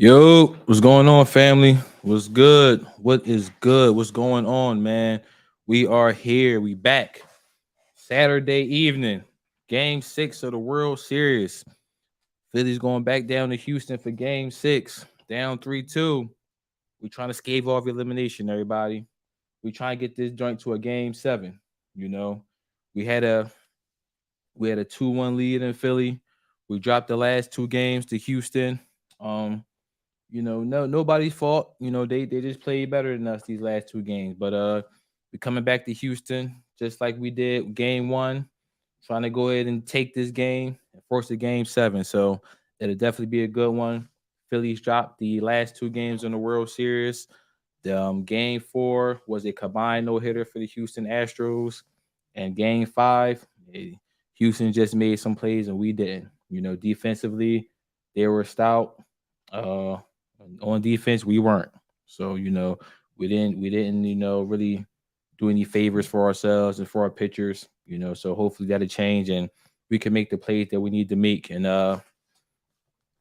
Yo, what's going on, family? What's good? What is good? What's going on, man? We are here. We back. Saturday evening, game 6 of the World Series. Phillies going back down to Houston for game 6. Down 3-2. We trying to scave off elimination, everybody. We trying to get this joint to a game 7. You know, we had a we had a 2-1 lead in Philly. We dropped the last two games to Houston. Um, no nobody's fault. They just played better than us these last two games. But we're coming back to Houston just like we did game 1, trying to go ahead and take this game and force a game 7. So it'll definitely be a good one. Phillies dropped the last two games in the World Series. The game 4 was a combined no hitter for the Houston Astros, and game 5, Houston just made some plays and we didn't. Defensively, they were stout. Uh, on defense, we weren't. So we didn't really do any favors for ourselves and for our pitchers. So hopefully that'll change and we can make the plays that we need to make and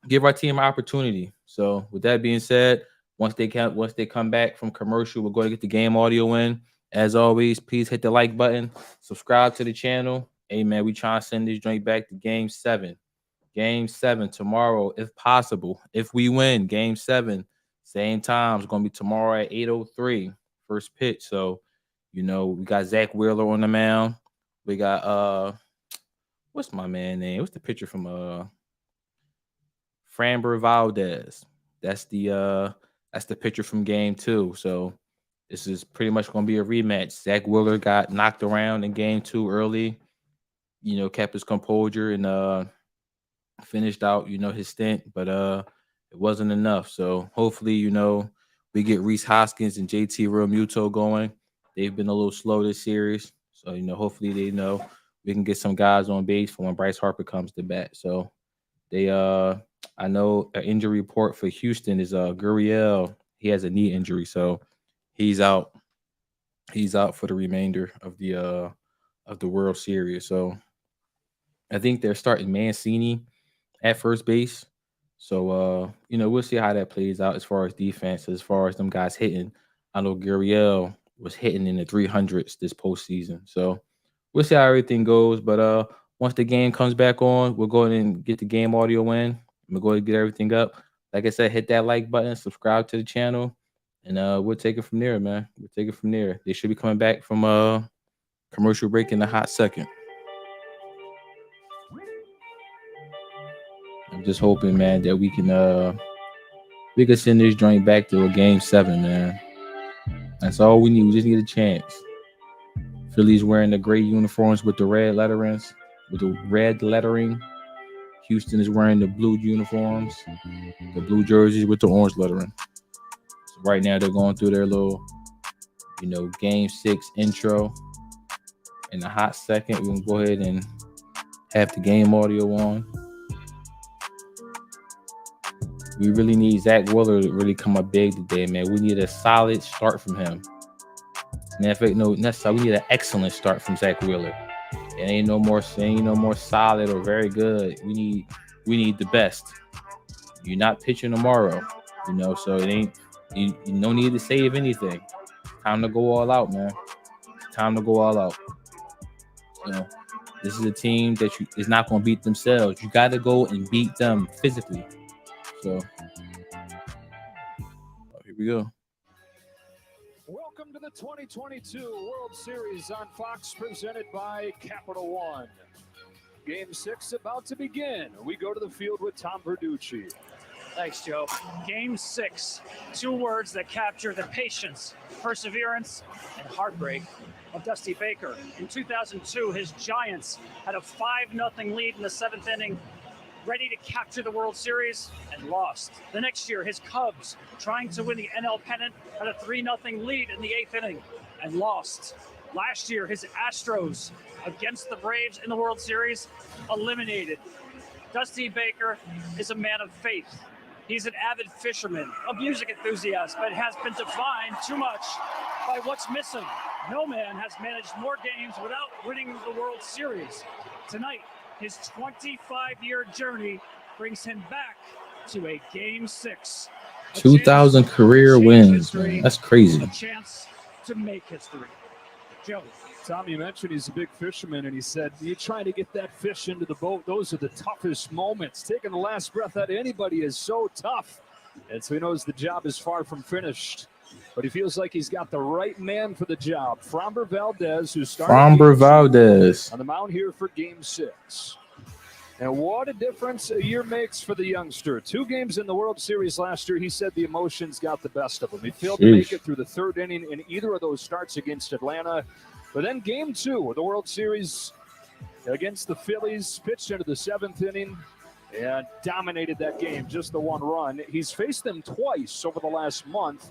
give our team an opportunity. So with that being said, once they come back from commercial, we're going to get the game audio in. As always, please hit the like button, subscribe to the channel. Hey man, we trying to send this joint back to game 7. Game 7 tomorrow, if possible. If we win, game 7, same time. It's gonna be tomorrow at 8:03, first pitch. So, we got Zach Wheeler on the mound. We got what's my man name? What's the pitcher from Framber Valdez? That's the pitcher from game 2. So this is pretty much gonna be a rematch. Zach Wheeler got knocked around in game 2 early, kept his composure and finished out, his stint, but it wasn't enough. So hopefully, we get Reese Hoskins and JT Realmuto going. They've been a little slow this series. So, hopefully we can get some guys on base for when Bryce Harper comes to bat. So they I know an injury report for Houston is Gurriel. He has a knee injury, so he's out. He's out for the remainder of the World Series. So I think they're starting Mancini at first base. So we'll see how that plays out as far as defense, as far as them guys hitting. I know Gurriel was hitting in the 300s this postseason. So we'll see how everything goes. But once the game comes back on, we'll go ahead and get the game audio in. We'll go ahead and get everything up. Like I said, hit that like button, subscribe to the channel, and we'll take it from there, man. We'll take it from there. They should be coming back from commercial break in a hot second. I'm just hoping, man, that we can send this joint back to a game 7, man. That's all we need. We just need a chance. Phillies wearing the gray uniforms with the red letterings, with the red lettering. Houston is wearing the blue uniforms, the blue jerseys with the orange lettering. So right now they're going through their little, game 6 intro. In a hot second, we can go ahead and have the game audio on. We really need Zach Wheeler to really come up big today, man. We need a solid start from him. Man, if no, necessarily, we need an excellent start from Zach Wheeler. It ain't no more solid or very good. We need the best. You're not pitching tomorrow, so it ain't you no need to save anything. Time to go all out, man. Time to go all out. This is a team that is not going to beat themselves. You got to go and beat them physically. So here we go. Welcome to the 2022 World Series on Fox, presented by Capital One. Game 6 about to begin. We go to the field with Tom Verducci. Thanks, Joe. Game 6. 2 words that capture the patience, perseverance, and heartbreak of Dusty Baker. In 2002, his Giants had a 5-0 lead in the 7th inning, ready to capture the World Series, and lost. The next year, his Cubs, trying to win the NL pennant, had a 3-0 lead in the 8th inning and lost. Last year, his Astros, against the Braves in the World Series, eliminated. Dusty Baker is a man of faith. He's an avid fisherman, a music enthusiast, but has been defined too much by what's missing. No man has managed more games without winning the World Series. Tonight, his 25-year journey brings him back to a Game 6. 2,000 career wins, man. That's crazy. A chance to make history. Joe. Tom, you mentioned he's a big fisherman, and he said, you try to get that fish into the boat. Those are the toughest moments. Taking the last breath out of anybody is so tough. And so he knows the job is far from finished. But he feels like he's got the right man for the job. Framber Valdez, who started on the mound here for Game 6. And what a difference a year makes for the youngster. 2 games in the World Series last year, he said the emotions got the best of him. He failed to make it through the 3rd inning in either of those starts against Atlanta. But then Game 2 of the World Series against the Phillies, pitched into the 7th inning and dominated that game, just the 1 run. He's faced them twice over the last month.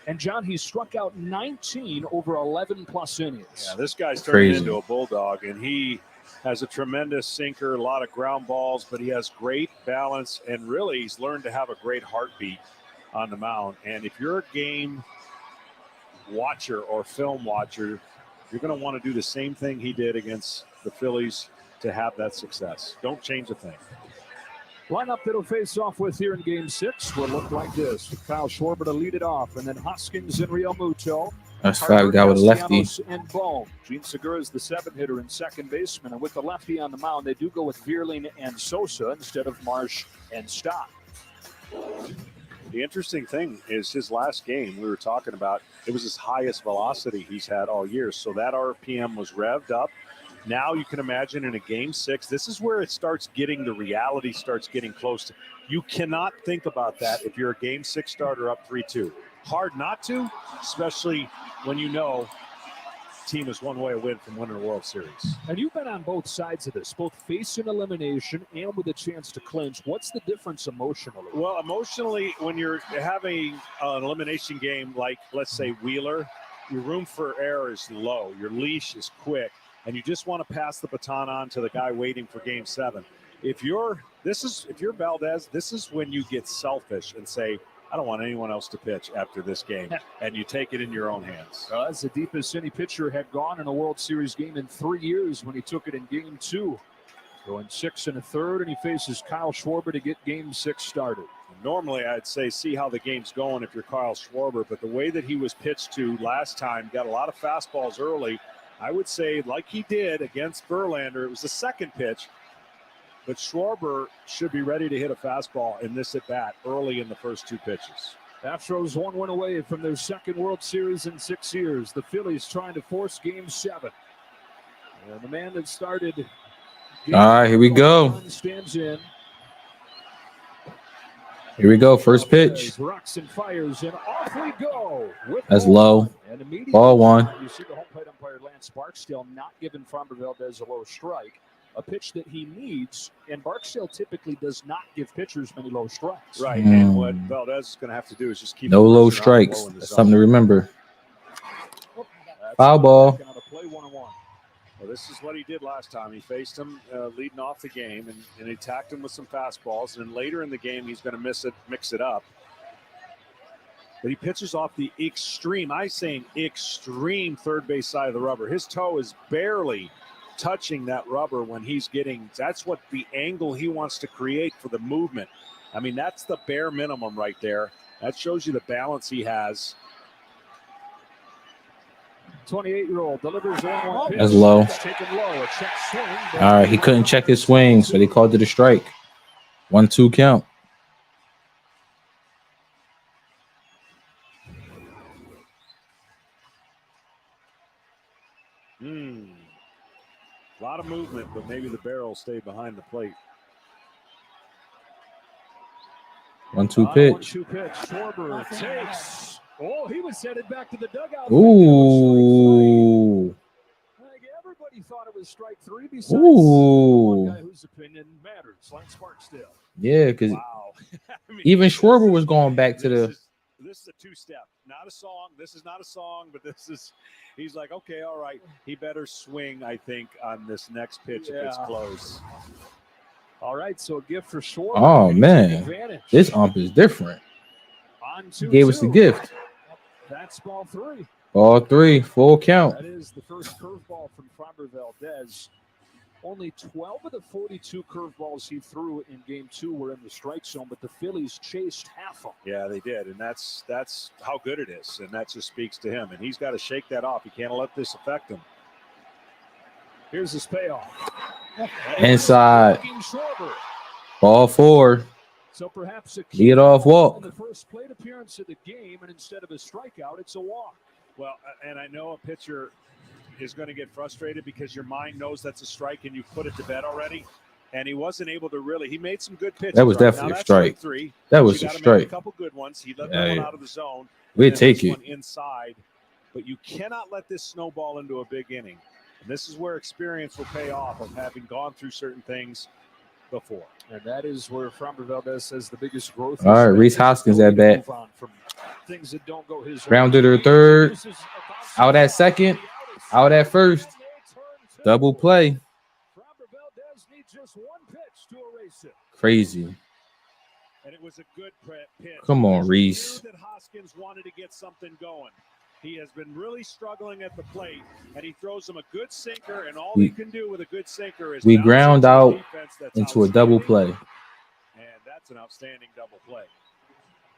And, John, he struck out 19 over 11-plus innings. Yeah, this guy's turning into a bulldog, and he has a tremendous sinker, a lot of ground balls, but he has great balance, and really he's learned to have a great heartbeat on the mound. And if you're a game watcher or film watcher, you're going to want to do the same thing he did against the Phillies to have that success. Don't change a thing. Lineup that'll face off with here in Game 6 will look like this. Kyle Schwarber to lead it off, and then Hoskins and Real Muto. That's 5 guy with a lefty. And Bone. Gene Segura is the 7-hitter and second baseman. And with the lefty on the mound, they do go with Vierling and Sosa instead of Marsh and Stott. The interesting thing is his last game we were talking about, it was his highest velocity he's had all year. So that RPM was revved up. Now you can imagine in a Game 6, this is where it starts getting, the reality starts getting close to. You cannot think about that if you're a Game 6 starter up 3-2. Hard not to, especially when you know team is one way a win from winning a World Series. And you've been on both sides of this, both facing elimination and with a chance to clinch. What's the difference emotionally? Well, emotionally, when you're having an elimination game like, let's say, Wheeler, your room for error is low, your leash is quick, and you just want to pass the baton on to the guy waiting for Game 7. If you're Valdez, this is when you get selfish and say, I don't want anyone else to pitch after this game, and you take it in your own hands. That's the deepest any pitcher had gone in a World Series game in 3 years when he took it in Game 2. Going 6 1/3, and he faces Kyle Schwarber to get Game 6 started. Normally, I'd say see how the game's going if you're Kyle Schwarber, but the way that he was pitched to last time, got a lot of fastballs early. I would say, like he did against Verlander, it was the second pitch, but Schwarber should be ready to hit a fastball in this at-bat early in the first 2 pitches. Astros 1 win away from their second World Series in 6 years. The Phillies trying to force Game 7. And the man that started All right, here we go. Stands in. Here we go. First pitch. Rocks and fires, and off we go. That's low. And Ball 1. You see the home plate umpire Lance Barksdale not giving Framber Valdez a low strike. A pitch that he needs, and Barksdale typically does not give pitchers many low strikes. Right, and what Valdez is going to have to do is just keep no low strikes. That's something to remember. Foul ball. Well, this is what he did last time. He faced him leading off the game, and he attacked him with some fastballs. And then later in the game, he's going to mix it up. But he pitches off the extreme third base side of the rubber. His toe is barely touching that rubber when he's getting, that's what the angle he wants to create for the movement. I mean, that's the bare minimum right there. That shows you the balance he has. 28-year-old delivers 1-1 pitch. That's low. Low. A check swing. All right, he couldn't check his swing, so they called it a strike. 1-2 count. A lot of movement, but maybe the barrel stayed behind the plate. 1-2 pitch. 1-2 pitch. Schwarber takes. Oh, he was headed back to the dugout. Ooh. Like everybody thought it was strike 3 besides one guy whose opinion matters, Lance Barksdale. Yeah, because Wow. I mean, even Schwarber was going back to the. This is a 2-step, not a song. This is not a song, but he's like, okay, all right. He better swing, I think, on this next pitch if it's close. All right, so a gift for Schwarber. Oh, man. This ump is different. He gave us the gift. That's ball 3. Ball 3, full count. That is the first curveball from Framber Valdez. Only 12 of the 42 curveballs he threw in Game 2 were in the strike zone, but the Phillies chased half of them. Yeah, they did, and that's how good it is, and that just speaks to him. And he's got to shake that off. He can't let this affect him. Here's his payoff. Inside. Ball 4. So perhaps a lead off walk. In the first plate appearance of the game, and instead of a strikeout, it's a walk. Well, and I know a pitcher is going to get frustrated because your mind knows that's a strike and you put it to bed already. And he wasn't able to really. He made some good pitches. That was definitely a strike. 3. That was a strike. A couple good ones. He let that one out of the zone. We'd take it. One inside, but you cannot let this snowball into a big inning. And this is where experience will pay off of having gone through certain things before. And that is where Framber Valdez says the biggest growth. All right, Reese Hoskins at bat. Things that don't go his Grounded to third. Out at second. Out at first. Double play. Framber Valdez needs just one pitch to erase it. Crazy. And it was a good pitch. Come on, Reese. That Hoskins wanted to get something going. He has been really struggling at the plate, and he throws him a good sinker, and all he can do with a good sinker is we ground out into a double play. And that's an outstanding double play.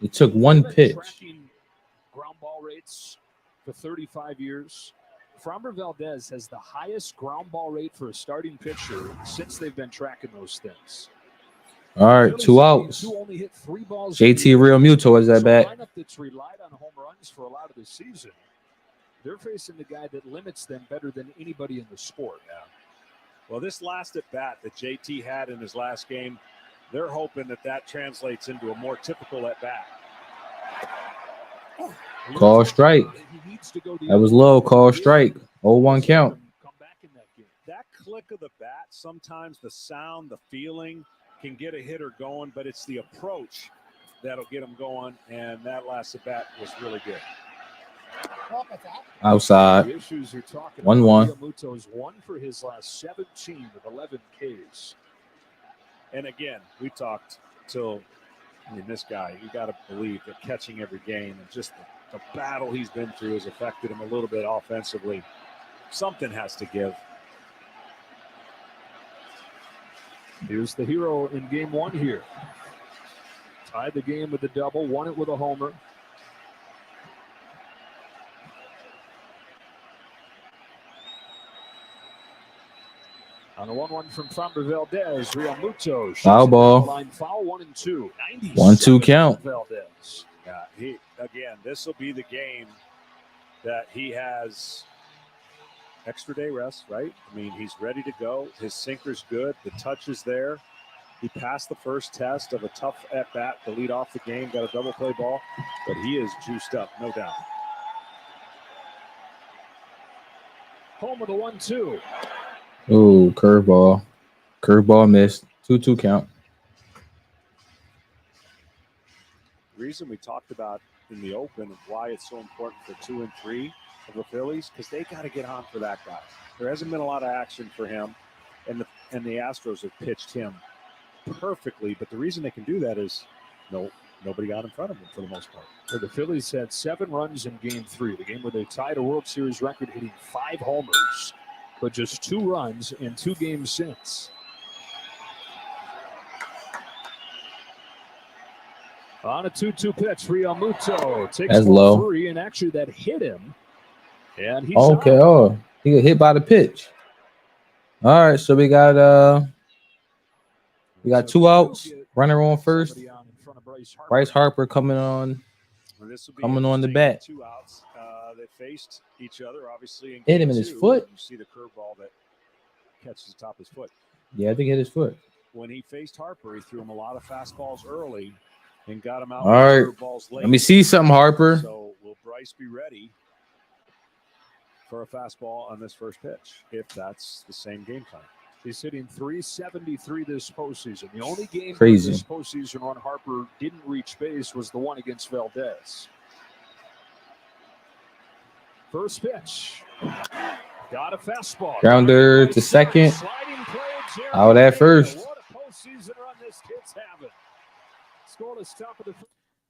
It took one pitch. Tracking ground ball rates for 35 years. Framber Valdez has the highest ground ball rate for a starting pitcher since they've been tracking those things. All right, 2 outs. Only hit 3 balls. JT Real Muto is at bat. Lineup that's relied on home runs for a lot of the season. They're facing the guy that limits them better than anybody in the sport. Yeah. Well, this last at bat that JT had in his last game, they're hoping that translates into a more typical at bat. Call strike. That was low. Call strike. 0-1 count. That click of the bat, sometimes the sound, the feeling can get a hitter going, but it's the approach that'll get him going, and that last at bat was really good. Outside. 1-1. Muto's 1 for his last 17 of 11 Ks. And again, we talked till this guy, you got to believe that catching every game and just the battle he's been through has affected him a little bit offensively. Something has to give. Here's the hero in Game 1 here. Tied the game with a double, won it with a homer. On a 1-1 from Framber Valdez, Real Muto. Foul ball. Line foul, 1-2. 1-2 count. Valdez. Yeah, this will be the game that he has extra day rest, right? I mean, he's ready to go. His sinker's good. The touch is there. He passed the first test of a tough at-bat to lead off the game, got a double play ball, but he is juiced up, no doubt. Home with a 1-2. Ooh, curveball. Curveball missed. 2-2 count. The reason we talked about in the open of why it's so important for 2 and 3 of the Phillies, because they got to get on for that guy. There hasn't been a lot of action for him, and the Astros have pitched him perfectly, but the reason they can do that is nobody got in front of him for the most part. So the Phillies had 7 runs in Game 3, the game where they tied a World Series record, hitting 5 homers, but just 2 runs in 2 games since. On a 2-2 pitch, Real Muto takes That's low. 3, and actually that hit him. And he's okay. out. Oh, he got hit by the pitch. All right, so we got 2 outs. Runner on first. Bryce Harper coming on. Coming on the bat. 2 outs. They faced each other, obviously. Hit him in his foot. You see the curveball that catches the top of his foot. Yeah, I think hit his foot. When he faced Harper, he threw him a lot of fastballs early and got him out. All right. Curveballs late. Let me see something, Harper. So will Bryce be ready for a fastball on this first pitch, if that's the same game time? He's hitting .373 this postseason. The only game Crazy. this postseason run Harper didn't reach base was the one against Valdez. First pitch. Got a fastball. Grounder to second. Out at first. What a postseason run this kid's having. Scoreless top of the.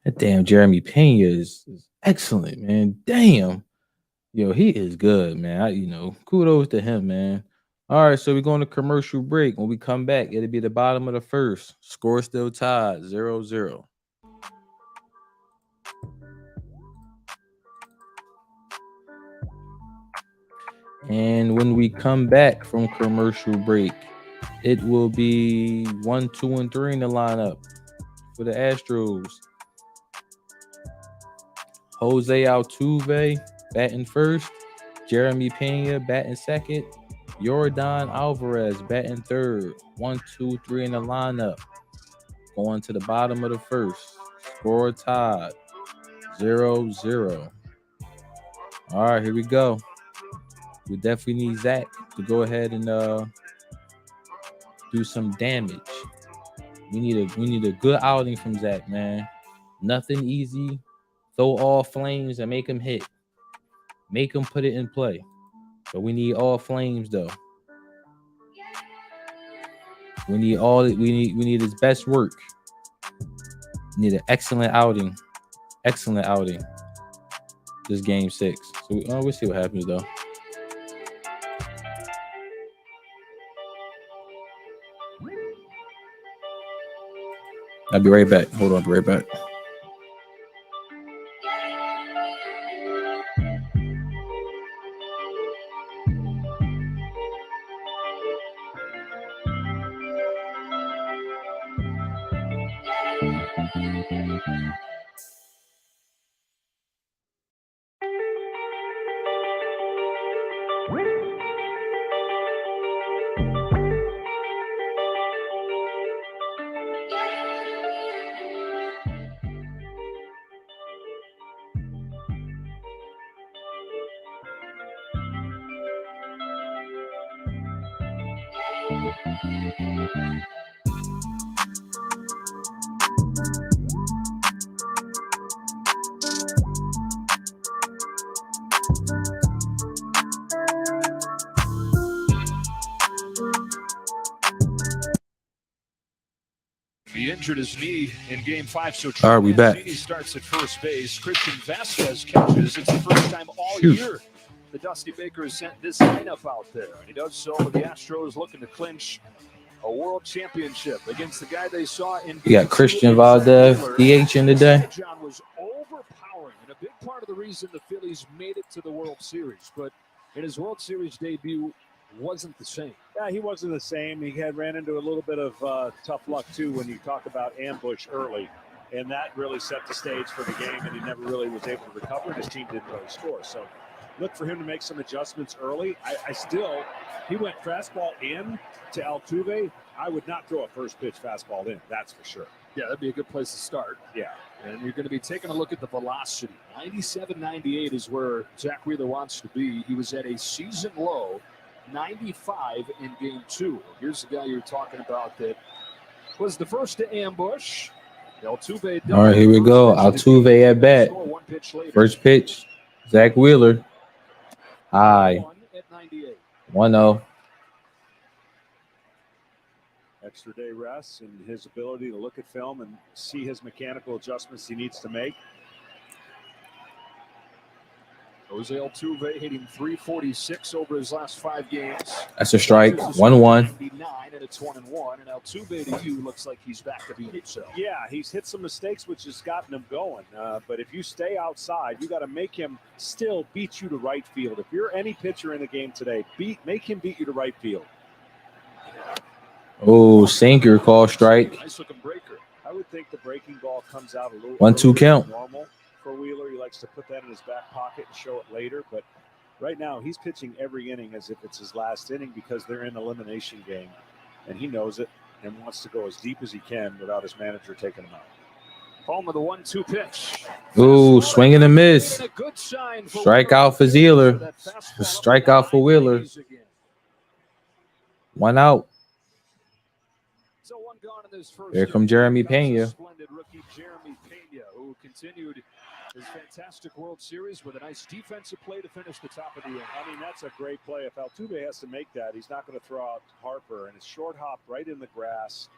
That damn Jeremy Pena is excellent, man. Damn. Yo, he is good, man. Kudos to him, man. All right, so we're going to commercial break. When we come back, it'll be the bottom of the first. Score still tied, 0-0. And when we come back from commercial break, it will be 1, 2, and 3 in the lineup for the Astros. Jose Altuve batting first. Jeremy Pena batting second. Yordan Alvarez batting third. 1, 2, 3 in the lineup. Going to the bottom of the first. Score tied, 0-0. All right, here we go. We definitely need Zach to go ahead and do some damage. We need a good outing from Zach, man. Nothing easy. Throw all flames and make him hit. Make him put it in play. But we need all flames though. We need his best work. We need an excellent outing. Excellent outing. This game 6. So we'll see what happens though. I'll be right back. Hold on, I'll be right back. He injured his knee in Game 5, so All right, we back. Mancini starts at first base. Christian Vasquez catches. It's the first time all year that Dusty Baker has sent this lineup out there, and he does so with the Astros looking to clinch a world championship against the guy they saw in. We got Christian Valdez DH in today. John was overpowering, and a big part of the reason the Phillies made it to the World Series, but in his World Series debut, wasn't the same. Yeah, he wasn't the same. He ran into a little bit of tough luck, too, when you talk about ambush early. And that really set the stage for the game, and he never really was able to recover, and his team didn't really score. So look for him to make some adjustments early. He went fastball in to Altuve. I would not throw a first pitch fastball in, that's for sure. Yeah, that'd be a good place to start. Yeah. And you're going to be taking a look at the velocity. 97, 98 is where Zach Wheeler wants to be. He was at a season low 95 in Game 2. Here's the guy you're talking about that was the first to ambush. Altuve. All right, here we go. Altuve at bat. First pitch, Zach Wheeler. High. 1-0. Extra day rest and his ability to look at film and see his mechanical adjustments he needs to make. Jose Altuve hitting .346 over his last 5 games. That's a strike. 1-1. And it's 1-1. And Altuve to you looks like he's back to being himself. Yeah, he's hit some mistakes, which has gotten him going. But if you stay outside, you got to make him still beat you to right field. If you're any pitcher in the game today, make him beat you to right field. Oh, sinker, call strike. Nice looking breaker. I would think the breaking ball comes out a little 1-2 count. Normal for Wheeler. He likes to put that in his back pocket and show it later. But right now, he's pitching every inning as if it's his last inning because they're in an elimination game. And he knows it and wants to go as deep as he can without his manager taking him out. Home of the 1-2 pitch. Ooh, swing and a miss. Strikeout for Zealer. Strikeout for Wheeler. 1 out. So 1 gone in this first. Here comes Jeremy Pena. Splendid rookie Jeremy Pena, who continued his fantastic World Series with a nice defensive play to finish the top of the inning. I mean, that's a great play. If Altuve has to make that, he's not going to throw out Harper. And it's short hop right in the grass.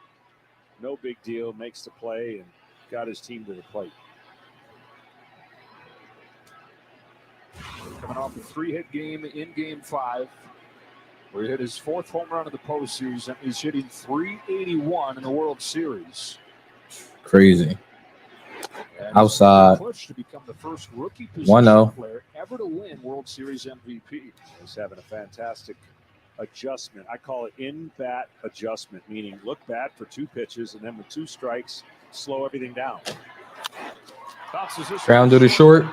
No big deal. Makes the play and got his team to the plate. Coming off a 3-hit game in Game 5. where he hit his 4th home run of the postseason. He's hitting .381 in the World Series. Crazy. And Outside. To become the first rookie 1-0 player ever to win World Series MVP. He's having a fantastic adjustment. I call it in-bat adjustment, meaning look bat for 2 pitches, and then with 2 strikes, slow everything down. Ground to the short.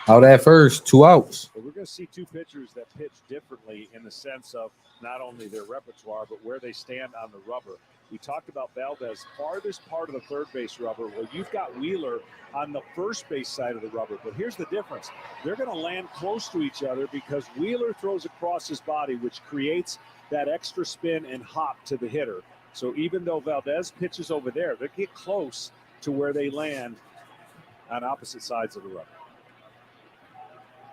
Out at first, 2 outs. But we're going to see 2 pitchers that pitch differently in the sense of not only their repertoire, but where they stand on the rubber. We talked about Valdez, farthest part of the third base rubber. Well, you've got Wheeler on the first base side of the rubber. But here's the difference. They're going to land close to each other because Wheeler throws across his body, which creates that extra spin and hop to the hitter. So even though Valdez pitches over there, they get close to where they land on opposite sides of the rubber.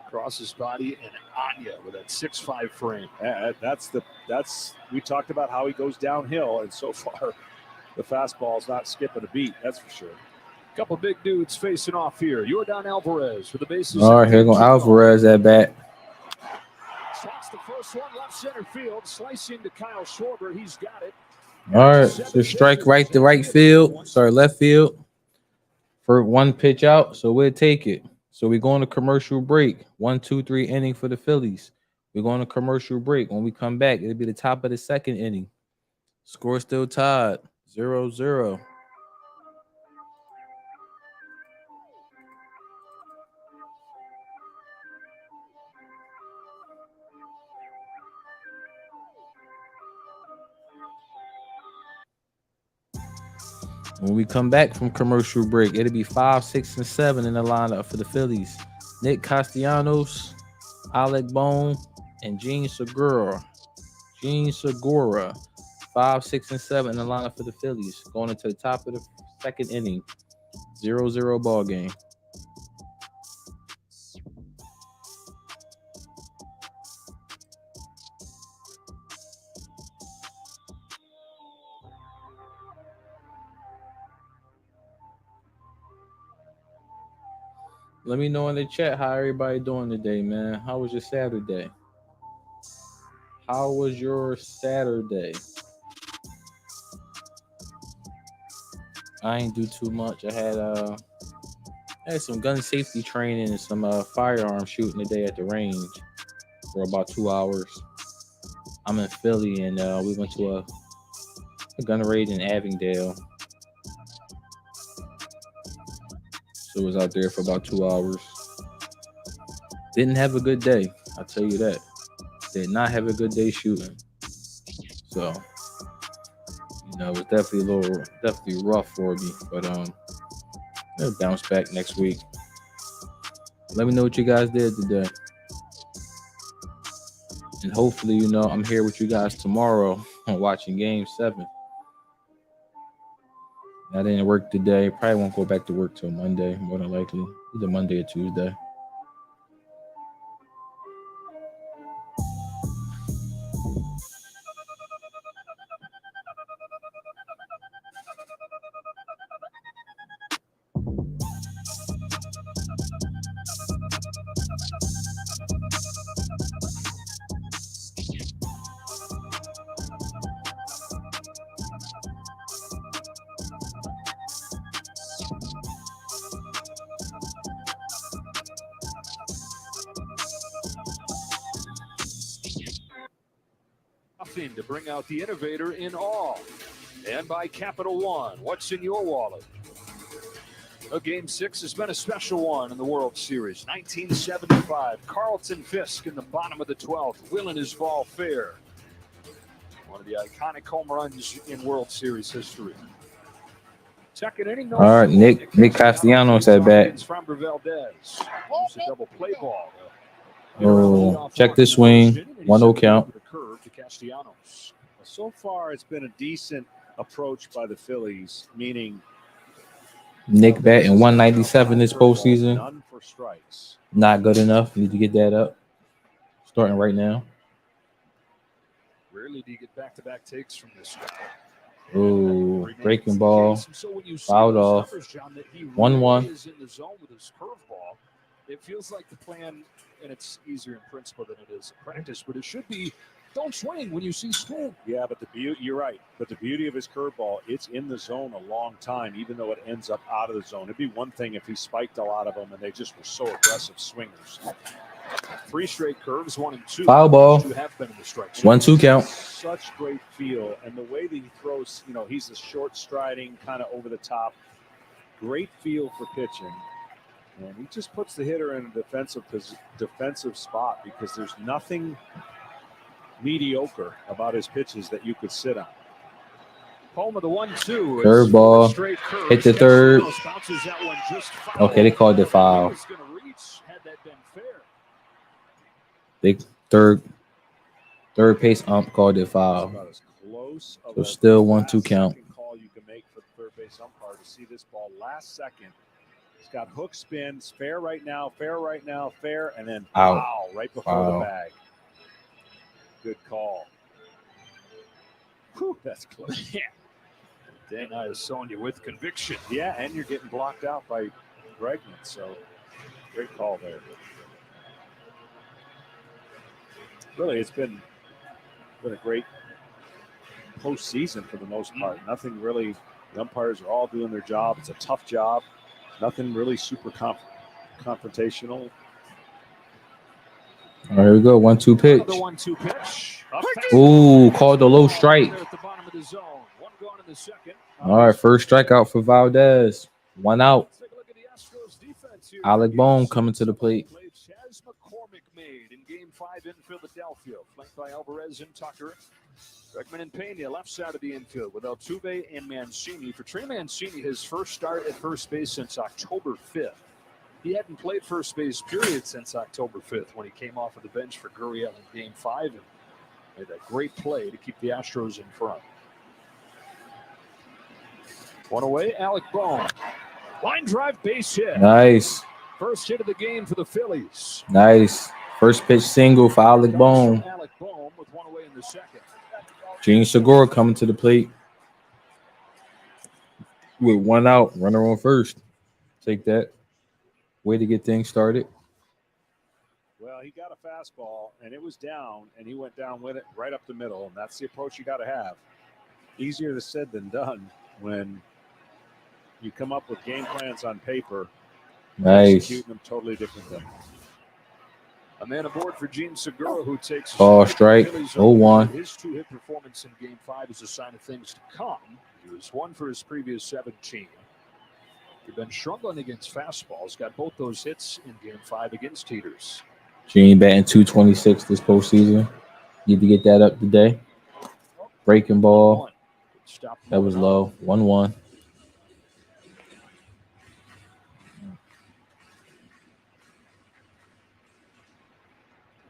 Across his body and Anya with that 6'5" frame. We talked about how he goes downhill, and so far the fastball's not skipping a beat, that's for sure. Couple big dudes facing off here. Yordan Alvarez for the bases. All right, here goes Alvarez at bat. That's the first one, left center field, slicing to Kyle Schwarber. He's got it. All right, so strike right to right field. Sorry, left field for 1 pitch out. So we'll take it. So we're going to commercial break. 1, 2, 3 inning for the Phillies. We're going to commercial break. When we come back, it'll be the top of the 2nd inning. Score still tied, 0-0. When we come back from commercial break, it'll be 5, 6, and 7 in the lineup for the Phillies. Nick Castellanos, Alec Bohm, and Gene Segura. 5, 6, and 7 in the lineup for the Phillies. Going into the top of the 2nd inning. 0-0 ball game. Let me know in the chat how everybody doing today, man. How was your Saturday? How was your Saturday? I ain't do too much. I had some gun safety training and some firearm shooting today at the range for about 2 hours. I'm in Philly, and we went to a gun range in Avondale. So I was out there for about 2 hours. Didn't have a good day, I'll tell you that. Did not have a good day shooting. So, it was definitely rough for me. But I'll bounce back next week. Let me know what you guys did today. And hopefully, I'm here with you guys tomorrow watching Game 7. I didn't work today. Probably won't go back to work till Monday, more than likely. Either Monday or Tuesday. To bring out the innovator in all. And by Capital One, what's in your wallet? Game 6 has been a special one in the World Series. 1975, Carlton Fisk in the bottom of the 12th, willing his ball fair. One of the iconic home runs in World Series history. Second inning. All right, Nick Castellanos at bat. Framber Valdez. It's a double play ball. Oh, check this swing. 1-0 count. So far, it's been a decent approach by the Phillies, meaning Nick batting 197 this postseason. None for strikes. Not good enough. Need to get that up. Starting right now. Rarely do you get back-to-back takes from this guy. Oh, breaking ball. Fouled off. 1-1. It feels like the plan, and it's easier in principle than it is in practice, but it should be don't swing when you see spin. Yeah, but you're right. But the beauty of his curveball, it's in the zone a long time, even though it ends up out of the zone. It'd be one thing if he spiked a lot of them and they just were so aggressive swingers. 3 straight curves, 1 and 2. Foul ball. 2 have been in the strike zone. 1-2 count. Such great feel, and the way that he throws, he's a short striding, kind of over the top. Great feel for pitching. And he just puts the hitter in a defensive spot because there's nothing mediocre about his pitches that you could sit on. Home of the 1-2. Third ball. Hit the third. Okay, they called the foul. Big third base ump called it foul. So still 1-2 count. Call you can make for the third base umpire to see this ball last second. It's got hook spins, fair right now, fair, and then foul right before the bag. Good call. Whew, that's close. Yeah. Dana is showing you with conviction. Yeah, and you're getting blocked out by Bregman, so great call there. Really, it's been a great postseason for the most part. Nothing really. The umpires are all doing their job. It's a tough job. Nothing really super confrontational. All right, here we go. 1-2 pitch. The 1-2 pitch. Ooh, called the low strike. At the bottom of the zone. 1 gone in the second. All right, first strikeout for Valdez. 1 out. Let's take a look at the Astros defense here. Alec Bohm coming to the plate. Chas McCormick made in Game 5 in Philadelphia, flanked by Alvarez and Tucker. Bregman and Pena left side of the infield with Altuve and Mancini. For Trey Mancini, his first start at first base since October 5th. He hadn't played first base, period, since October 5th when he came off of the bench for Gurriel in Game 5 and made a great play to keep the Astros in front. 1 away, Alec Bohm. Line drive base hit. Nice. First hit of the game for the Phillies. Nice. First pitch single for Alec Bohm. Alec Bohm with 1 away in the second. Gene Segura coming to the plate with 1 out. Runner on first. Take that. Way to get things started. Well, he got a fastball, and it was down, and he went down with it right up the middle, and that's the approach you got to have. Easier said than done when you come up with game plans on paper. Nice. Executing them totally different than. A man aboard for Gene Segura, who takes ball strike. 0-1. His 2-hit performance in Game 5 is a sign of things to come. He was 1 for his previous 17. He's been struggling against fastballs. Got both those hits in Game 5 against heaters. Gene batting .226 this postseason. Need to get that up today. Breaking ball. That was low. 1-1.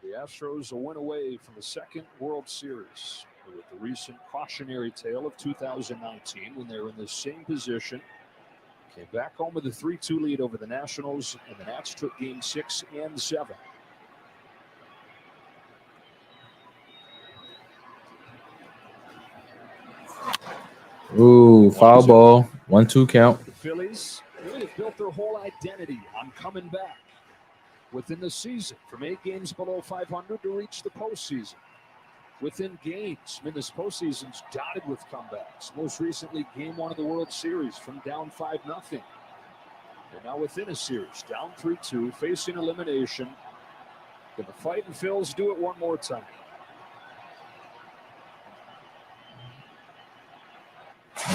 The Astros a win away from the second World Series with the recent cautionary tale of 2019 when they were in the same position. Came back home with a 3-2 lead over the Nationals, and the Nats took Game 6 and 7. Ooh, foul ball. 1-2 count. The Phillies really have built their whole identity on coming back within the season, from 8 games below 500 to reach the postseason. Within games, I mean, this postseason's dotted with comebacks. Most recently, Game 1 of the World Series from down 5-0. They're now within a series, down 3-2, facing elimination. Can the Fighting Phils do it one more time?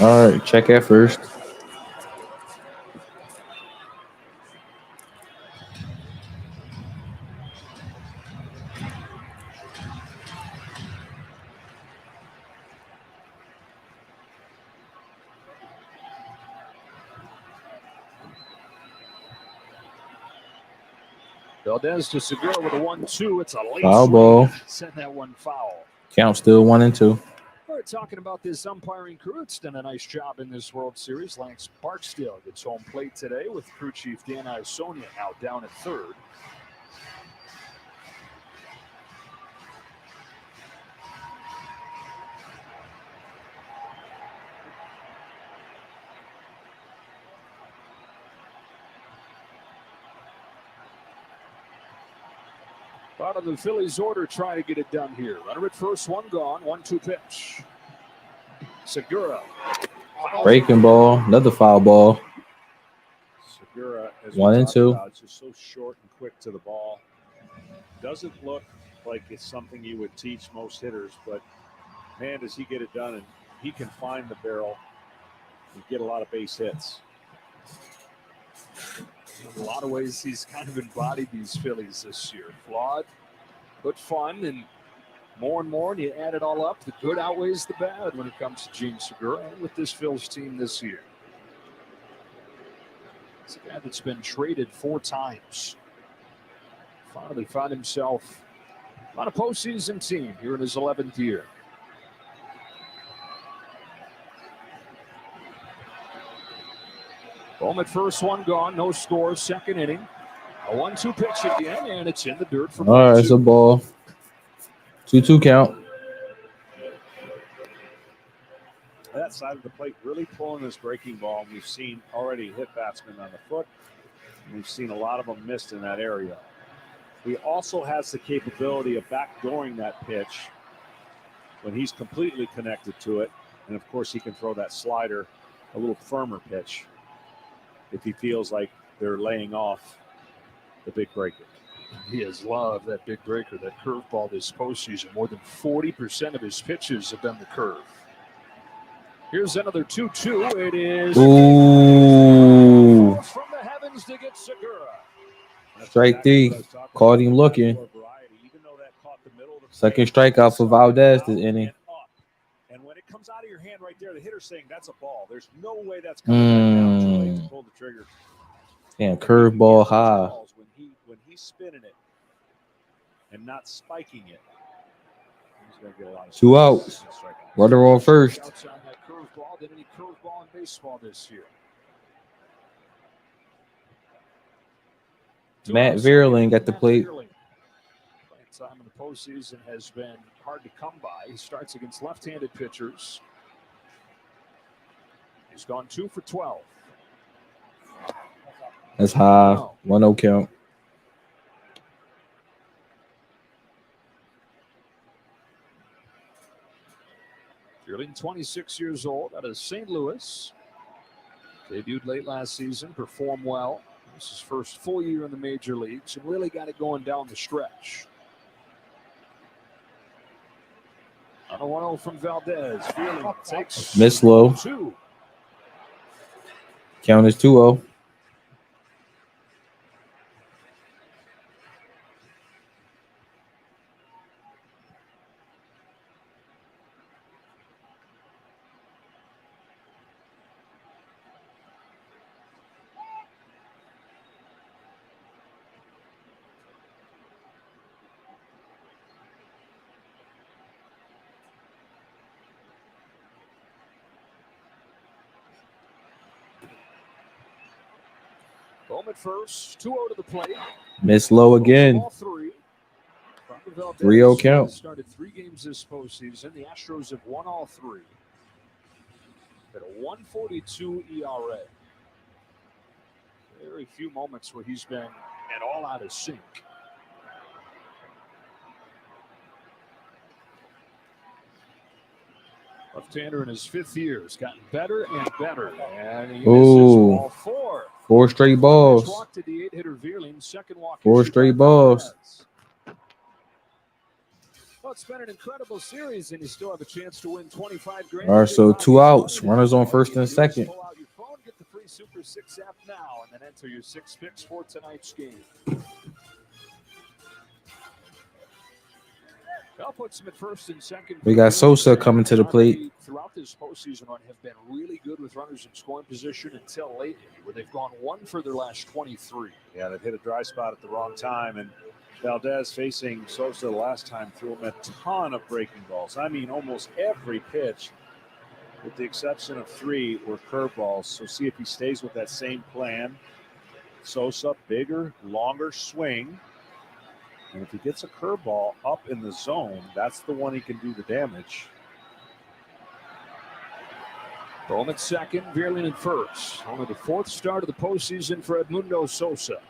All right, check at first. Valdez to Segura with a 1-2. It's a late foul ball. Send that one foul. Count still 1-2. We're talking about this umpiring crew. It's done a nice job in this World Series. Lance Barksdale gets home plate today with crew chief Dan Iasonia now down at third. Out of the Phillies order trying to get it done here. Runner at first, one gone, 1-2 pitch. Segura. Breaking ball, another foul ball. Segura, as 1 and 2. it's just so short and quick to the ball. Doesn't look like it's something you would teach most hitters, but man, does he get it done, and he can find the barrel and get a lot of base hits. In a lot of ways, he's kind of embodied these Phillies this year. Flawed, but fun, and more, and you add it all up, the good outweighs the bad when it comes to Gene Segura and with this Phillies team this year. It's a guy that's been traded 4 times. Finally found himself on a postseason team here in his 11th year. Home at first, one gone, no score, second inning. A 1-2 pitch again, and it's in the dirt for All right, it's a ball. 2-2 count. That side of the plate really pulling this breaking ball. We've seen already hit batsmen on the foot. We've seen a lot of them missed in that area. He also has the capability of backdooring that pitch when he's completely connected to it. And of course, he can throw that slider, a little firmer pitch, if he feels like they're laying off the big breaker. He has loved that big breaker, that curveball this postseason. More than 40% of his pitches have been the curve. Here's another 2-2. It is. Ooh. From the heavens to get Segura. Strike 3. Caught him looking. Second strikeout for Valdez this inning. And when it comes out of your hand right there, the hitter's saying that's a ball. There's no way that's coming back down too late to pull the trigger. Damn, curveball high. When he's spinning it and not spiking it, he's going to get a lot of 2 outs. Runner on first. Outside that curveball than any curveball in baseball this year. Matt Vierling at the plate. Playing time in the postseason has been hard to come by. He starts against left-handed pitchers. He's gone 2 for 12. That's high. 1-0 count. Vierling, 26 years old, out of St. Louis. Debuted late last season, performed well. This is his first full year in the major leagues and really got it going down the stretch. On a 1-0 from Valdez. Vierling takes Miss low. 2. Count is 2-0. Home at first, 2-0 to the plate. Miss low again. 3-0 count. Started 3 games this postseason. The Astros have won all 3. At a 1.42 ERA. Very few moments where he's been at all out of sync. Left-hander in his 5th year has gotten better and better. And he misses all 4. 4 straight balls. Walk to the 8-hitter Vierling, second walk. 4 straight balls. Well, it's been an incredible series, and you still have a chance to win 25 grand. All right, so 2 outs. Runners on first and second. Pull out your phone, get the free Super 6 app now, and then enter your 6 picks for tonight's game. That puts him at first and second. We got Sosa coming to the plate. Throughout this postseason run have been really good with runners in scoring position until lately, where they've gone 1 for their last 23. Yeah, they've hit a dry spot at the wrong time, and Valdez facing Sosa the last time threw him a ton of breaking balls. I mean, almost every pitch, with the exception of 3, were curveballs. So see if he stays with that same plan. Sosa, bigger, longer swing. And if he gets a curveball up in the zone, that's the one he can do the damage. Home at second, Vierling at first. Only the 4th start of the postseason for Edmundo Sosa.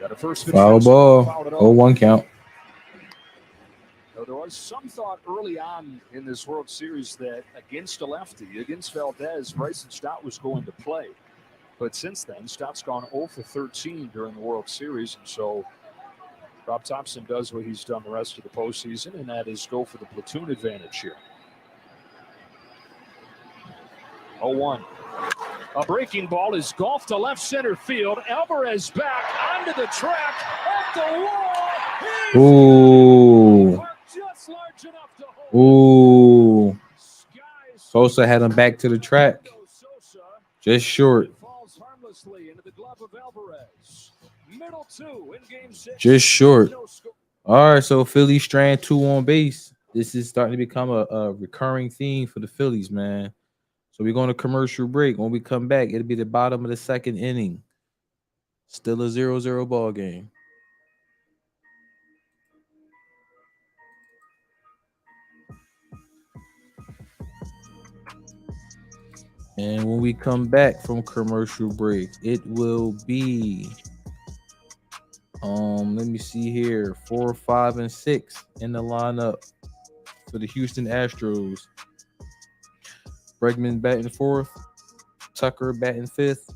Got a first pitch Foul fastball, ball. fouled it off. 0-1 count. Now, there was some thought early on in this World Series that against a lefty, against Valdez, Bryson Stott was going to play. But since then, Stott's gone 0 for 13 during the World Series. And so Rob Thompson does what he's done the rest of the postseason, and that is go for the platoon advantage here. 0-1. A breaking ball is golfed to left center field. Alvarez back onto the track, off the wall. Ooh. Just large enough to hold. Ooh. Sosa had him back to the track. Just short. Falls harmlessly into the glove of Alvarez. Middle 2 in game 6. Just short. All right, so Phillies strand 2 on base. This is starting to become a recurring theme for the Phillies, man. So we're going to commercial break. When we come back, it'll be the bottom of the second inning. Still a 0-0 ball game. And when we come back from commercial break, it will be let me see here, 4, 5, and 6 in the lineup for the Houston Astros. Bregman batting 4th, Tucker batting 5th,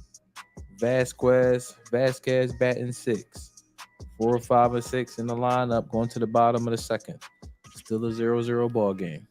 Vasquez batting 6th. 4, 5, and 6 in the lineup, going to the bottom of the second. Still a 0-0 ball game.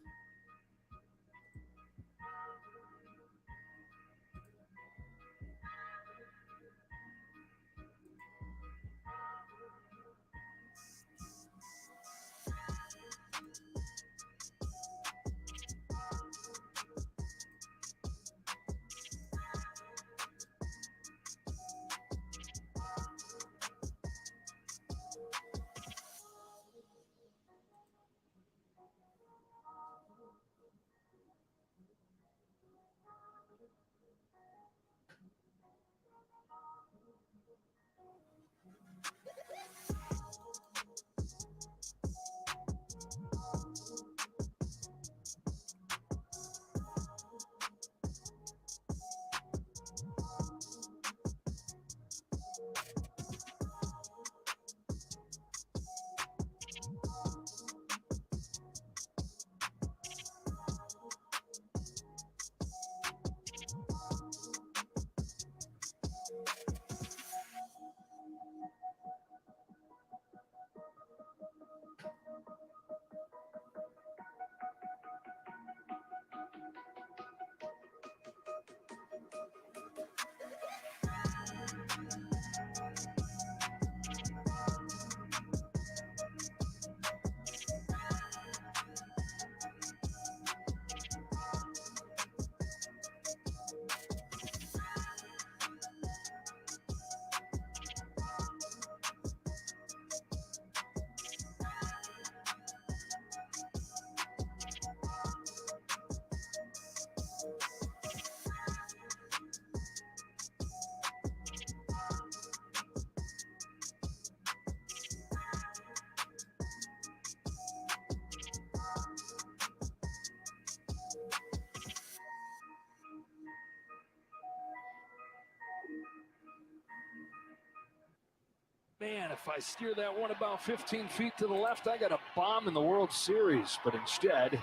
Man, if I steer that one about 15 feet to the left, I got a bomb in the World Series. But instead,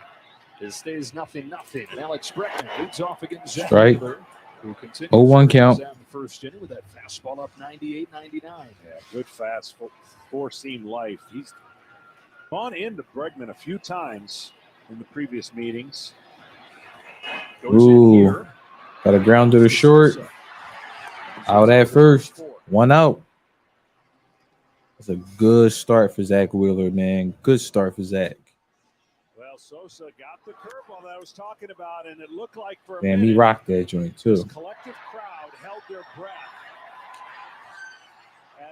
it stays 0-0. Alex Bregman leads off against Zach Strike. Wheeler, who continues 0-1 count. in the first inning with that fastball up 98-99. Yeah, good fast four-seam life. He's gone into Bregman a few times in the previous meetings. Goes Ooh. in here. Got a grounder to short. Out at first. 1 out. That's a good start for Zach Wheeler, man. Good start for Zach. Well, Sosa got the curveball that I was talking about, and it looked like for a Man, minute, he rocked that joint, too. this collective crowd held their breath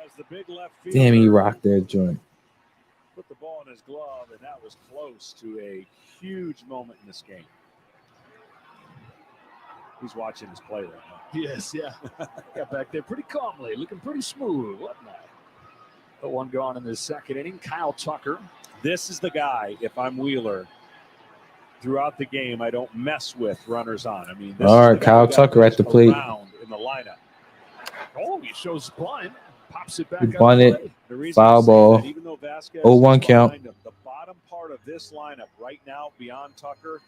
as the big left fielder Damn, he rocked that joint. put the ball in his glove, and that was close to a huge moment in this game. He's watching his play right now. Yes, yeah. Got back there pretty calmly, looking pretty smooth, wasn't I? The one gone in the second inning. Kyle Tucker. This is the guy, if I'm Wheeler, throughout the game, I don't mess with runners on. I mean, this All is right, the guy Kyle that Tucker at the plate. around in the lineup. Oh, he shows blind. Pops it back He on the bunted. play. The reason Foul I'm saying ball. that, even though Vasquez 0-1 is count. behind him, the bottom part of this lineup right now, beyond Tucker,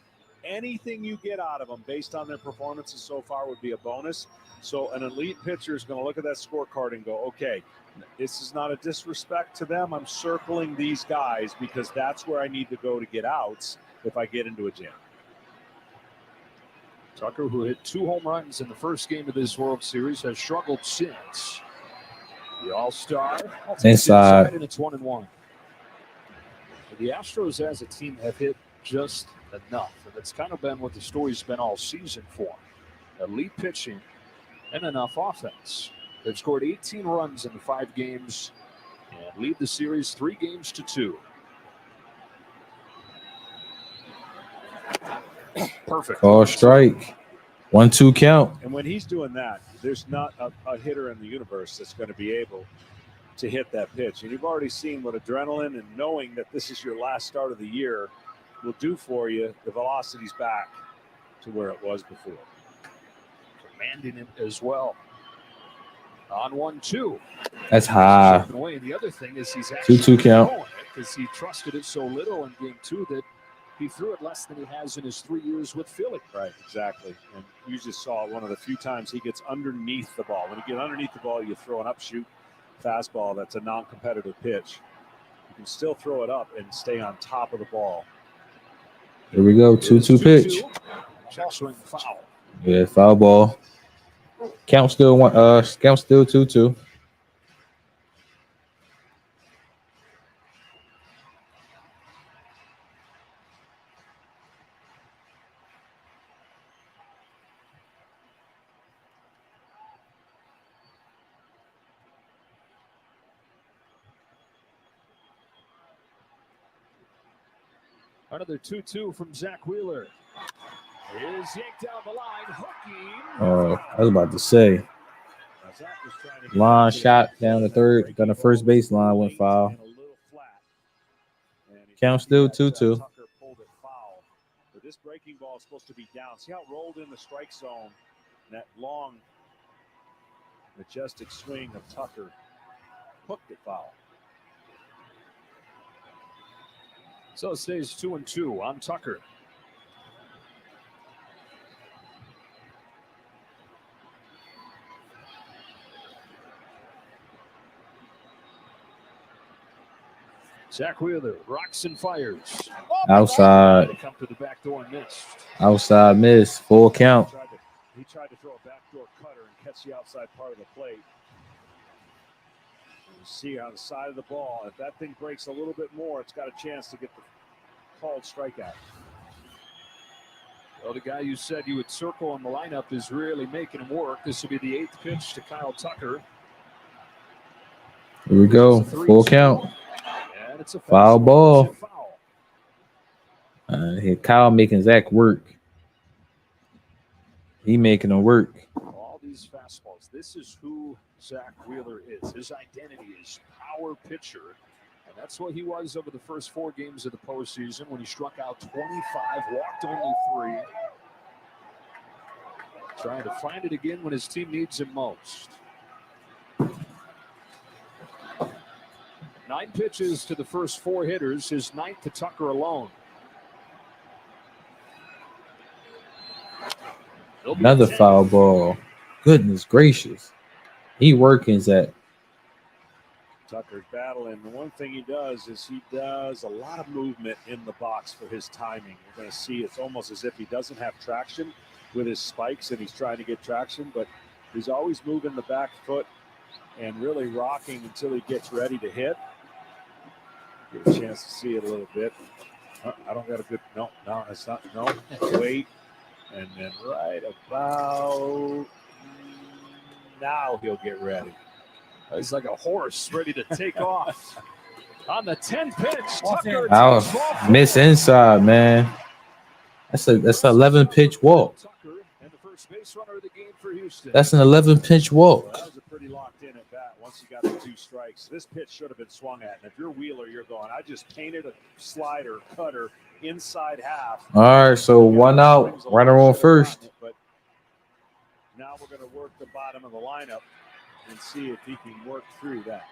anything you get out of them based on their performances so far would be a bonus. So an elite pitcher is going to look at that scorecard and go, okay, this is not a disrespect to them. I'm circling these guys because that's where I need to go to get outs if I get into a jam. Tucker, who hit 2 home runs in the first game of this World Series, has struggled since. The All-Star Inside. and it's 1-1. The Astros as a team have hit just enough, and that's kind of been what the story's been all season for. Elite pitching and enough offense. They've scored 18 runs in the 5 games and lead the series 3-2. Perfect. Call strike. 1-2 count. And when he's doing that, there's not a hitter in the universe that's going to be able to hit that pitch. And you've already seen what adrenaline and knowing that this is your last start of the year will do for you. The velocity's back to where it was before. Commanding it as well. On 1-2. That's high. Away. The other thing is he's actually 2-2 count. because he trusted it so little in game 2 that he threw it less than he has in his 3 years with Philly. Right, exactly. And you just saw one of the few times he gets underneath the ball. When you get underneath the ball, you throw an upshoot fastball that's a non-competitive pitch. You can still throw it up and stay on top of the ball. Here we go. 2-2 pitch. Check swing foul. Yeah, foul ball. Count still 2-2. Another 2-2 from Zach Wheeler. Is yanked down the line, hooking. I was about to say. Line shot down the third, down the first baseline, went foul. Count still 2-2. Tucker pulled it foul. But this breaking ball is supposed to be down. See how it rolled in the strike zone? And that long, majestic swing of Tucker hooked it foul. So it stays 2-2 on Tucker. Zach Wheeler rocks and fires. Outside. They come to the back door and missed. Outside miss. Full count. He tried to throw a backdoor cutter and catch the outside part of the plate. You see on the side of the ball, if that thing breaks a little bit more, it's got a chance to get the called strikeout. Well, the guy you said you would circle in the lineup is really making him work. This will be the 8th pitch to Kyle Tucker. Here we go. Full count. And it's a Foul ball. Foul. Here Kyle making Zach work. He making him work. All these fastballs. This is who Zach Wheeler is. His identity is power pitcher. And that's what he was over the first 4 games of the postseason when he struck out 25, walked only 3. Trying to find it again when his team needs him most. 9 pitches to the first 4 hitters, his 9th to Tucker alone. Another foul ball. Goodness gracious. He working, Zach. Tucker's battling. The one thing he does is he does a lot of movement in the box for his timing. You're going to see it's almost as if he doesn't have traction with his spikes and he's trying to get traction, but he's always moving the back foot and really rocking until he gets ready to hit. Get a chance to see it a little bit. I don't got a good, no, it's not, no, wait. And then right about now he'll get ready. He's like a horse ready to take off. On the 10th pitch, Tucker Oh, miss inside, man. That's an 11 pitch walk. And the first base runner of the game for Houston. That's an 11 pitch walk. Well, that was a pretty locked in at bat once you got the 2 strikes. This pitch should have been swung at. And if you're Wheeler, you're going, I just painted a slider, cutter, inside half. All right, so 1 out, runner on first. But now we're going to work the bottom of the lineup. and see if he can work through that.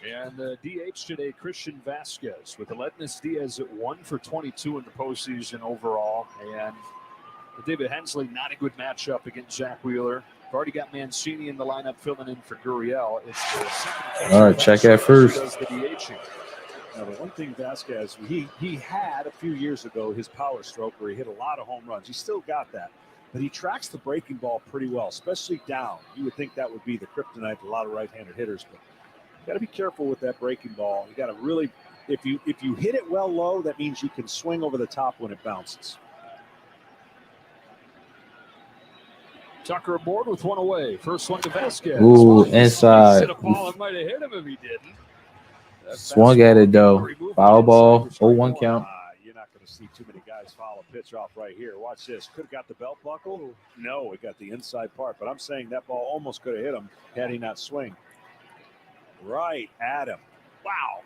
And the DH today, Christian Vasquez, with Aledmus Diaz at 1 for 22 in the postseason overall. And David Hensley, not a good matchup against Zach Wheeler. We've already got Mancini in the lineup filling in for Gurriel. It's the second. All right, check that first. Does the DHing. Now, the one thing Vasquez, he had a few years ago his power stroke where he hit a lot of home runs. He still got that, but he tracks the breaking ball pretty well, especially down. You would think that would be the kryptonite to a lot of right-handed hitters, but you got to be careful with that breaking ball. You got to really, if you hit it well low, that means you can swing over the top when it bounces. Tucker aboard with one away. First one to Vasquez. Ooh, inside. Hit a ball and might have hit him if he didn't. Swung at it though. Foul ball. 0-1 count. You're not going to see too many guys foul a pitch off right here. Watch this. Could have got the belt buckle. No, it got the inside part. But I'm saying that ball almost could have hit him had he not swing. Right at him. Wow.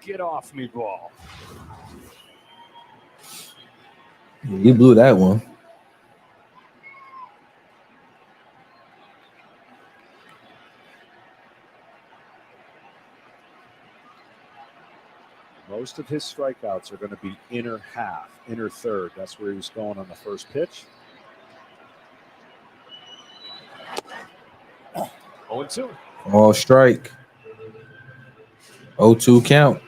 Get off me, ball. You blew that one. Most of his strikeouts are going to be inner half, inner third. That's where he was going on the first pitch. 0-2. All strike. 0-2 count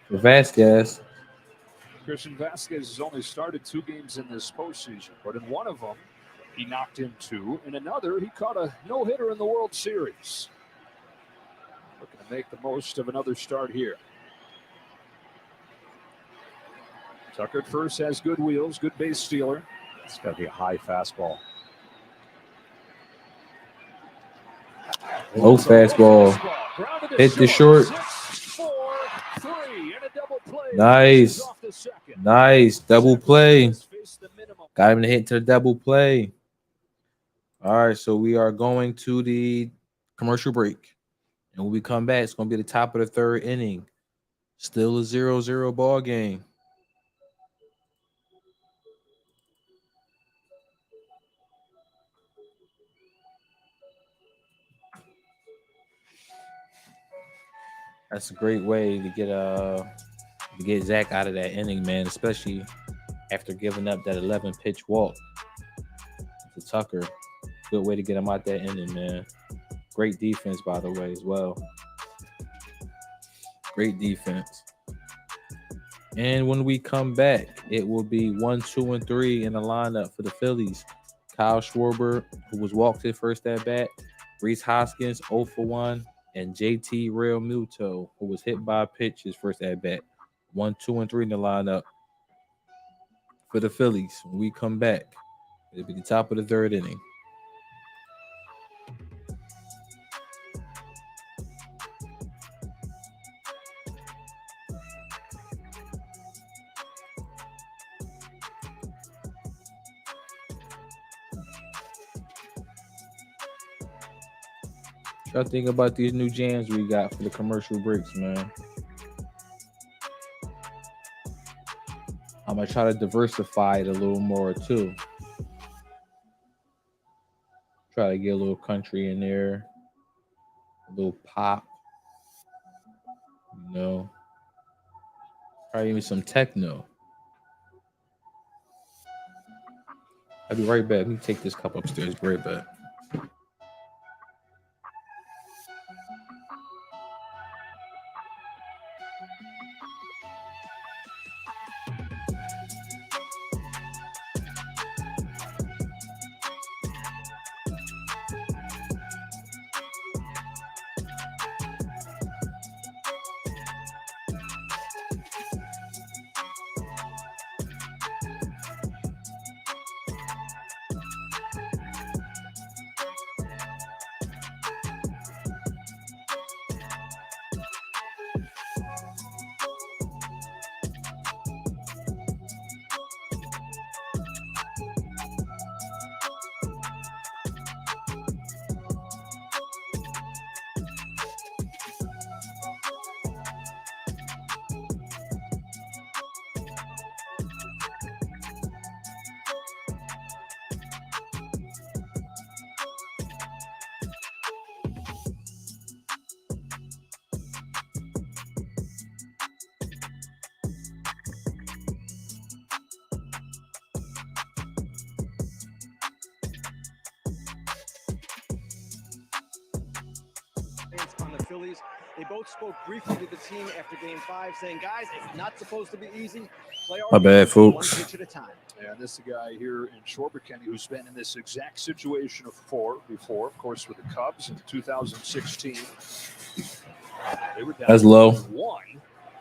for Vasquez. Christian Vasquez has only started 2 games in this postseason, but in one of them, he knocked in 2. In another, he caught a no-hitter in the World Series. Looking to make the most of another start here. Tucker at first has good wheels, good base stealer. It's got to be a high fastball. Low fastball. Hit the short. 6-4-3 and a double play. Nice. Nice. Double play. Got him to hit to the double play. All right, so we are going to the commercial break. And when we come back, it's going to be the top of the third inning. Still a 0-0 ball game. That's a great way to get Zach out of that inning, man, especially after giving up that 11-pitch walk to Tucker. Good way to get him out that inning, man. Great defense, by the way, as well. Great defense. And when we come back, it will be 1, 2, and 3 in the lineup for the Phillies. Kyle Schwarber, who was walked his first at bat. Reese Hoskins, 0 for 1. And JT Real Muto, who was hit by a pitch his first at bat. 1, 2, and 3 in the lineup for the Phillies. When we come back, it'll be the top of the third inning. What y'all think about these new jams we got for the commercial breaks, man? I'm gonna try to diversify it a little more too. Try to get a little country in there, a little pop, you know. Probably even some techno. I'll be right back. Let me take this cup upstairs. Be right back. Phillies. They both spoke briefly to the team after Game 5, saying, guys, it's not supposed to be easy. Play our My bad, game folks. one pitch at a time. And this is a guy here in Schwarber County who's been in this exact situation before, of course, with the Cubs in 2016. They were down That's low.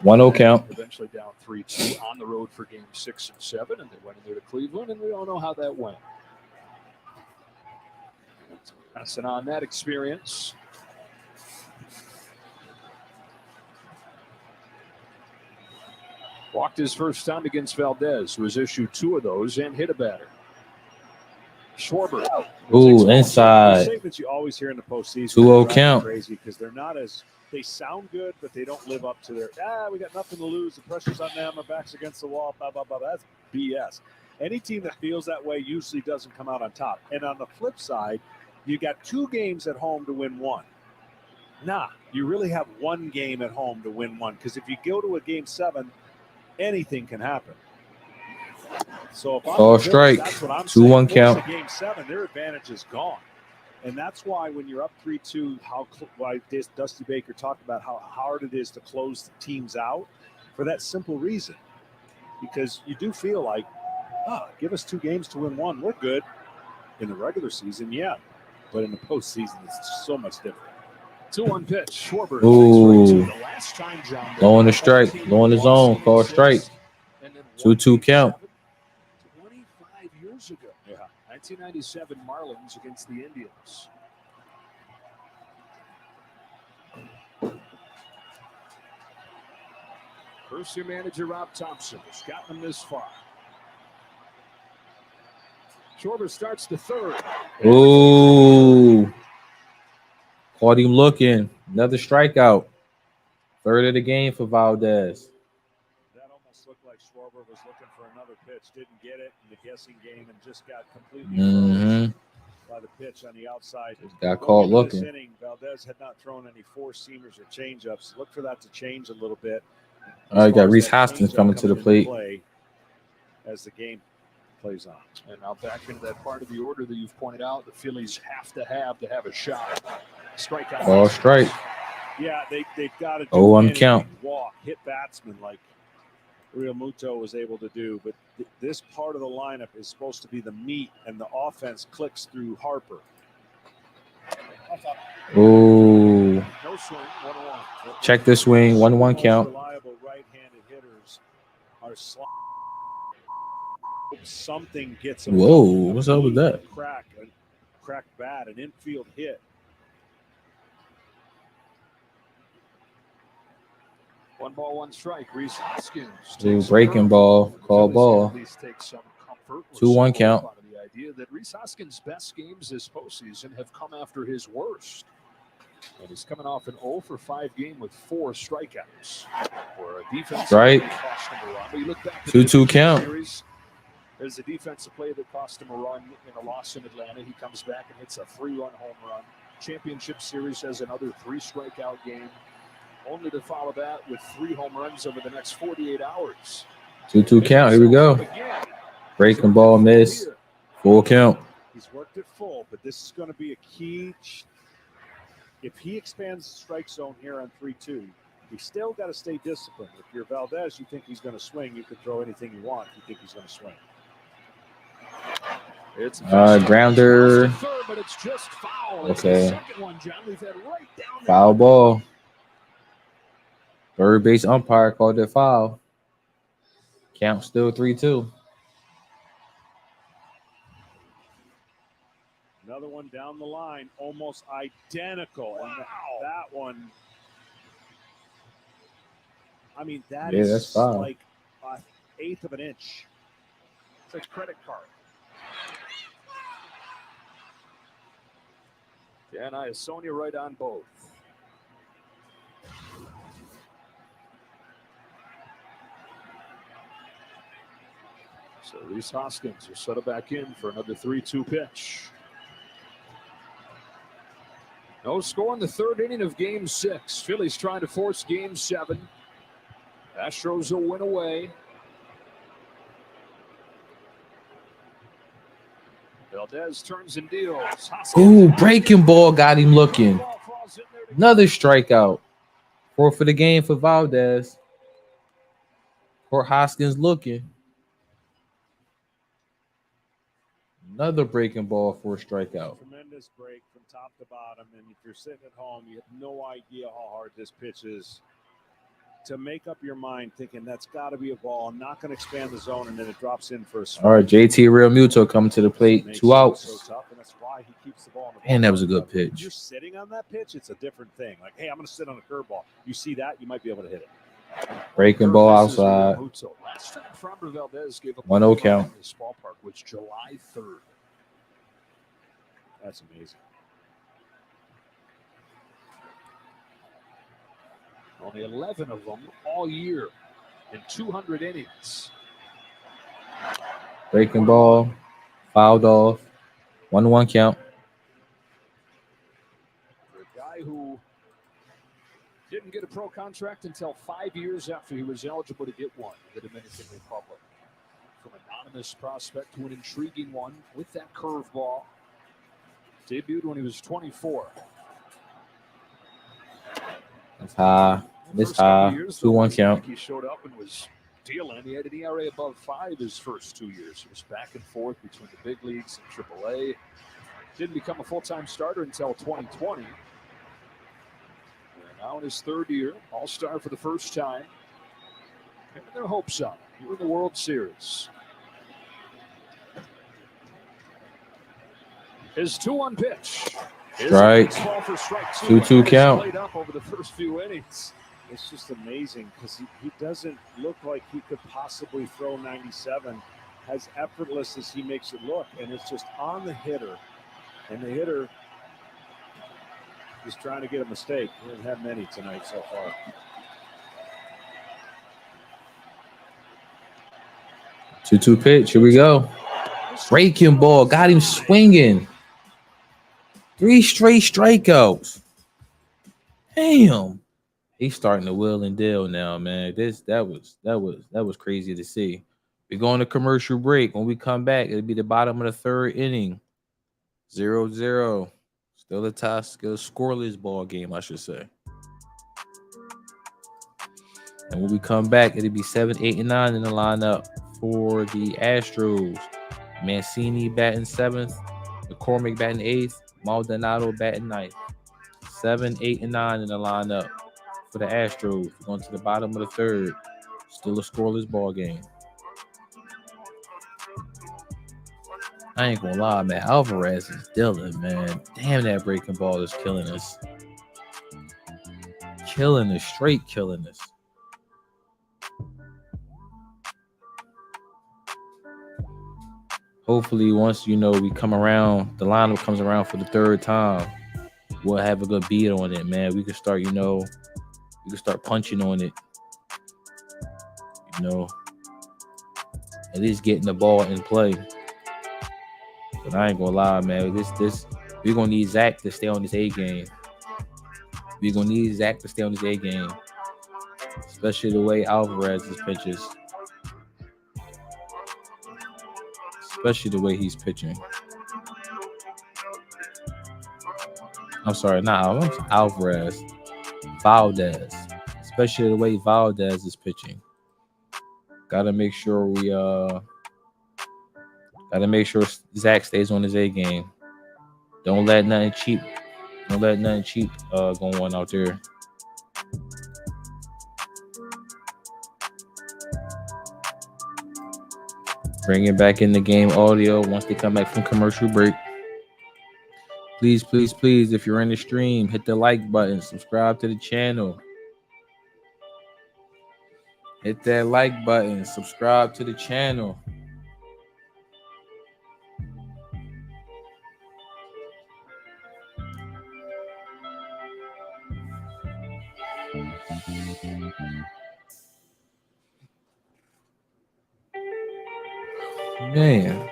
1-0 count. Eventually down 3-2 on the road for Game 6 and 7, and they went in there to Cleveland, and we all know how that went. Passing on that experience. Walked his first time against Valdez, who has issued 2 of those and hit a batter. Schwarber. Ooh, inside. Statements you always hear in the postseason. 2-0 count. Crazy because they're not as, they sound good, but they don't live up to their, we got nothing to lose. The pressure's on them. Our back's against the wall. Blah, blah, blah. That's BS. Any team that feels that way usually doesn't come out on top. And on the flip side, you got 2 games at home to win 1. Nah, you really have 1 game at home to win 1. Because if you go to a Game 7, anything can happen. So if Ball strike. 2-1 count. Game 7, their advantage is gone. And that's why when you're up 3-2, why Dusty Baker talked about how hard it is to close the teams out for that simple reason. Because you do feel like, give us 2 games to win 1. We're good. In the regular season, yeah. But in the postseason, it's so much different. 2-1 pitch. Schwarber. Ooh. The last time, John, Low on the strike. Low on the zone. Call strike. 2-2 count. 25 years ago. Yeah. 1997 Marlins against the Indians. First-year manager Rob Thompson has gotten them this far. Schwarber starts the 3rd. Ooh. Caught him looking. Another strikeout. 3rd of the game for Valdez. That almost looked like Schwarber was looking for another pitch, didn't get it in the guessing game, and just got completely frozen by the pitch on the outside. Got caught looking. This inning, Valdez had not thrown any 4-seamers or changeups. Look for that to change a little bit. All right, got Reese Hoskins coming to the plate. As the game plays on. And now back into that part of the order that you've pointed out, the Phillies have to have a shot. Strikeout. Ball strike. Yeah, they've got to do 0-1 count. Walk, hit batsmen like Real Muto was able to do. But this part of the lineup is supposed to be the meat, and the offense clicks through Harper. Ooh. No swing, 1-1. Check the swing. 1-1 count. Reliable right-handed hitters are something gets them. Whoa, what's up with that? A crack bat, an infield hit. 1 ball, 1 strike. Reese Hoskins. Ooh, breaking ball. Call ball. At least take some comfort. 2-1 count. Out of the idea that Reese Hoskins' best games this postseason have come after his worst. And he's coming off an 0-for-5 game with 4 strikeouts. For a defense right. Cost him a run. But you look back at 2-2 count. Series, there's a defensive play that cost him a run in a loss in Atlanta. He comes back and hits a 3-run home run. Championship Series has another 3-strikeout game, only to follow that with 3 home runs over the next 48 hours. 2-2 count. Here we go. Breaking ball miss. Full count. He's worked it full, but this is going to be a key. If he expands the strike zone here on 3-2, he's still got to stay disciplined. If you're Valdez, you think he's going to swing, you can throw anything you want. You think he's going to swing. It's grounder. Third, but it's just foul. Okay. It's the second one, John. We've had right down Foul ball. Third base umpire called it foul. Count still 3-2. Another one down the line, almost identical. Wow. And that one, I mean, that's foul. like an 1/8 of an inch. It's like credit card. Yeah, and I have Sonia right on both. So Reese Hoskins will settle back in for another 3-2 pitch. No score in the 3rd inning of Game 6. Phillies trying to force Game 7. Astros will win away. Valdez turns and deals. Ooh, breaking ball got him looking. Ball falls in there Another strikeout. 4 for the game for Valdez. Court Hoskins looking. Another breaking ball for a strikeout. Tremendous break from top to bottom. And if you're sitting at home, you have no idea how hard this pitch is to make up your mind thinking that's got to be a ball. I'm not going to expand the zone, and then it drops in for a swing. All right, JT Real Muto coming to the plate. 2 outs. So tough, and that's why he keeps the ball in the Man, that was a good If pitch. you're sitting on that pitch, it's a different thing. Like, hey, I'm going to sit on a curveball. You see that, you might be able to hit it. Breaking ball outside. Last time Framber Valdez gave up 1-0 count. in this ballpark was July 3rd. That's amazing. Only 11 of them all year in 200 innings. Breaking ball. Fouled off. 1-1 count. For a guy who didn't get a pro contract until 5 years after he was eligible to get one in the Dominican Republic. From anonymous prospect to an intriguing one with that curveball. Debuted when he was 24. That's high. This high. 2-1 count. He showed up and was dealing. He had an ERA above 5 his first 2 years. He was back and forth between the big leagues and AAA. Didn't become a full-time starter until 2020. And now in his third year, all-star for the first time. And their hopes up here in the World Series. His 2-1 pitch. Strike. 2-2 count. Played up over the first few innings. It's just amazing because he doesn't look like he could possibly throw 97 as effortless as he makes it look. And it's just on the hitter. And the hitter is trying to get a mistake. We haven't had many tonight so far. Two pitch. Here we go. Breaking ball. Got him swinging. 3 straight strikeouts. Damn. He's starting to wheel and deal now, man. That was crazy to see. We're going to commercial break. When we come back, it'll be the bottom of the third inning. 0-0. Still a tie, still a scoreless ball game, I should say. And when we come back, it'll be 7, 8, and 9 in the lineup for the Astros. Mancini batting 7th, McCormick batting 8th, Maldonado batting 9th. 7, 8, and 9 in the lineup for the Astros. We're going to the bottom of the third. Still a scoreless ball game. I ain't gonna lie, man. Alvarez is dealing, man. Damn, that breaking ball is killing us. Killing us, straight killing us. Hopefully, once we come around, the lineup comes around for the third time, we'll have a good beat on it, man. We can start, we can start punching on it. At least getting the ball in play. But I ain't gonna lie, man. This we're gonna need Zach to stay on his A game. We're gonna need Zach to stay on his A game, especially the way Alvarez pitches. Especially the way he's pitching. I'm sorry, not Alvarez. Valdez. Especially the way Valdez is pitching. Gotta make sure Zach stays on his A game. Don't let nothing cheap go on out there. Bringing back in the game audio once they come back from commercial break. Please, please, please, if you're in the stream, hit the like button, subscribe to the channel. Hit that like button, subscribe to the channel. Man.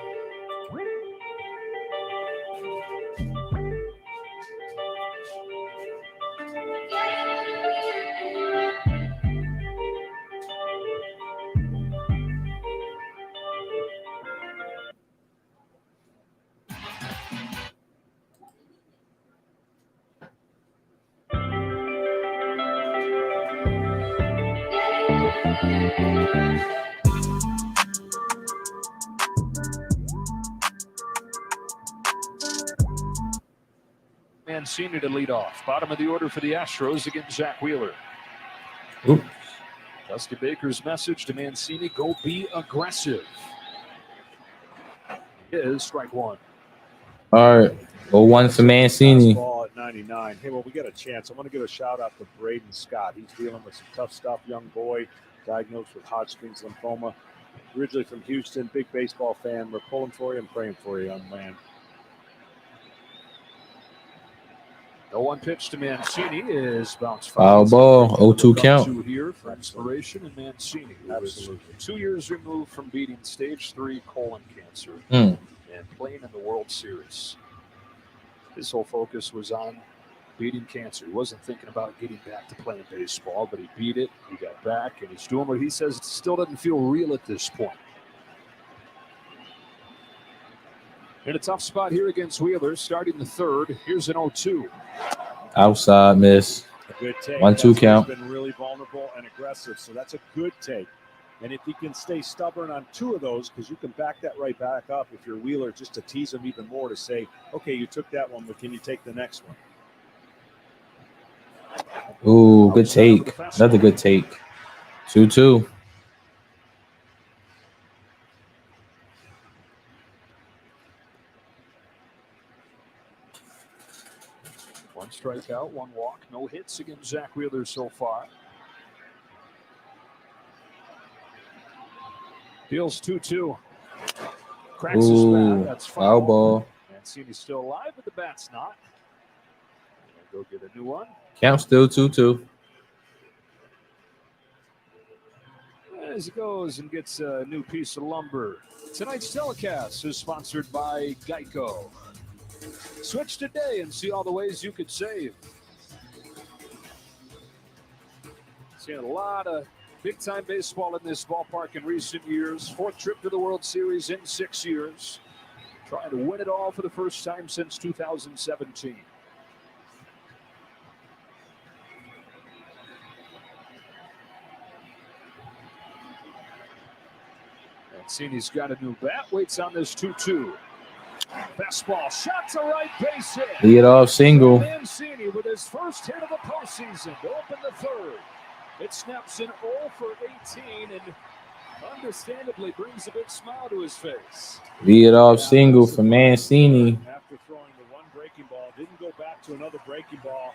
Mancini to lead off. Bottom of the order for the Astros against Zach Wheeler. Ooh. Dusty Baker's message to Mancini, go be aggressive. Is strike one. All right. 0-1 for Mancini. Ball at 99. Hey, well, we got a chance. I want to give a shout out to Braden Scott. He's dealing with some tough stuff. Young boy, diagnosed with Hodgkin's lymphoma. Originally from Houston, big baseball fan. We're pulling for you and praying for you, young man. The one pitch to Mancini is bounced Foul ball. 0-2 count. 2 here for inspiration, and Mancini, who is 2 years removed from beating stage 3 colon cancer and playing in the World Series. His whole focus was on beating cancer. He wasn't thinking about getting back to playing baseball, but he beat it. He got back, and he's doing what he says still doesn't feel real at this point. In a tough spot here against Wheeler, starting the third. Here's an 0-2. Outside miss. A good take. 1-2 count. He's been really vulnerable and aggressive, so that's a good take. And if he can stay stubborn on 2 of those, because you can back that right back up if you're Wheeler, just to tease him even more to say, okay, you took that one, but can you take the next one? Ooh, good take. Another good take. 2-2. One strikeout, 1 walk, no hits against Zach Wheeler so far. Deals 2-2. Cracks his bat. That's foul ball. Mancini's still alive, but the bat's not. Go get a new one. Count still 2-2. As he goes and gets a new piece of lumber. Tonight's telecast is sponsored by Geico. Switch today and see all the ways you could save. Seen a lot of big-time baseball in this ballpark in recent years. 4th trip to the World Series in 6 years. Trying to win it all for the first time since 2017. Mancini's got a new bat. Waits on this 2-2. Fastball, shot to right base hit. Lead off single. Mancini with his first hit of the postseason to open the third. It snaps an 0 for 18 and understandably brings a big smile to his face. Lead off single for Mancini. After throwing the one breaking ball, didn't go back to another breaking ball,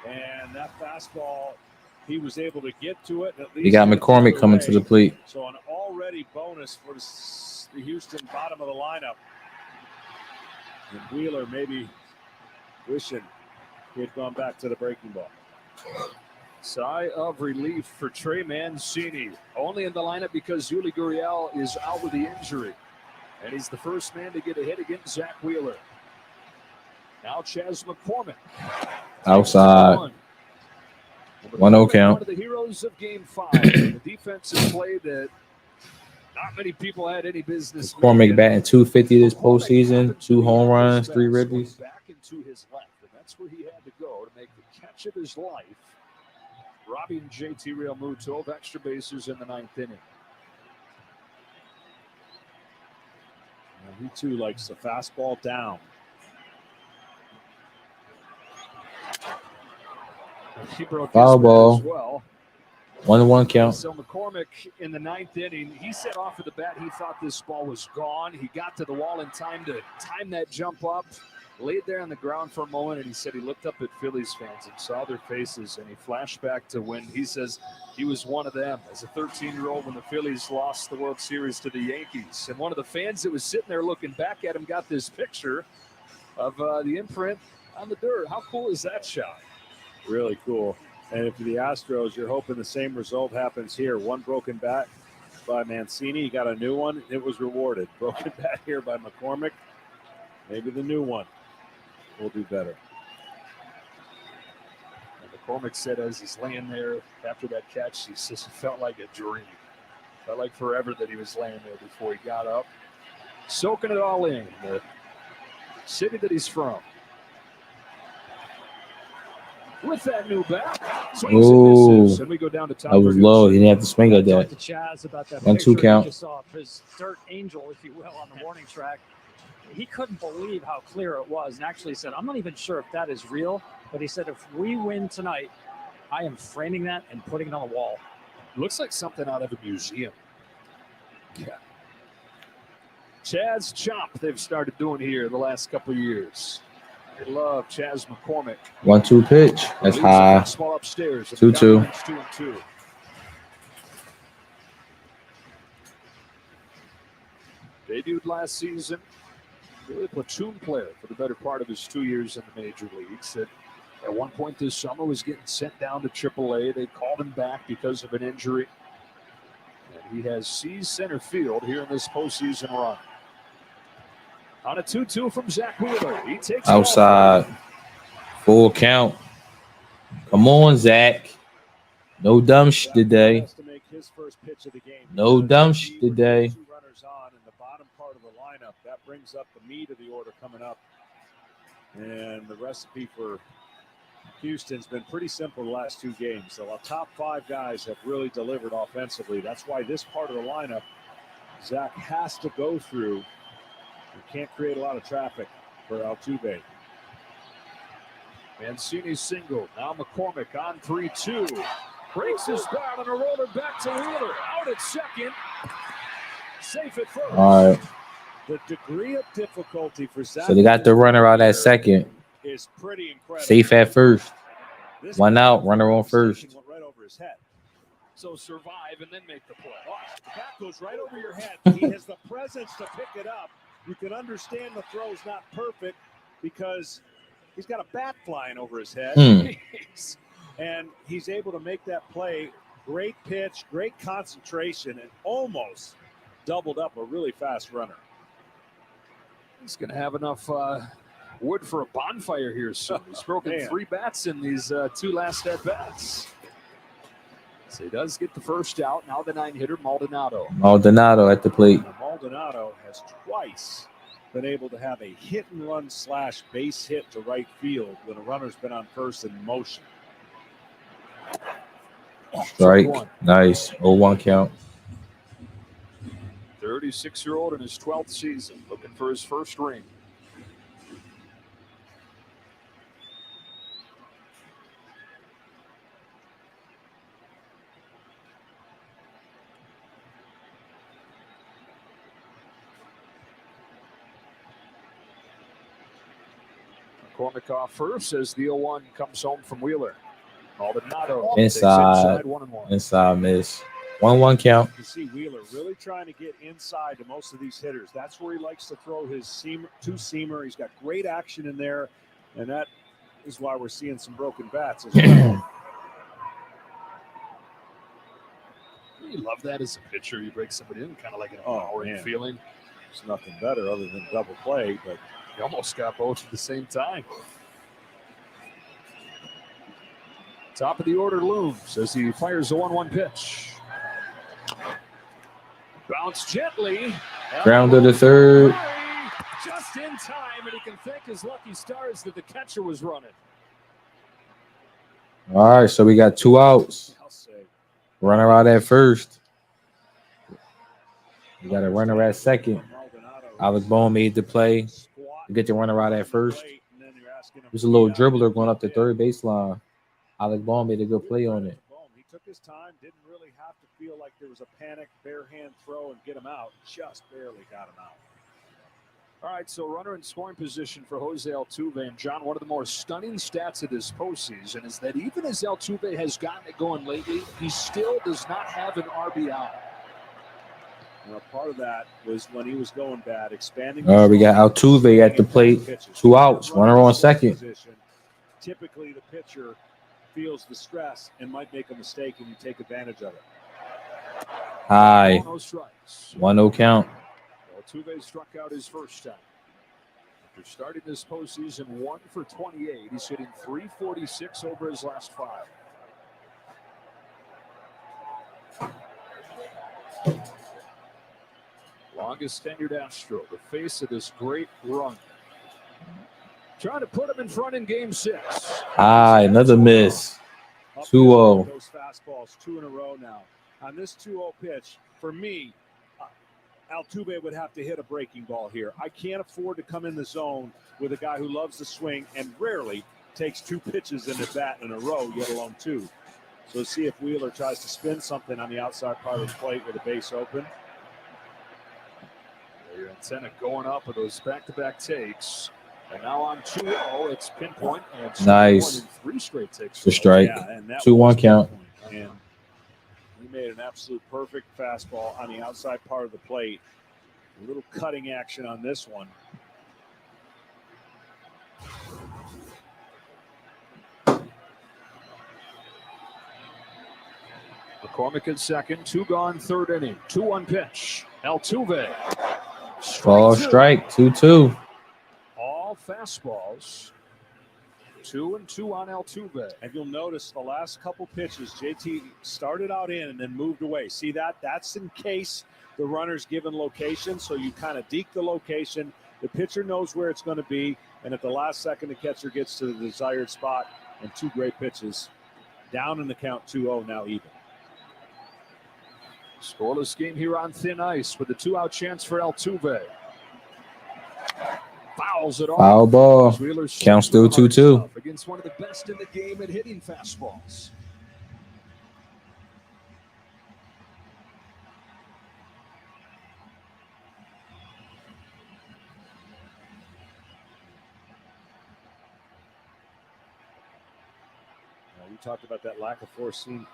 and that fastball, he was able to get to it. At least You got McCormick coming to the plate. So an already bonus for the Houston bottom of the lineup. And Wheeler maybe wishing he had gone back to the breaking ball. Sigh of relief for Trey Mancini. Only in the lineup because Yuli Gurriel is out with the injury. And he's the first man to get a hit against Zach Wheeler. Now Chas McCormick. Outside. 1-0 count. One of the heroes of Game 5. The defensive play that not many people had any business. McCormick batting .250 this postseason. 2 home runs, 3 ribbies. Back into his left, and that's where he had to go to make the catch of his life. Robbing JT Realmuto 12 extra bases in the 9th inning. And he too likes the fastball down. He broke foul his ball. as well. 1-1 count. So McCormick in the 9th inning, he said off of the bat he thought this ball was gone. He got to the wall in time to time that jump up, laid there on the ground for a moment, and he said he looked up at Phillies fans and saw their faces, and he flashed back to when he says he was one of them as a 13-year-old when the Phillies lost the World Series to the Yankees. And one of the fans that was sitting there looking back at him got this picture of the imprint on the dirt. How cool is that shot? Really cool. And if the Astros, you're hoping the same result happens here. One broken bat by Mancini. He got a new one. It was rewarded. Broken bat here by McCormick. Maybe the new one will do better. And McCormick said as he's laying there after that catch, he says it felt like a dream. Felt like forever that he was laying there before he got up. Soaking it all in. The city that he's from. With that new bat, swings and misses, and we go down to top. That was low. He didn't have to swing at that. To Chaz about that 1-2 count. just saw his dirt angel, if you will, on the warning track. he couldn't believe how clear it was, and actually said, I'm not even sure if that is real, but he said, if we win tonight, I am framing that and putting it on the wall. Looks like something out of a museum. Yeah. Chaz Chomp, they've started doing here the last couple of years. They love Chaz McCormick. 1-2 pitch. That's high. Small upstairs. 2-2. 2-2. Debuted last season. Really a platoon player for the better part of his 2 years in the major leagues. At one point this summer was getting sent down to AAA. They called him back because of an injury. And he has seized center field here in this postseason run. On a 2-2 from Zach Wheeler. He takes outside. Full count. Come on, Zach. No dumb shit today. No dumb shit today. Two runners on in the bottom part of the lineup. That brings up the meat of the order coming up. And the recipe for Houston's been pretty simple the last 2 games. So our top 5 guys have really delivered offensively. That's why this part of the lineup, Zach has to go through. You can't create a lot of traffic for Altuve. Mancini's single. Now McCormick on 3-2. Breaks his bat on a roller back to Wheeler. Out at second. Safe at first. All right. The degree of difficulty for Zach. So they got the runner out at second. Is pretty incredible. Safe at first. 1 out, runner on first. Went right over his head. So survive and then make the play. Watch, the bat goes right over your head. He has the presence to pick it up. You can understand the throw's not perfect because he's got a bat flying over his head. And he's able to make that play. Great pitch, great concentration, and almost doubled up a really fast runner. He's going to have enough wood for a bonfire here soon. He's broken 3 bats in these 2 last at-bats. So he does get the first out. Now the 9-hitter, Maldonado. Maldonado at the plate. Maldonado has twice been able to have a hit-and-run / base hit to right field when a runner's been on first in motion. Strike. Nice. 0-1 count. 36-year-old in his 12th season, looking for his first ring. McCormick off first as the 0-1 comes home from Wheeler. Maldonado inside 1-1. Inside miss. 1-1 count. You see Wheeler really trying to get inside to most of these hitters. That's where he likes to throw his two-seamer. He's got great action in there, and that is why we're seeing some broken bats as well. You love that as a pitcher. You break somebody in, kind of like an empowering feeling. There's nothing better other than double play, but you almost got both at the same time. Top of the order looms as he fires the 1-1 pitch. Bounce gently. Ground to the third. Just in time, and he can thank his lucky stars that the catcher was running. All right, so we got 2 outs. Runner out at first. We got a runner at second. Alex Bone made the play. We get the runner out at first. There's a little dribbler going up the third baseline. Alex Bone made a good play on it. He took his time, didn't really have to feel like there was a panic, bare hand throw and get him out. Just barely got him out. All right, so runner in scoring position for Jose Altuve. And John, one of the more stunning stats of this postseason is that even as Altuve has gotten it going lately, he still does not have an RBI. Now, part of that was when he was going bad, expanding. We got Altuve at the plate. 2 outs. Runner on second. Typically, the pitcher feels the stress and might make a mistake, and you take advantage of it. High. 1-0 count. Altuve struck out his first time. After starting this postseason 1 for 28, he's hitting .346 over his last 5. Longest tenured Astro, the face of this great run. Trying to put him in front in game 6. Another miss. 2-0. Those fastballs 2 in a row now. On this 2-0 pitch, for me, Altuve would have to hit a breaking ball here. I can't afford to come in the zone with a guy who loves to swing and rarely takes 2 pitches in at bat in a row, let alone 2. So see if Wheeler tries to spin something on the outside part of the plate with a base open. Your antenna going up with those back-to-back takes. And now on 2-0, it's pinpoint and Nice. 3 straight takes. For strike. Yeah, and that 2-1 was count. pinpoint. And he made an absolute perfect fastball on the outside part of the plate. A little cutting action on this one. McCormick in second, 2 gone, 3rd inning. 2-1 pitch. Altuve. Ball strike. 2-2. All fastballs. 2-2 on Altuve. And you'll notice the last couple pitches, JT started out in and then moved away. See that? That's in case the runner's given location. So you kind of deke the location. The pitcher knows where it's going to be. And at the last second, the catcher gets to the desired spot. And 2 great pitches. Down in the count, 2-0, now even. Scoreless game here on thin ice with the 2-out chance for Altuve. Fouls it off. Foul ball. Count still 2-2. Against one of the best in the game at hitting fastballs. We talked about that lack of four-seam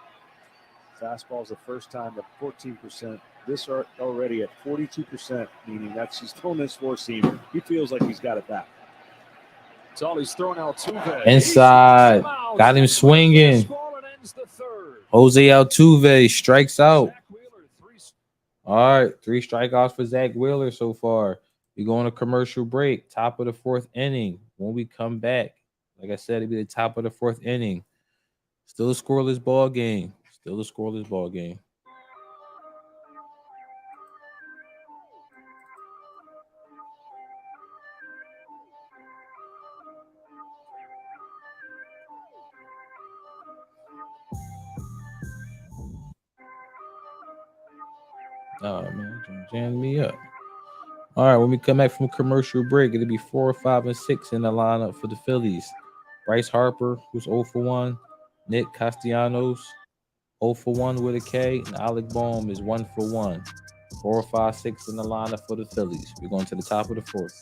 fastballs the first time at 14%. This are already at 42%, meaning that's he's thrown this four-seam. He feels like he's got it back. That's all he's thrown. Altuve. Inside. Got him swinging. Jose Altuve strikes out. All right. 3 strikeouts for Zach Wheeler so far. We go on a commercial break. Top of the 4th inning. When we come back, like I said, it'll be the top of the 4th inning. Still a scoreless ball game. Still a scoreless ball game. Oh, man, jamming me up. All right, when we come back from commercial break, it'll be 4, 5, and 6 in the lineup for the Phillies. Bryce Harper, who's 0 for 1. Nick Castellanos, 0 for 1 with a K. And Alec Bohm is 1 for 1. 4, 5, 6 in the lineup for the Phillies. We're going to the top of the 4th.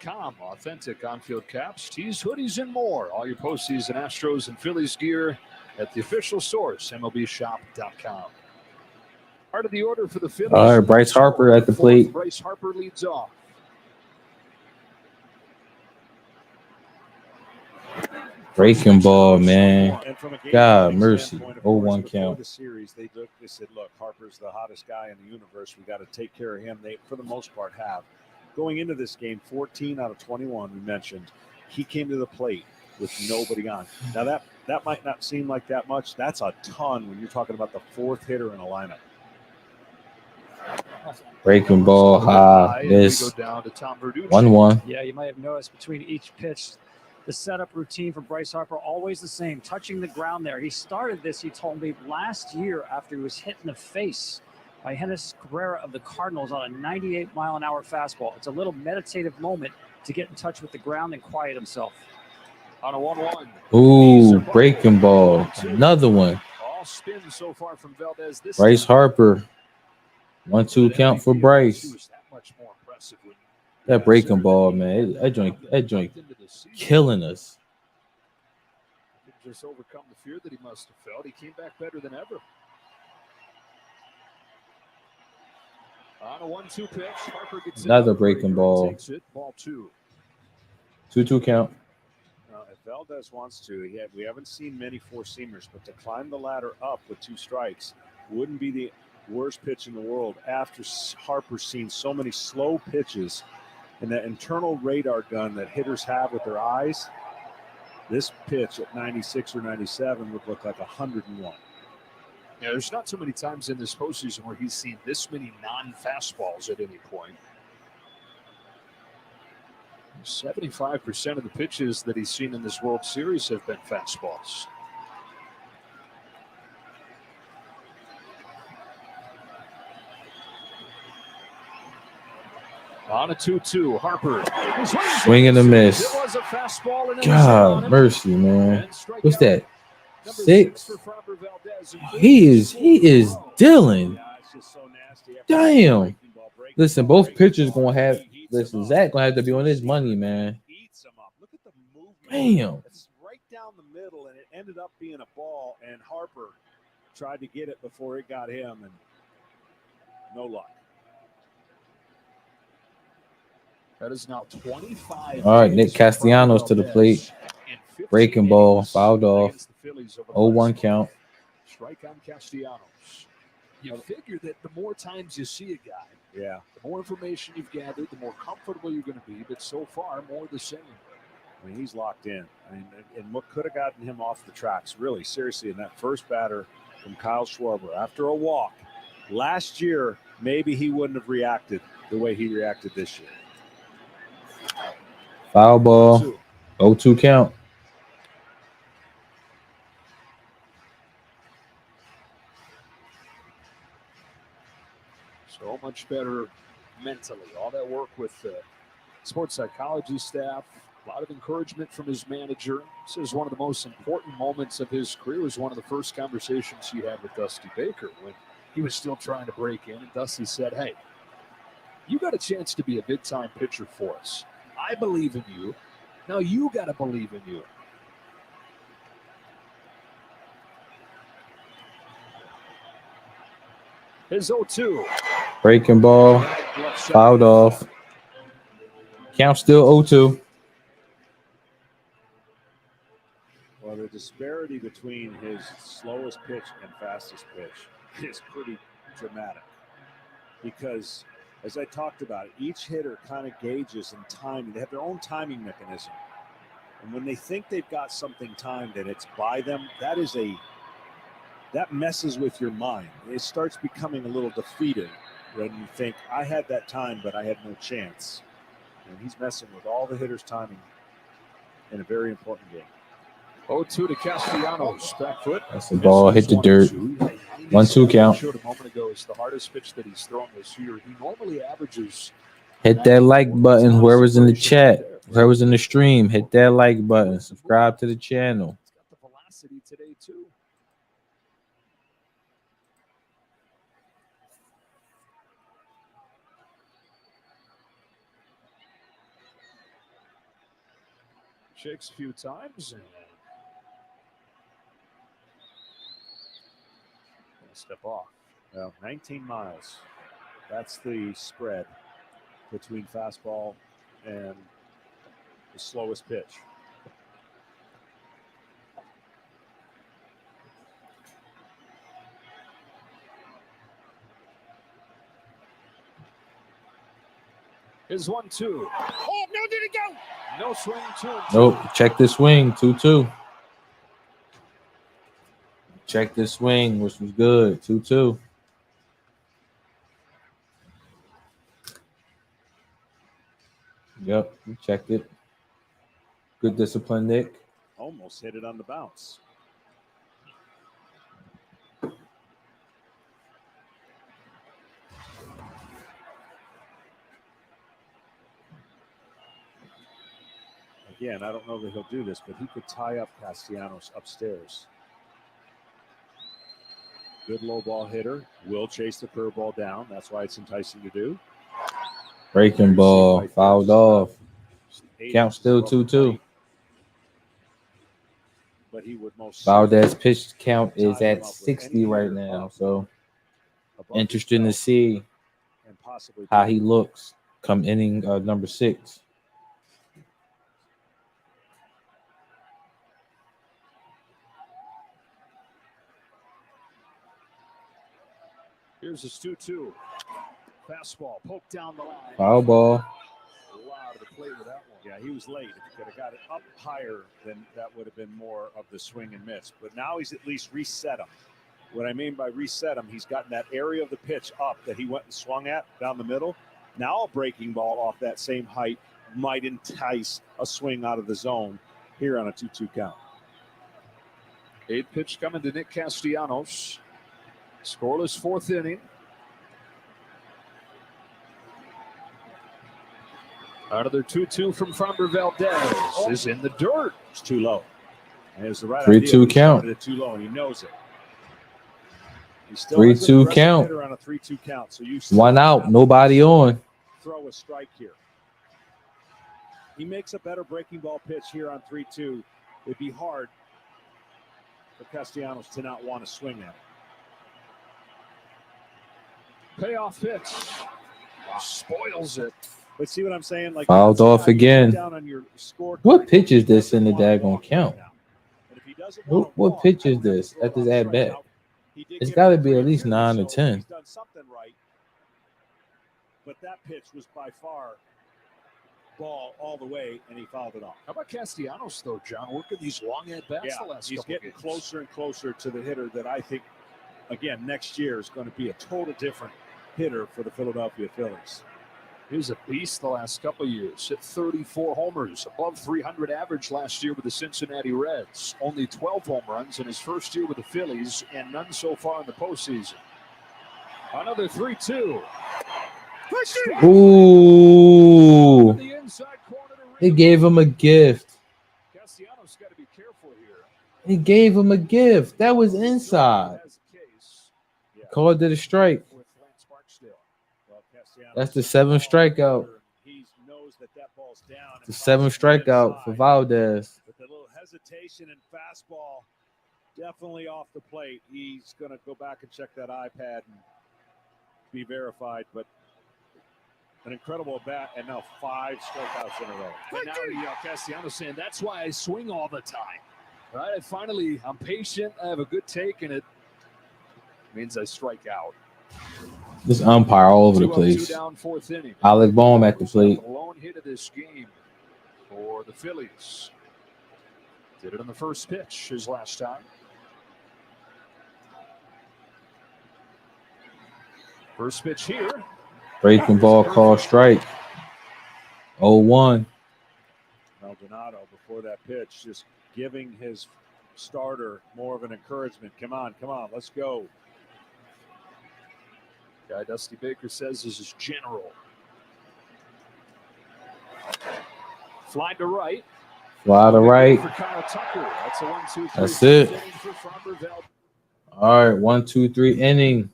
brink.com. Authentic on-field caps, tees, hoodies, and more. All your postseason Astros and Phillies gear at the official source, MLBshop.com. Part of the order for the Phillies. All right, Bryce Harper at the plate. Bryce Harper leads off. Breaking ball, man. God mercy. 0-1 count. The series, they said, look, Harper's the hottest guy in the universe. We got to take care of him. They, for the most part, have. Going into this game, 14 out of 21, we mentioned, he came to the plate with nobody on. Now, that might not seem like that much. That's a ton when you're talking about the fourth hitter in a lineup. Breaking ball, high, miss. 1-1. Yeah, you might have noticed between each pitch, the setup routine for Bryce Harper always the same, touching the ground there. He started this, he told me, last year after he was hit in the face by Hennis Cabrera of the Cardinals on a 98-mile-an-hour fastball. It's a little meditative moment to get in touch with the ground and quiet himself. On a 1-1. Ooh, breaking ball. Another one. All spins so far from Valdez this Bryce time. Harper. 1-2 count for Bryce. That breaking ball, man. That joint killing us. Just overcome the fear that he must have felt. He came back better than ever. On a 1-2 pitch, Harper gets another breaking ball. Takes it, ball 2. 2-2 count. If Valdez wants to, we haven't seen many four-seamers, but to climb the ladder up with 2 strikes wouldn't be the worst pitch in the world after Harper's seen so many slow pitches and that internal radar gun that hitters have with their eyes. This pitch at 96 or 97 would look like 101. Yeah, there's not too many times in this postseason where he's seen this many non-fastballs at any point. 75% of the pitches that he's seen in this World Series have been fastballs. On a 2-2, Harper. Swing and a miss. It was a fastball and God mercy, man. What's that? 6? He is dealing. Damn. Listen, both pitchers gonna have. Listen, Zach gonna have to be on his money, man. Damn. It's right down the middle, and it ended up being a ball. And Harper tried to get it before it got him, and no luck. That is now 25. All right, Nick Castellanos to the plate. Breaking ball, fouled off. 0-1 count. Strike on Castellanos. You figure that the more times you see a guy, the more information you've gathered, the more comfortable you're going to be. But so far, more the same. I mean, he's locked in. I mean, and what could have gotten him off the tracks, really, seriously, in that first batter from Kyle Schwarber after a walk. Last year, maybe he wouldn't have reacted the way he reacted this year. Foul ball. 0-2 count. So much better mentally. All that work with the sports psychology staff. A lot of encouragement from his manager. This is one of the most important moments of his career. It was one of the first conversations he had with Dusty Baker when he was still trying to break in. And Dusty said, hey, you got a chance to be a big-time pitcher for us. I believe in you. Now you got to believe in you. His 0-2. Breaking ball. Fouled off. Count still 0-2. Well, the disparity between his slowest pitch and fastest pitch is pretty dramatic because, as I talked about, each hitter kind of gauges and timing. They have their own timing mechanism. And when they think they've got something timed and it's by them, that messes with your mind. It starts becoming a little defeated when you think, I had that time, but I had no chance. And he's messing with all the hitters' timing in a very important game. 0-2 to Castellanos. Back foot. That's the ball. Hit the dirt. 1-2 count. Showed a moment ago is the hardest pitch that he's thrown this year. He normally averages. Hit that like button. Whoever's in the chat, whoever's in the stream, hit that like button. Subscribe to the channel. He's got the velocity today too. Shakes a few times and step off. Well, 19 miles. That's the spread between fastball and the slowest pitch. Here's 1-2. Oh, no, did it go? No swing, 2-2. Nope. Check the swing. 2-2. Check the swing, which was good. 2-2. Yep. We checked it. Good discipline, Nick. Almost hit it on the bounce. Again, I don't know that he'll do this, but he could tie up Castellanos upstairs. Good low ball hitter. Will chase the curveball down. That's why it's enticing to do. Breaking ball. Fouled off. Count still 2-2. But he would most Valdez pitch count is at 60 right now. So interesting to see and possibly how he looks come inning number 6. Here's his 2-2. Fastball poked down the line. Foul ball. A lot of the play with that one. Yeah, he was late. If he could have got it up higher, then that would have been more of the swing and miss. But now he's at least reset him. What I mean by reset him, he's gotten that area of the pitch up that he went and swung at down the middle. Now a breaking ball off that same height might entice a swing out of the zone here on a 2-2 count. 8th pitch coming to Nick Castellanos. Scoreless 4th inning. Another 2-2 from Framber Valdez is in the dirt. It's too low. And it was the right 3-2 idea. count. It too low, and he knows it. He still 3-2 has an aggressive count. hitter on a 3-2 count. So you still 1 out. have Nobody to on. throw a strike here. He makes a better breaking ball pitch here on 3-2. It'd be hard for Castellanos to not want to swing at it. Payoff pitch. Spoils it. But see what I'm saying? Like Fouled off again. Down on your scorecard. What pitch is this in the daggone count? And if he doesn't want to What walk, pitch is I don't this have to at throw this out a at bat? strikeout. He did It's get got to it be at for least 3-2, 9 or so 10. He's done something right. But that pitch was by far ball all the way, and he fouled it off. How about Castellanos, though, John? Working these long at-bats the last he's couple getting games. closer and closer to the hitter that I think, again, next year is going to be a total different hitter for the Philadelphia Phillies. He was a beast the last couple of years. Hit 34 homers, above 300 average last year with the Cincinnati Reds. Only 12 home runs in his first year with the Phillies, and none so far in the postseason. Another 3-2. Ooh. The inside corner to They gave him a gift. Castellanos got to be careful here. He gave him a gift. That was inside. Has a case Called it a strike. with Lance Barksdale. Well, Castellanos That's the 7th strikeout. He knows that ball's down. The 7th strikeout for Valdez. With a little hesitation and fastball definitely off the plate. He's going to go back and check that iPad and be verified. But an incredible bat, and now 5 strikeouts in a row. And now Castellanos saying, that's why I swing all the time. Right? I'm patient. I have a good take, and it means I strike out. This umpire all over the 2-2 place. down, 4th inning. Alec Boehm at the plate. The lone hit of this game for the Phillies. Did it on the first pitch his last time. First pitch here. Breaking ball call strike. 0-1. Maldonado, before that pitch, just giving his starter more of an encouragement. Come on, let's go. Guy Dusty Baker says this is general. Fly to right. Fly to right. For Kyle Tucker. That's a 1-2-3. That's it. For Framber Valdez. All right, 1-2-3 inning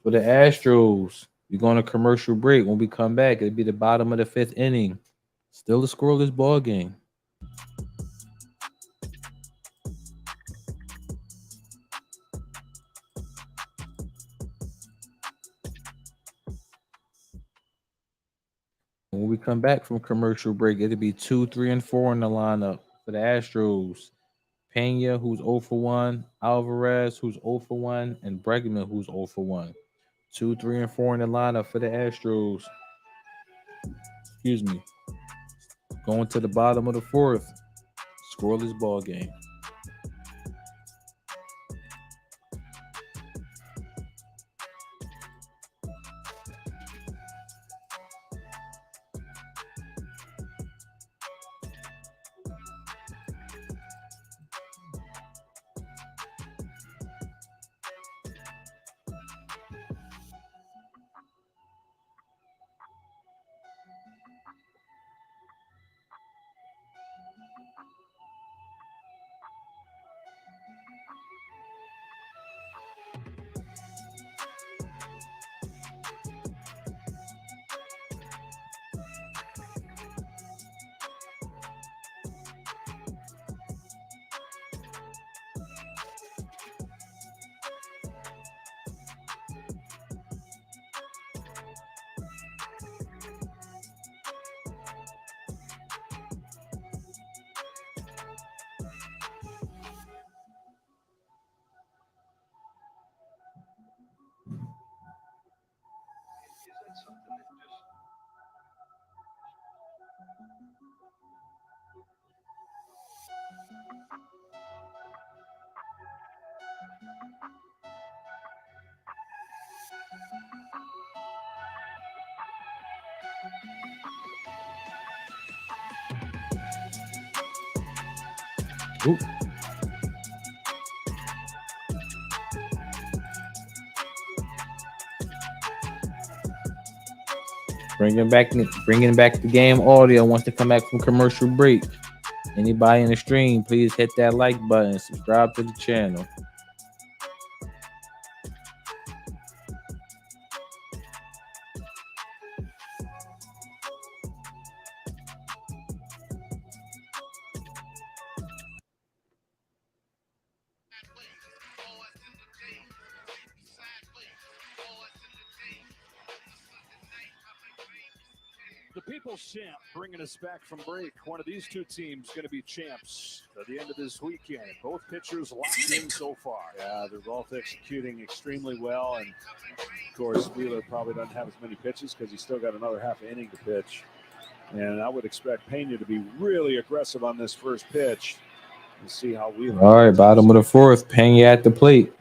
for the Astros. We're going to commercial break. When we come back, it'll be the bottom of the 5th inning. Still a scoreless ball game. When we come back from commercial break, it'll be 2, 3, and 4 in the lineup for the Astros. Pena, who's 0 for 1, Alvarez, who's 0 for 1, and Bregman, who's 0 for 1. 2, 3, and 4 in the lineup for the Astros. Excuse me. Going to the bottom of the fourth. Scoreless ball game. Ooh. Bringing back the game audio wants to come back from commercial break. Anybody in the stream, please hit that like button, subscribe to the channel. The People's Champ bringing us back from break. One of these two teams going to be champs at the end of this weekend. Both pitchers locked in so far. Yeah, they're both executing extremely well. And, of course, Wheeler probably doesn't have as many pitches because he's still got another half inning to pitch. And I would expect Pena to be really aggressive on this first pitch and see how Wheeler. All right, bottom of the fourth, Pena at the plate.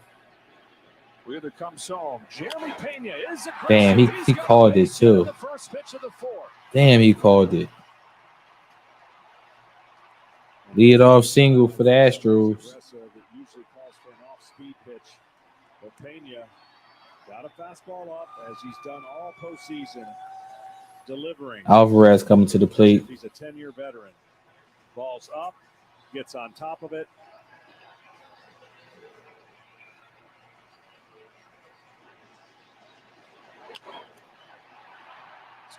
Wheeler comes home. Jeremy Pena is aggressive. Damn, he called it too. The first pitch of the fourth. Damn, he called it. Lead off single for the Astros. It usually calls for an off-speed pitch. But Pena got a fastball up as he's done all postseason, delivering. Alvarez coming to the plate. He's a 10-year veteran. Ball's up, gets on top of it.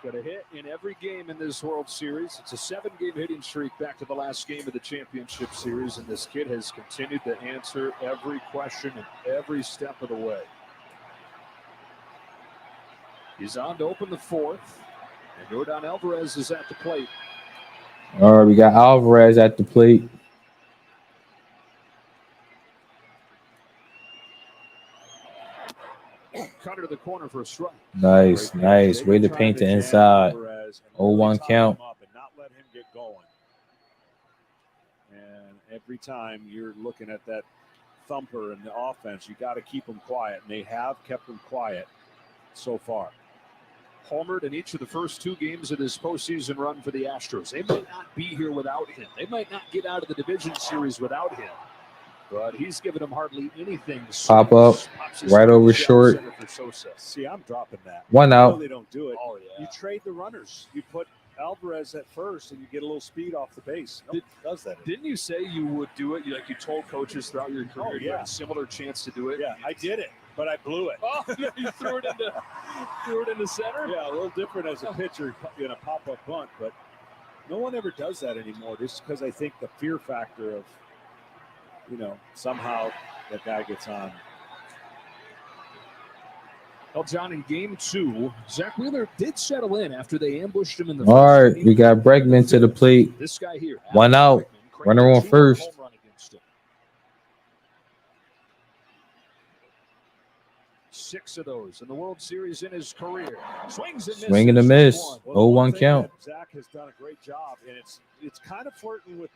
Got a hit in every game in this World Series. It's a 7-game hitting streak back to the last game of the championship series, and this kid has continued to answer every question and every step of the way. He's on to open the fourth, and Yordan Alvarez is at the plate. All right, we got Alvarez at the plate. Cutter to the corner for a strike. Nice. Way to paint the inside. 0-1 count. And not let him get going. And every time you're looking at that thumper in the offense, you got to keep them quiet. And they have kept them quiet so far. Homered in each of the first 2 games of this postseason run for the Astros. They might not be here without him. They might not get out of the division series without him. But he's given him hardly anything. Pop up, right over short. See, I'm dropping that. 1 out. They don't do it. Oh, yeah. You trade the runners. You put Alvarez at first, and you get a little speed off the base. Nobody does that. Didn't you say you would do it? Like you told coaches throughout your career, Oh, you had yeah. a similar chance to do it. Yeah, I did it, but I blew it. Oh, you threw it into center. Yeah, a little different as a pitcher in a pop-up bunt, but No one ever does that anymore, just because I think the fear factor of, somehow that guy gets on. Well, John, in game 2, Zach Wheeler did settle in after they ambushed him in the All first right, inning. we got Bregman to the plate. This guy here, One out. Bregman, Runner on cranked a 2-run first. home run against him. 6 of those in the World Series in his career. Swings and misses. Swing and a miss. One. Well, the 0-1 thing count. that Zach has done a great job, and it's kind of flirting with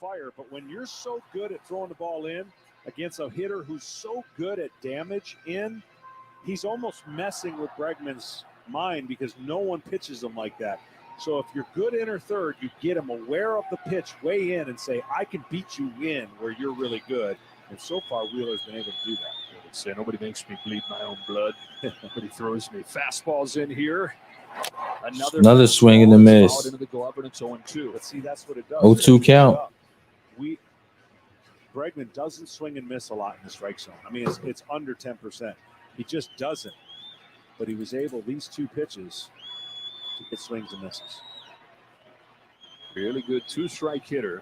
fire, but when you're so good at throwing the ball in against a hitter who's so good at damage in, he's almost messing with Bregman's mind because no one pitches him like that. So if you're good in or third, you get him aware of the pitch way in and say, I can beat you in where you're really good. And so far, Wheeler's been able to do that. Say nobody makes me bleed my own blood. Nobody throws me fastballs in here. Another swing and a miss. Into the glove, and it's 0-2. But see, that's what it does. 0-2 count. Bregman doesn't swing and miss a lot in the strike zone. I mean, it's under 10%. He just doesn't. But he was able, these 2 pitches, to get swings and misses. Really good 2-strike hitter.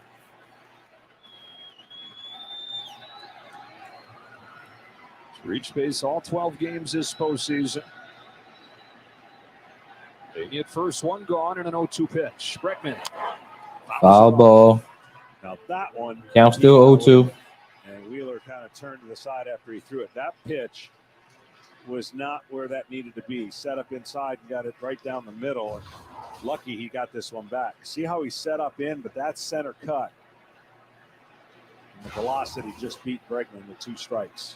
Reached base all 12 games this postseason. Baby at first, 1 gone, and an 0-2 pitch. Bregman. Foul ball. Now that one. Count still 0-2. And Wheeler kind of turned to the side after he threw it. That pitch was not where that needed to be. Set up inside and got it right down the middle. And lucky he got this one back. See how he set up in, but that's center cut. And the velocity just beat Bregman with 2 strikes.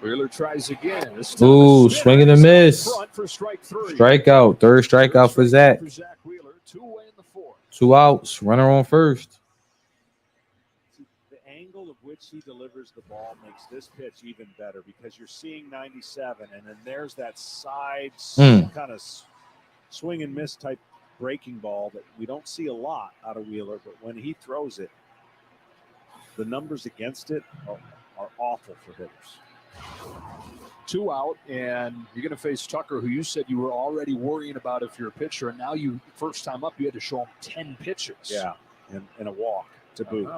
Wheeler tries again. Ooh, swing and a miss. For strike 3. Strikeout. Third strikeout for Zach. Wheeler, 2 away in the 4th. 2 outs. Runner on first. The angle of which he delivers the ball makes this pitch even better because you're seeing 97, and then there's that side kind of swing and miss type breaking ball that we don't see a lot out of Wheeler, but when he throws it, the numbers against it are awful for hitters. 2 out, and you're going to face Tucker, who you said you were already worrying about if you're a pitcher, and now you, first time up, you had to show him 10 pitches. Yeah, and a walk to boot.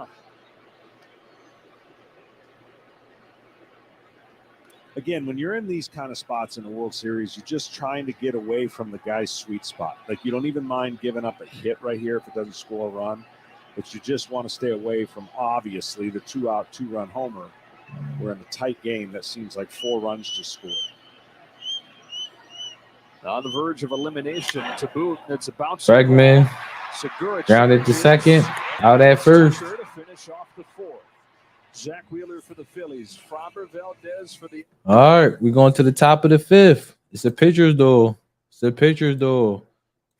Again, when you're in these kind of spots in the World Series, you're just trying to get away from the guy's sweet spot. Like, you don't even mind giving up a hit right here if it doesn't score a run, but you just want to stay away from, obviously, the 2-out, 2-run homer. We're in a tight game that seems like 4 runs to score. On the verge of elimination to boot. It's a bounce. Bregman grounded to second. Out at first. To finish off the 4th. Zach Wheeler for the Phillies. Framber Valdez for the. All right, we're going to the top of the 5th. It's a pitcher's duel.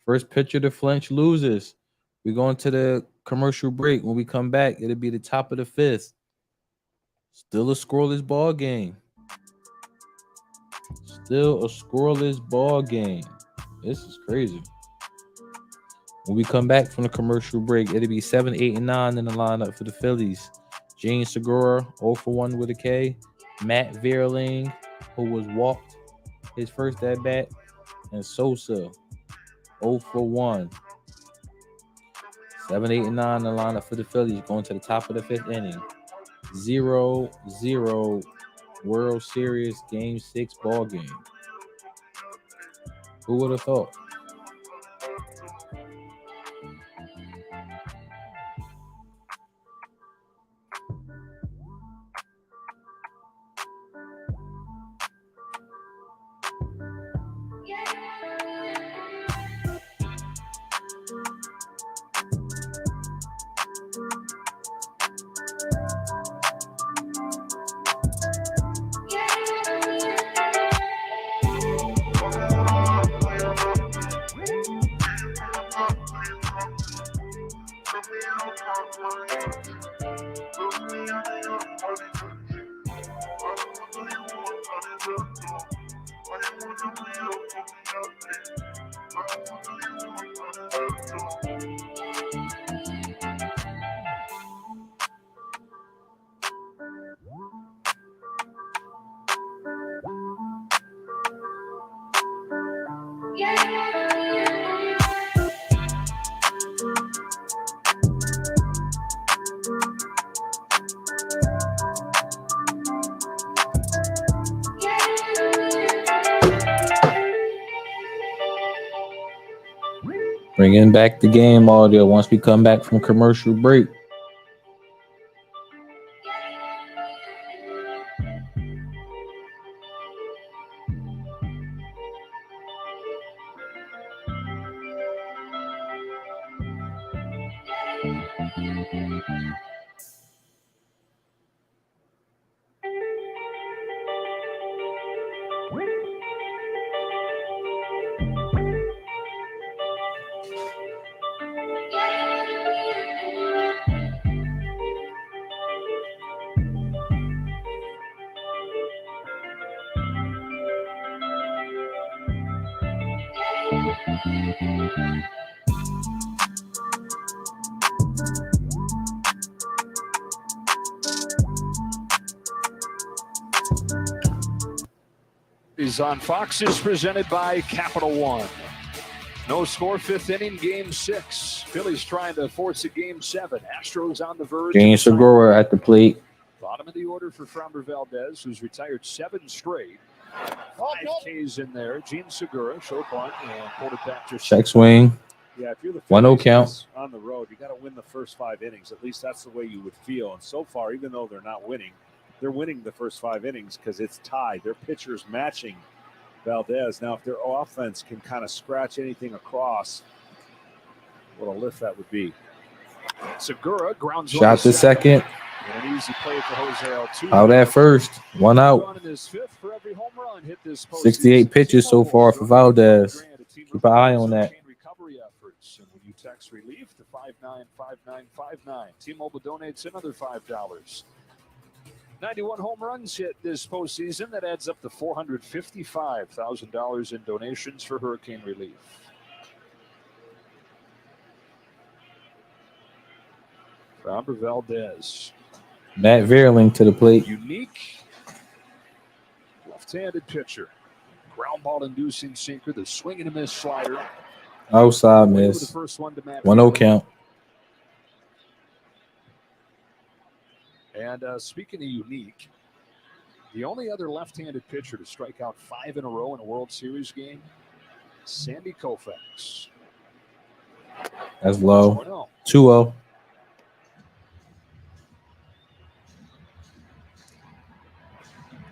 First pitcher to flinch loses. We're going to the commercial break. When we come back, it'll be the top of the 5th. Still a scoreless ball game. This is crazy. When we come back from the commercial break, it'll be 7, 8, and 9 in the lineup for the Phillies. Gene Segura, 0 for 1 with a K. Matt Vierling, who was walked his first at bat. And Sosa, 0 for 1. 7, 8, and 9 in the lineup for the Phillies going to the top of the 5th inning. 0-0 World Series Game 6 ball game. Who would have thought? Bringing back the game audio once we come back from commercial break. Is on Fox is presented by Capital One. No score, fifth inning, game 6. Phillies trying to force a game 7. Astros on the verge. James Segura at the plate. Bottom of the order for Framber Valdez, who's retired 7 straight. 5 Ks in there. Gene Segura, show bunt, and pulled it back to Check swing. Yeah, if you're the 1-0 Phillies count. on the road, you got to win the first 5 innings. At least that's the way you would feel. And so far, even though they're not winning, they're winning the first 5 innings because it's tied. Their pitcher's matching Valdez. Now, if their offense can kind of scratch anything across, what a lift that would be. Segura grounds Shot to second. And an easy play for Jose Altuve. Out at first. 1 out. 68 pitches so far for Valdez. Keep an eye on that. Recovery efforts. And when you text relief to 595959, T-Mobile donates another $5. 91 home runs hit this postseason. That adds up to $455,000 in donations for hurricane relief. Framber Valdez. Matt Vierling to the plate. Unique left-handed pitcher. Ground ball inducing sinker. The swing and a miss slider. Outside miss. The first one to Matt 1-0 count. And speaking of unique, the only other left-handed pitcher to strike out 5 in a row in a World Series game, Sandy Koufax. That's low. 2-0.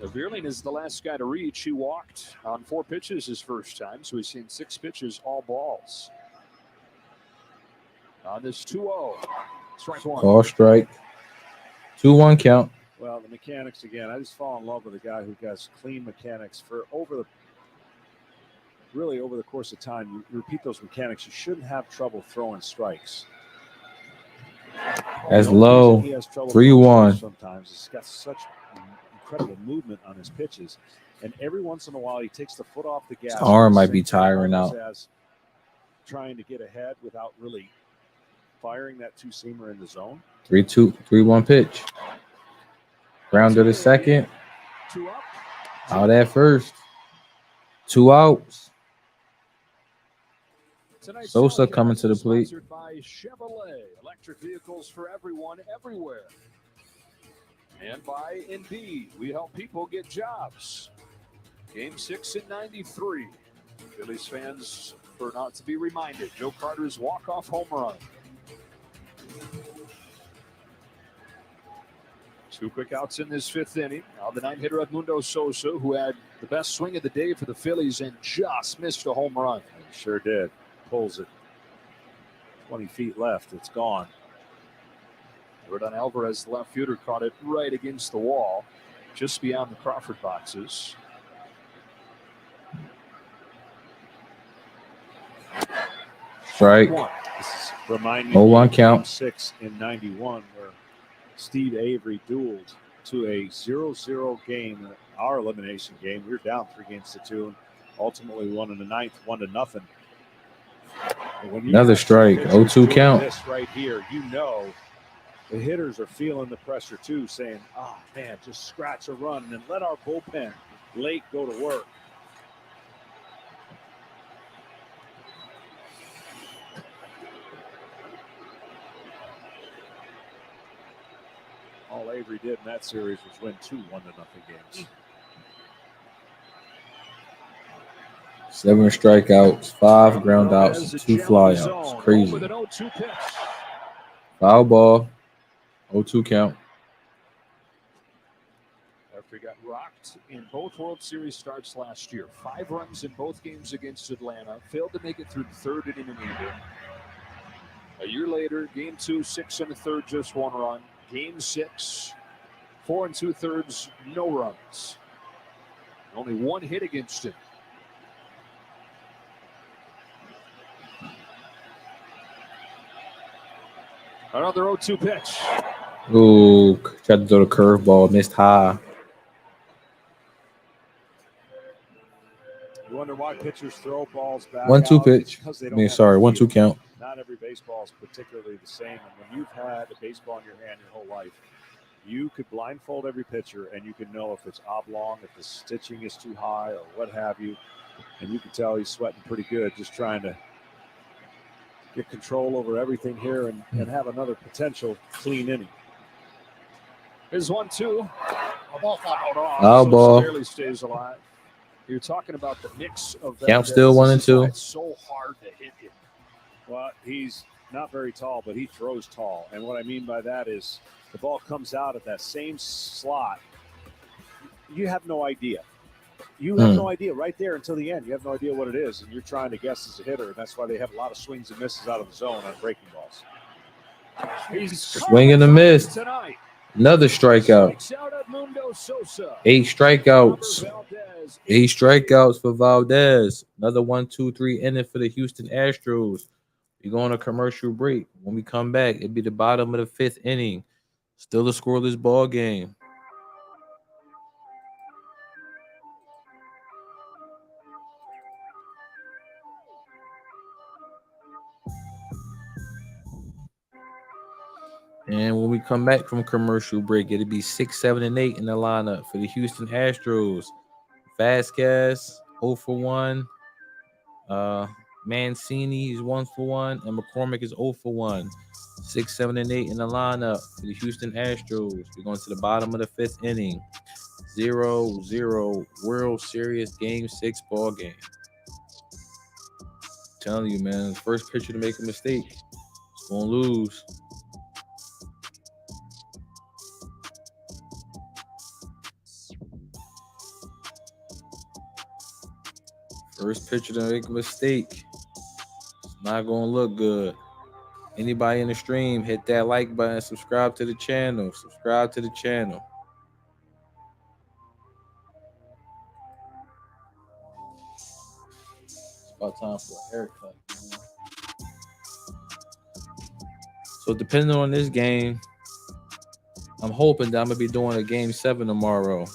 Vierling is the last guy to reach. He walked on 4 pitches his first time, so he's seen 6 pitches, all balls. On this 2-0, strike 1. Ball strike. 2-1 count. Well, the mechanics again. I just fall in love with a guy who has clean mechanics for over the course of time. You repeat those mechanics, you shouldn't have trouble throwing strikes. That's low. 3-1. Sometimes he's got such incredible movement on his pitches, and every once in a while he takes the foot off the gas. His arm might be tiring out. Trying to get ahead without really firing that 2-seamer in the zone. 3-1 pitch. Ground to the second. 2 up. Out at first. 2 outs. Tonight's Sosa coming to the plate. Sponsored by Chevrolet, electric vehicles for everyone, everywhere. And by Indeed, we help people get jobs. Game 6 in 93. Phillies fans were not to be reminded. Joe Carter's walk-off home run. 2 quick outs in this 5th inning. Now the 9-hitter Edmundo Sosa, who had the best swing of the day for the Phillies and just missed a home run. He sure did. Pulls it. 20 feet left. It's gone. Rodon Alvarez, the left fielder, caught it right against the wall, just beyond the Crawford boxes. Strike. This is reminding me 0-1 of count. Game 6 in 91, where Steve Avery dueled to a 0-0 game, our elimination game. We were down 3-2, and ultimately won in the 9th, 1-0. Another strike. 0-2 count. This right here, you know, the hitters are feeling the pressure too, saying, "Oh man, just scratch a run and then let our bullpen late go to work." All Avery did in that series was win 2 1-0 games. 7 strikeouts, 5 ground outs, Has a 2 challenge flyouts. zone. Crazy. With an 0-2 pitch. Foul ball. 0-2 count. After he got rocked in both World Series starts last year. 5 runs in both games against Atlanta. Failed to make it through the 3rd inning in England. A year later, game 2, 6 1/3, just 1 run. Game 6, 4 2/3, no runs. Only 1 hit against him. Another 0-2 pitch. Ooh, tried to throw the curveball, missed high. You wonder why pitchers throw balls back. 1-2 out. pitch. It's 'cause they I don't mean, have sorry, the 1-2 feel. count. Not every baseball is particularly the same. And when you've had a baseball in your hand your whole life, you could blindfold every pitcher and you can know if it's oblong, if the stitching is too high or what have you. And you can tell he's sweating pretty good, just trying to get control over everything here and have another potential clean inning. Here's 1-2. Fouled off. Foul So ball. barely stays alive. You're talking about the mix of that. Count still 1-2. It's so hard to hit him. Well, he's not very tall, but he throws tall. And what I mean by that is the ball comes out at that same slot. You have no idea. You have no idea right there until the end. You have no idea what it is, and you're trying to guess as a hitter. And that's why they have a lot of swings and misses out of the zone on breaking balls. He's Swing and a miss. tonight. Another strikeout. Strikes out Edmundo Sosa. 8 strikeouts. Valdez. 8 strikeouts for Valdez. Another 1-2-3 inning for the Houston Astros. We're going to commercial break. When we come back, it'll be the bottom of the 5th inning. Still a scoreless ball game. And when we come back from commercial break, it'll be 6, 7, and 8 in the lineup for the Houston Astros. Vasquez, 0 for 1. Mancini is 1 for 1. And McCormick is 0 for 1. 6, 7, and 8 in the lineup for the Houston Astros. We're going to the bottom of the 5th inning. 0-0 World Series Game 6 ball game. I'm telling you, man, first pitcher to make a mistake, it's going to lose. First pitcher to make a mistake, it's not going to look good. Anybody in the stream, hit that like button, subscribe to the channel. Subscribe to the channel. It's about time for a haircut. Man. So depending on this game, I'm hoping that I'm going to be doing a game 7 tomorrow.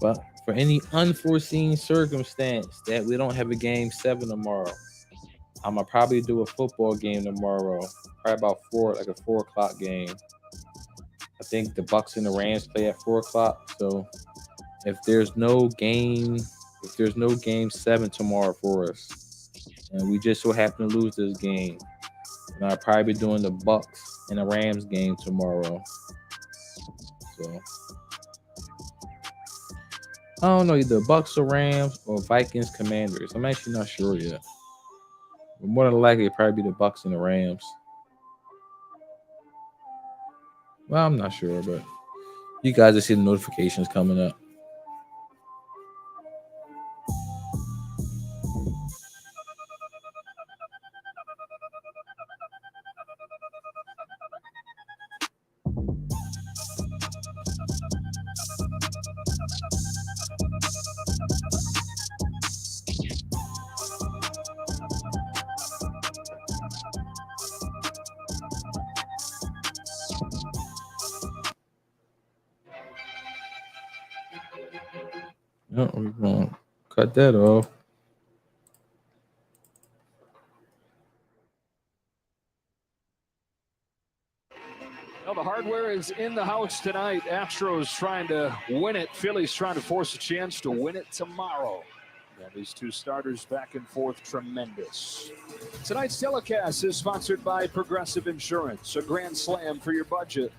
But for any unforeseen circumstance that we don't have a game 7 tomorrow, I'm going to probably do a football game tomorrow. Probably about 4, like a 4 o'clock game. I think the Bucks and the Rams play at 4 o'clock. So if there's no game 7 tomorrow for us, and we just so happen to lose this game, and I'll probably be doing the Bucks and the Rams game tomorrow. So I don't know, either Bucks or Rams or Vikings Commanders. I'm actually not sure yet. But more than likely, it'll probably be the Bucks and the Rams. Well, I'm not sure, but you guys will see the notifications coming up. No, we're going to cut that off. Well, the hardware is in the house tonight. Astros trying to win it. Phillies trying to force a chance to win it tomorrow. And these two starters back and forth, tremendous. Tonight's telecast is sponsored by Progressive Insurance, a grand slam for your budget.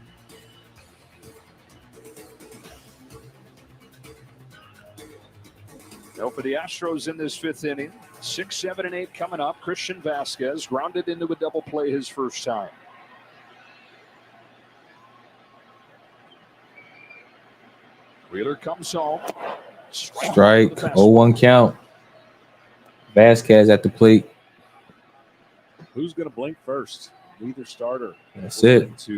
So for the Astros in this fifth inning, 6, 7, and 8 coming up. Christian Vasquez grounded into a double play his first time. Wheeler comes home. Strike. 0-1 count. Vasquez at the plate. Who's going to blink first? Neither starter. That's it. That's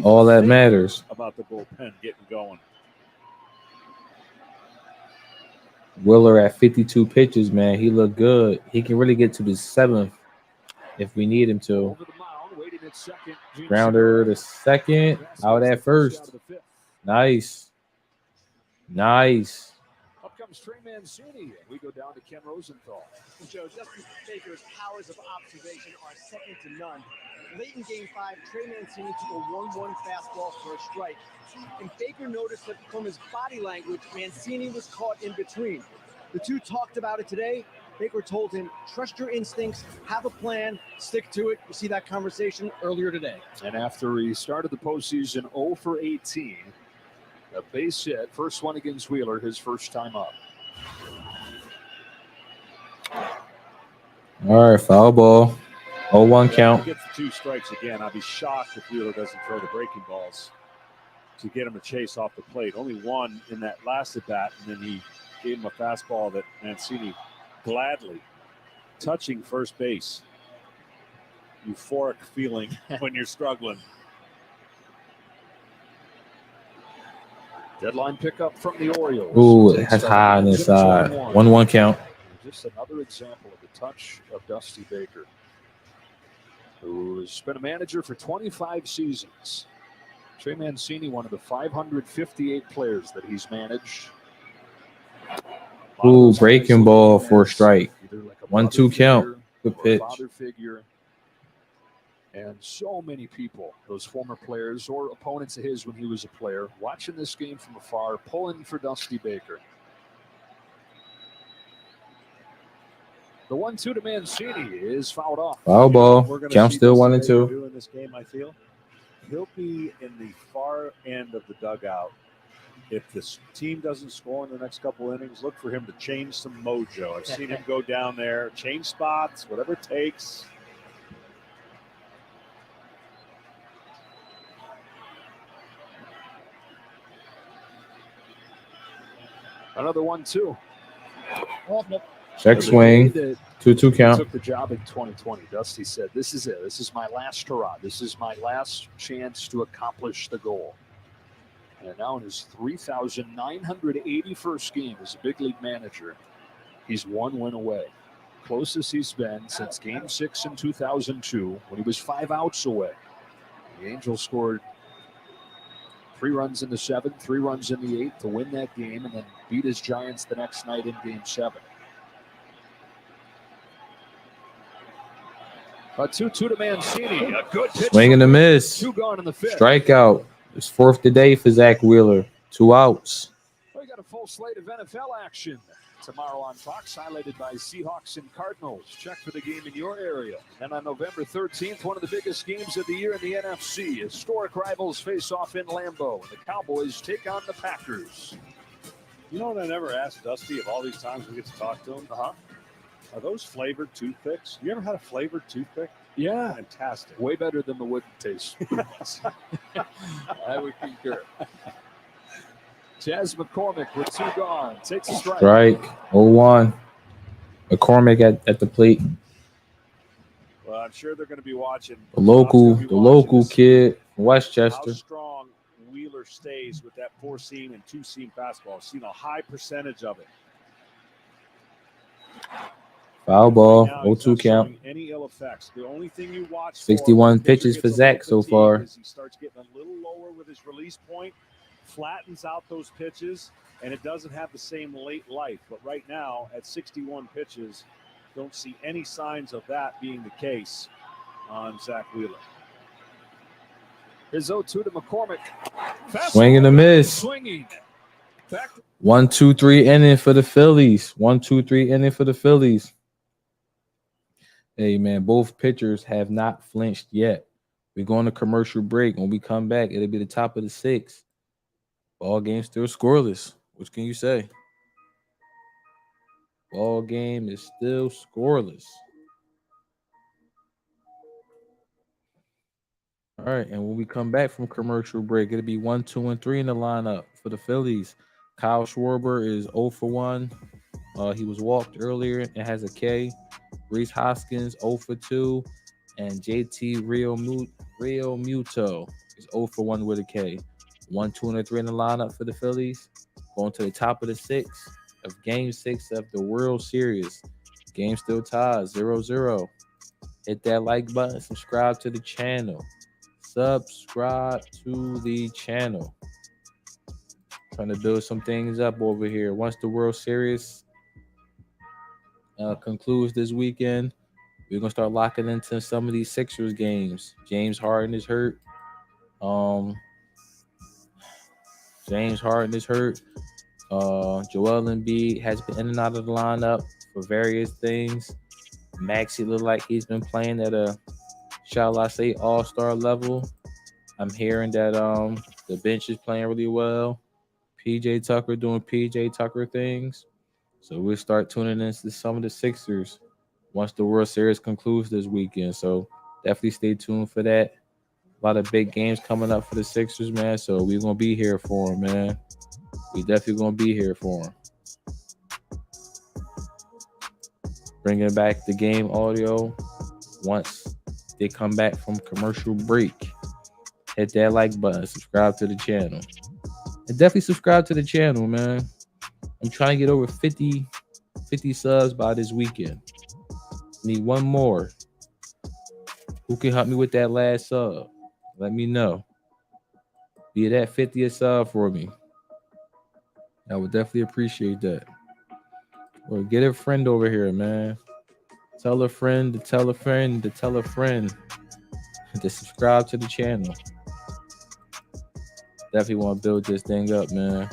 all that matters. About the bullpen getting going. Wheeler at 52 pitches, man. He looked good. He can really get to the 7th if we need him to. Over the mound, waiting at second. Grounder to second. Out at first. Nice. Nice. Up comes Trey Mancini. We go down to Ken Rosenthal. Joe, Justin Baker's powers of observation are second to none. Late in Game 5, Trey Mancini took a 1-1 fastball for a strike. And Baker noticed that from his body language, Mancini was caught in between. The two talked about it today. Baker told him, trust your instincts, have a plan, stick to it. You see that conversation earlier today. And after he started the postseason 0 for 18, a base hit, first one against Wheeler, his first time up. All right, foul ball. 0-1 count. If he gets the 2 strikes again, I'd be shocked if Wheeler doesn't throw the breaking balls to get him a chase off the plate. Only one in that last at bat, and then he gave him a fastball that Mancini gladly touching first base. Euphoric feeling when you're struggling. Deadline pickup from the Orioles. Ooh, that's high on the side. 1-1 count. Just another example of the touch of Dusty Baker, who's been a manager for 25 seasons. Trey Mancini, one of the 558 players that he's managed. Ooh, breaking ball for a strike. 1-2 count. Good pitch. Father figure. And so many people, those former players or opponents of his when he was a player, watching this game from afar, pulling for Dusty Baker. The 1-2 to Mancini is fouled off. Foul ball. Count still 1-2. In this game, I feel he'll be in the far end of the dugout. If this team doesn't score in the next couple innings, look for him to change some mojo. I've seen him go down there, change spots, whatever it takes. Another 1-2. Check swing. 2-2 count. Took the job in 2020. Dusty said, "This is it. This is my last hurrah. This is my last chance to accomplish the goal." And now in his 3,981st game as a big league manager, he's 1 win away. Closest he's been since Game 6 in 2002 when he was 5 outs away. The Angels scored 3 runs in the 7th, 3 runs in the 8th to win that game, and then beat his Giants the next night in Game 7. A 2-2 to Mancini. A good pitch. Swing and a miss. 2 gone in the 5th. Strikeout. It's 4th today for Zach Wheeler. 2 outs. We got a full slate of NFL action tomorrow on Fox, highlighted by Seahawks and Cardinals. Check for the game in your area. And on November 13th, one of the biggest games of the year in the NFC. Historic rivals face off in Lambeau, and the Cowboys take on the Packers. You know what I never asked Dusty of all these times we get to talk to him? Are those flavored toothpicks? You ever had a flavored toothpick? Yeah. Fantastic. Way better than the wooden taste. I would concur. Chaz McCormick with 2 gone. Takes a strike. Strike. 0-1. McCormick at the plate. Well, I'm sure they're going to be watching. The local kid from Westchester. How strong Wheeler stays with that 4-seam and 2-seam fastball. I've seen a high percentage of it. Foul ball. Right now, 0-2 count. Any ill effects. The only thing you watch 61 pitches for Zach so far. He starts getting a little lower with his release point, flattens out those pitches, and it doesn't have the same late life. But right now, at 61 pitches, don't see any signs of that being the case on Zach Wheeler. His 0-2 to McCormick. Swing and a miss. Swinging. 1-2-3 inning for the Phillies. 1-2-3 inning for the Phillies. Hey, man, both pitchers have not flinched yet. We're going to commercial break. When we come back, it'll be the top of the 6th. Ball game still scoreless. What can you say? Ball game is still scoreless. All right, and when we come back from commercial break, it'll be 1, 2, and 3 in the lineup for the Phillies. Kyle Schwarber is 0 for 1. He was walked earlier and has a K. Reese Hoskins 0 for 2, and JT Real Muto is 0 for 1 with a K. 1, 2, and 3 in the lineup for the Phillies. Going to the top of the 6 of Game 6 of the World Series. Game still tied 0-0. Hit that like button. Subscribe to the channel. Subscribe to the channel. Trying to build some things up over here. Once the World Series concludes this weekend, we're gonna start locking into some of these Sixers games. James Harden is hurt. James Harden is hurt. Joel Embiid has been in and out of the lineup for various things. Maxey looked like he's been playing at a, shall I say, all-star level. I'm hearing that the bench is playing really well. PJ Tucker doing PJ Tucker things. So we'll start tuning into some of the Sixers once the World Series concludes this weekend. So definitely stay tuned for that. A lot of big games coming up for the Sixers, man. So we're going to be here for them, man. We definitely going to be here for them. Bringing back the game audio once they come back from commercial break. Hit that like button. Subscribe to the channel. And definitely subscribe to the channel, man. I'm trying to get over 50 subs by this weekend. Need one more. Who can help me with that last sub? Let me know. Be that 50th sub for me. I would definitely appreciate that. Or get a friend over here, man. Tell a friend to tell a friend to tell a friend to subscribe to the channel. Definitely want to build this thing up, man.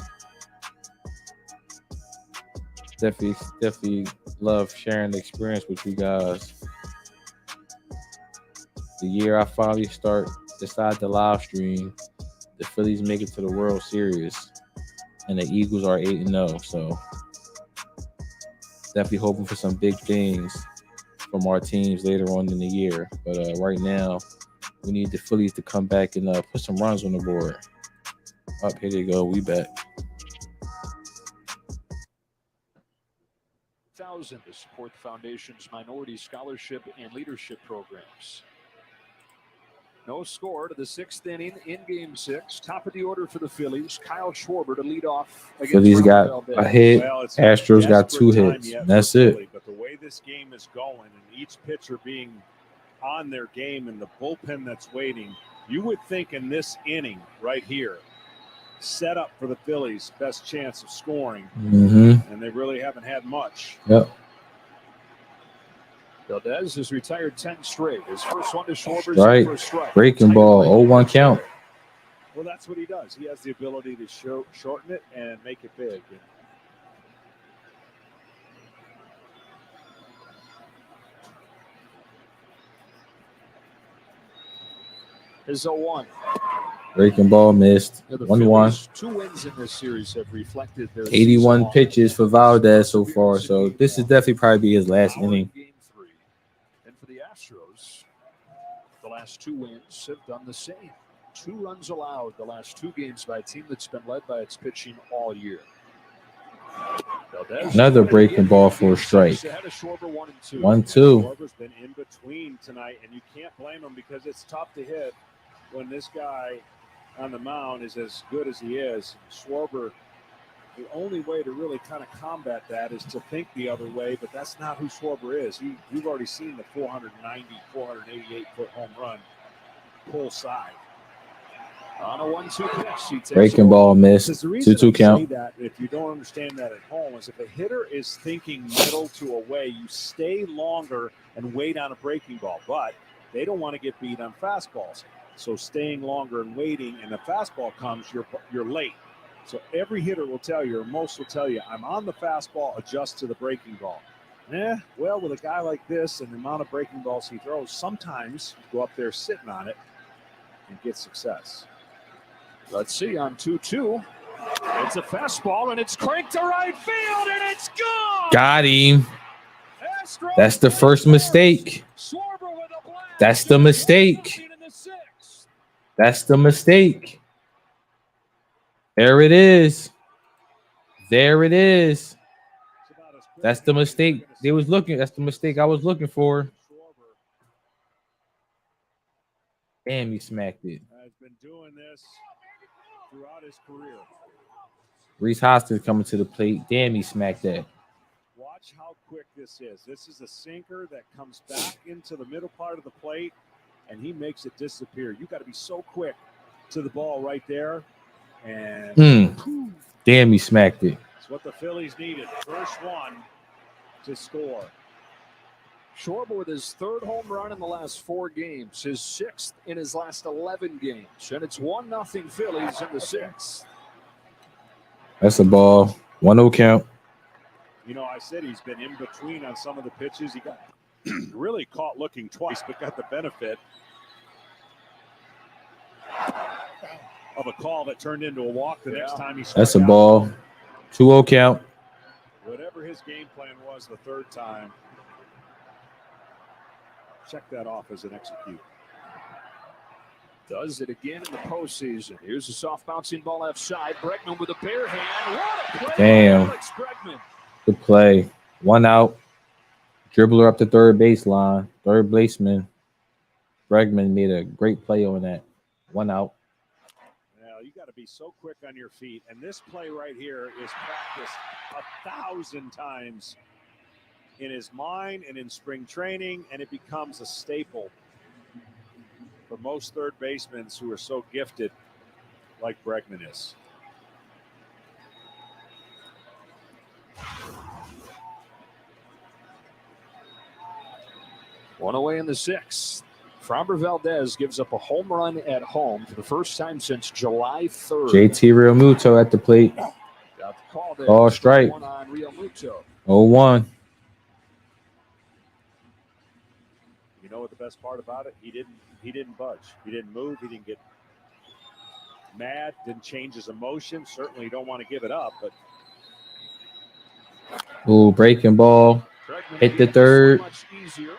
Definitely love sharing the experience with you guys. The year I finally decide to live stream, the Phillies make it to the World Series, and the Eagles are 8-0. So definitely hoping for some big things from our teams later on in the year. But right now, we need the Phillies to come back and put some runs on the board. Up, here they go. We back. To support the foundation's minority scholarship and leadership programs. No score to the 6th inning in Game 6. Top of the order for the Phillies. Kyle Schwarber to lead off against Phillies got Valdez. a hit. Astros got 2 hits. That's it. But the way this game is going and each pitcher being on their game and the bullpen that's waiting, you would think in this inning right here, set up for the Phillies' best chance of scoring. Mm-hmm. And they really haven't had much. Yep. Valdez has retired 10 straight. His first one to Schwarber's first strike. Breaking ball, 0-1 count. Well, that's what he does. He has the ability to shorten it and make it big. His 0-1. Breaking ball missed. 1-1. 2 wins in this series have reflected their 81 pitches for Valdez so far. So this is definitely probably his last inning. Game 3. And for the Astros, the last 2 wins have done the same. 2 runs allowed the last 2 games by a team that's been led by its pitching all year. Another breaking ball for a strike. 1-2. Schwarber's been in between tonight, and you can't blame him because it's tough to hit when this guy on the mound is as good as he is. Schwarber, the only way to really kind of combat that is to think the other way, but that's not who Schwarber is. You've already seen the 488-foot home run pull side. On a 1-2 pitch, he takes breaking ball missed. 2-2 count. That if you don't understand that at home is if a hitter is thinking middle to away, you stay longer and wait on a breaking ball. But they don't want to get beat on fastballs. So staying longer and waiting, and the fastball comes, you're late. So every hitter will tell you, or most will tell you, I'm on the fastball, adjust to the breaking ball. Well, with a guy like this and the amount of breaking balls he throws, sometimes you go up there sitting on it and get success. Let's see on 2-2. It's a fastball, and it's cranked to right field, and it's gone. Got him. That's the first mistake. That's the mistake. That's the mistake. There it is. There it is. That's the mistake they was looking. That's the mistake I was looking for. Damn, he smacked it. Has been doing this throughout his career. Reese Hoskins coming to the plate. Damn, he smacked that. Watch how quick this is. This is a sinker that comes back into the middle part of the plate, and he makes it disappear. You got to be so quick to the ball right there. And damn, he smacked it. It's what the Phillies needed. First one to score. Schwarber with his third home run in the last 4 games, his 6th in his last 11 games, and it's 1-0 Phillies in the 6th. That's a ball. 1-0 count. You know, I said he's been in between on some of the pitches. He got really caught looking twice, but got the benefit of a call that turned into a walk the next time he struck. That's a ball. 2-0 count. Whatever his game plan was the third time, check that off as an execute. Does it again in the postseason. Here's a soft bouncing ball left side. Bregman with a bare hand. What a play. Damn. Alex Bregman. Good play. 1 out. Dribbler up the third baseline. Third baseman. Bregman made a great play on that. 1 out. Now, you got to be so quick on your feet. And this play right here is practiced 1,000 times in his mind and in spring training, and it becomes a staple for most third basemen who are so gifted like Bregman is. One away in the 6th. Framber Valdez gives up a home run at home for the first time since July 3rd. JT Real Muto at the plate. Got the call there. Ball strike. One on Real Muto. 0-1. You know what the best part about it? He didn't budge. He didn't move. He didn't get mad. Didn't change his emotion. Certainly, you don't want to give it up, but Ooh, breaking ball. Bregman Hit the so third. much easier.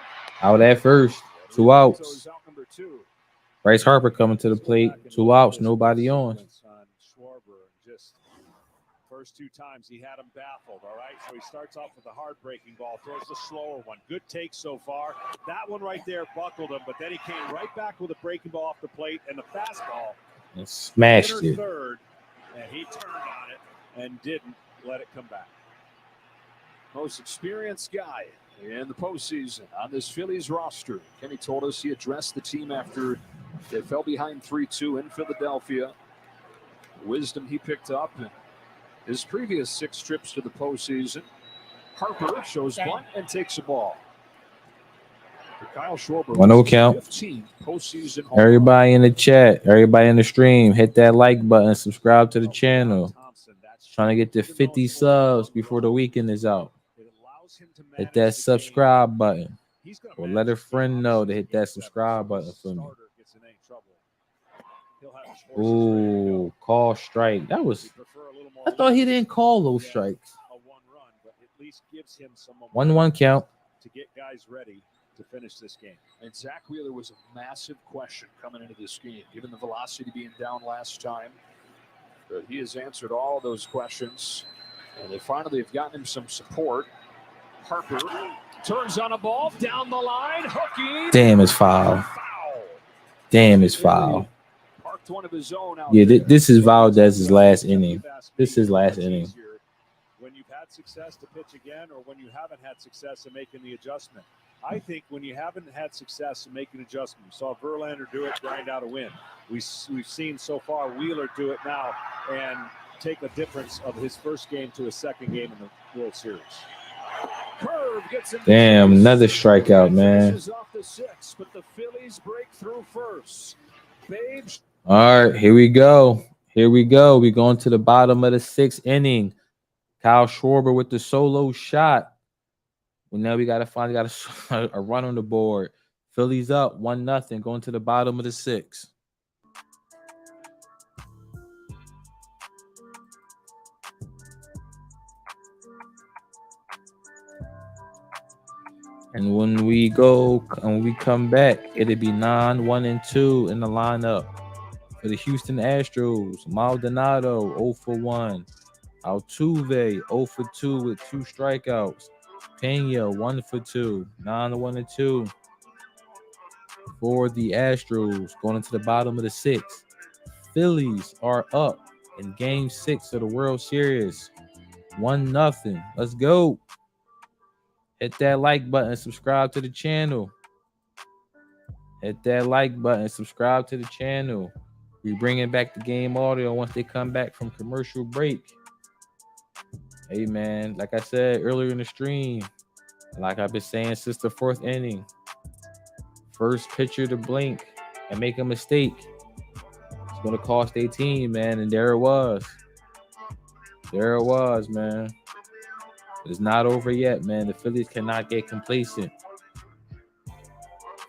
Out at first. 2 outs. Muto's out number 2. Bryce Harper coming to the plate. 2 outs. Nobody on. Schwarber, just first 2 times he had him baffled. All right, so he starts off with a heartbreaking ball, throws the slower one. Good take so far. That one right there buckled him, but then he came right back with a breaking ball off the plate and the fastball. And smashed it. Third, and he turned on it and didn't let it come back. Most experienced guy in the postseason on this Phillies roster. Kenny told us he addressed the team after they fell behind 3-2 in Philadelphia. Wisdom he picked up in his previous 6 trips to the postseason. Harper shows bunt and takes a ball. For Kyle Schwarber, 1-0 count. 15 postseason home Everybody in the chat, everybody in the stream, hit that like button, subscribe to the channel. Trying to get to 50 subs before the weekend is out. Hit that subscribe button. Or let a friend know to hit that subscribe button for me. Ooh, call strike. That was, I thought he didn't call those strikes. 1-1 count. To get guys ready to finish this game. And Zach Wheeler was a massive question coming into this game, given the velocity being down last time. But he has answered all of those questions, and they finally have gotten him some support. Harper turns on a ball down the line, hooking. Damn, it's foul. Damn, it's foul. Parked one of his own out Yeah, there. this is Valdez's last inning. This is his last inning. When you've had success to pitch again, or when you haven't had success in making the adjustment. I think when you haven't had success in making an adjustment, you saw Verlander do it, grind out a win. We've seen so far Wheeler do it now and take a difference of his first game to his second game in the World Series. Curve gets him. Damn, another strikeout, man. Off the 6, but the Phillies break through first. Babes. All right, here we go. Here we go. We're going to the bottom of the 6th inning. Kyle Schwarber with the solo shot. Well, now we got to finally got a run on the board. Phillies up 1-0, going to the bottom of the 6th. And when we come back, it'll be 9-1-2 in the lineup for the Houston Astros. Maldonado 0 for 1. Altuve 0 for 2 with 2 strikeouts. Pena 1 for 2. 9-1-2 for the Astros going into the bottom of the 6th. Phillies are up in Game 6 of the World Series. 1-0. Let's go. Hit that like button. Subscribe to the channel. Hit that like button. Subscribe to the channel. We bringing back the game audio once they come back from commercial break. Hey, man, like I said earlier in the stream, like I've been saying since the 4th inning, first pitcher to blink and make a mistake, it's going to cost their team, man. And there it was. There it was, man. It's not over yet, man. The Phillies cannot get complacent.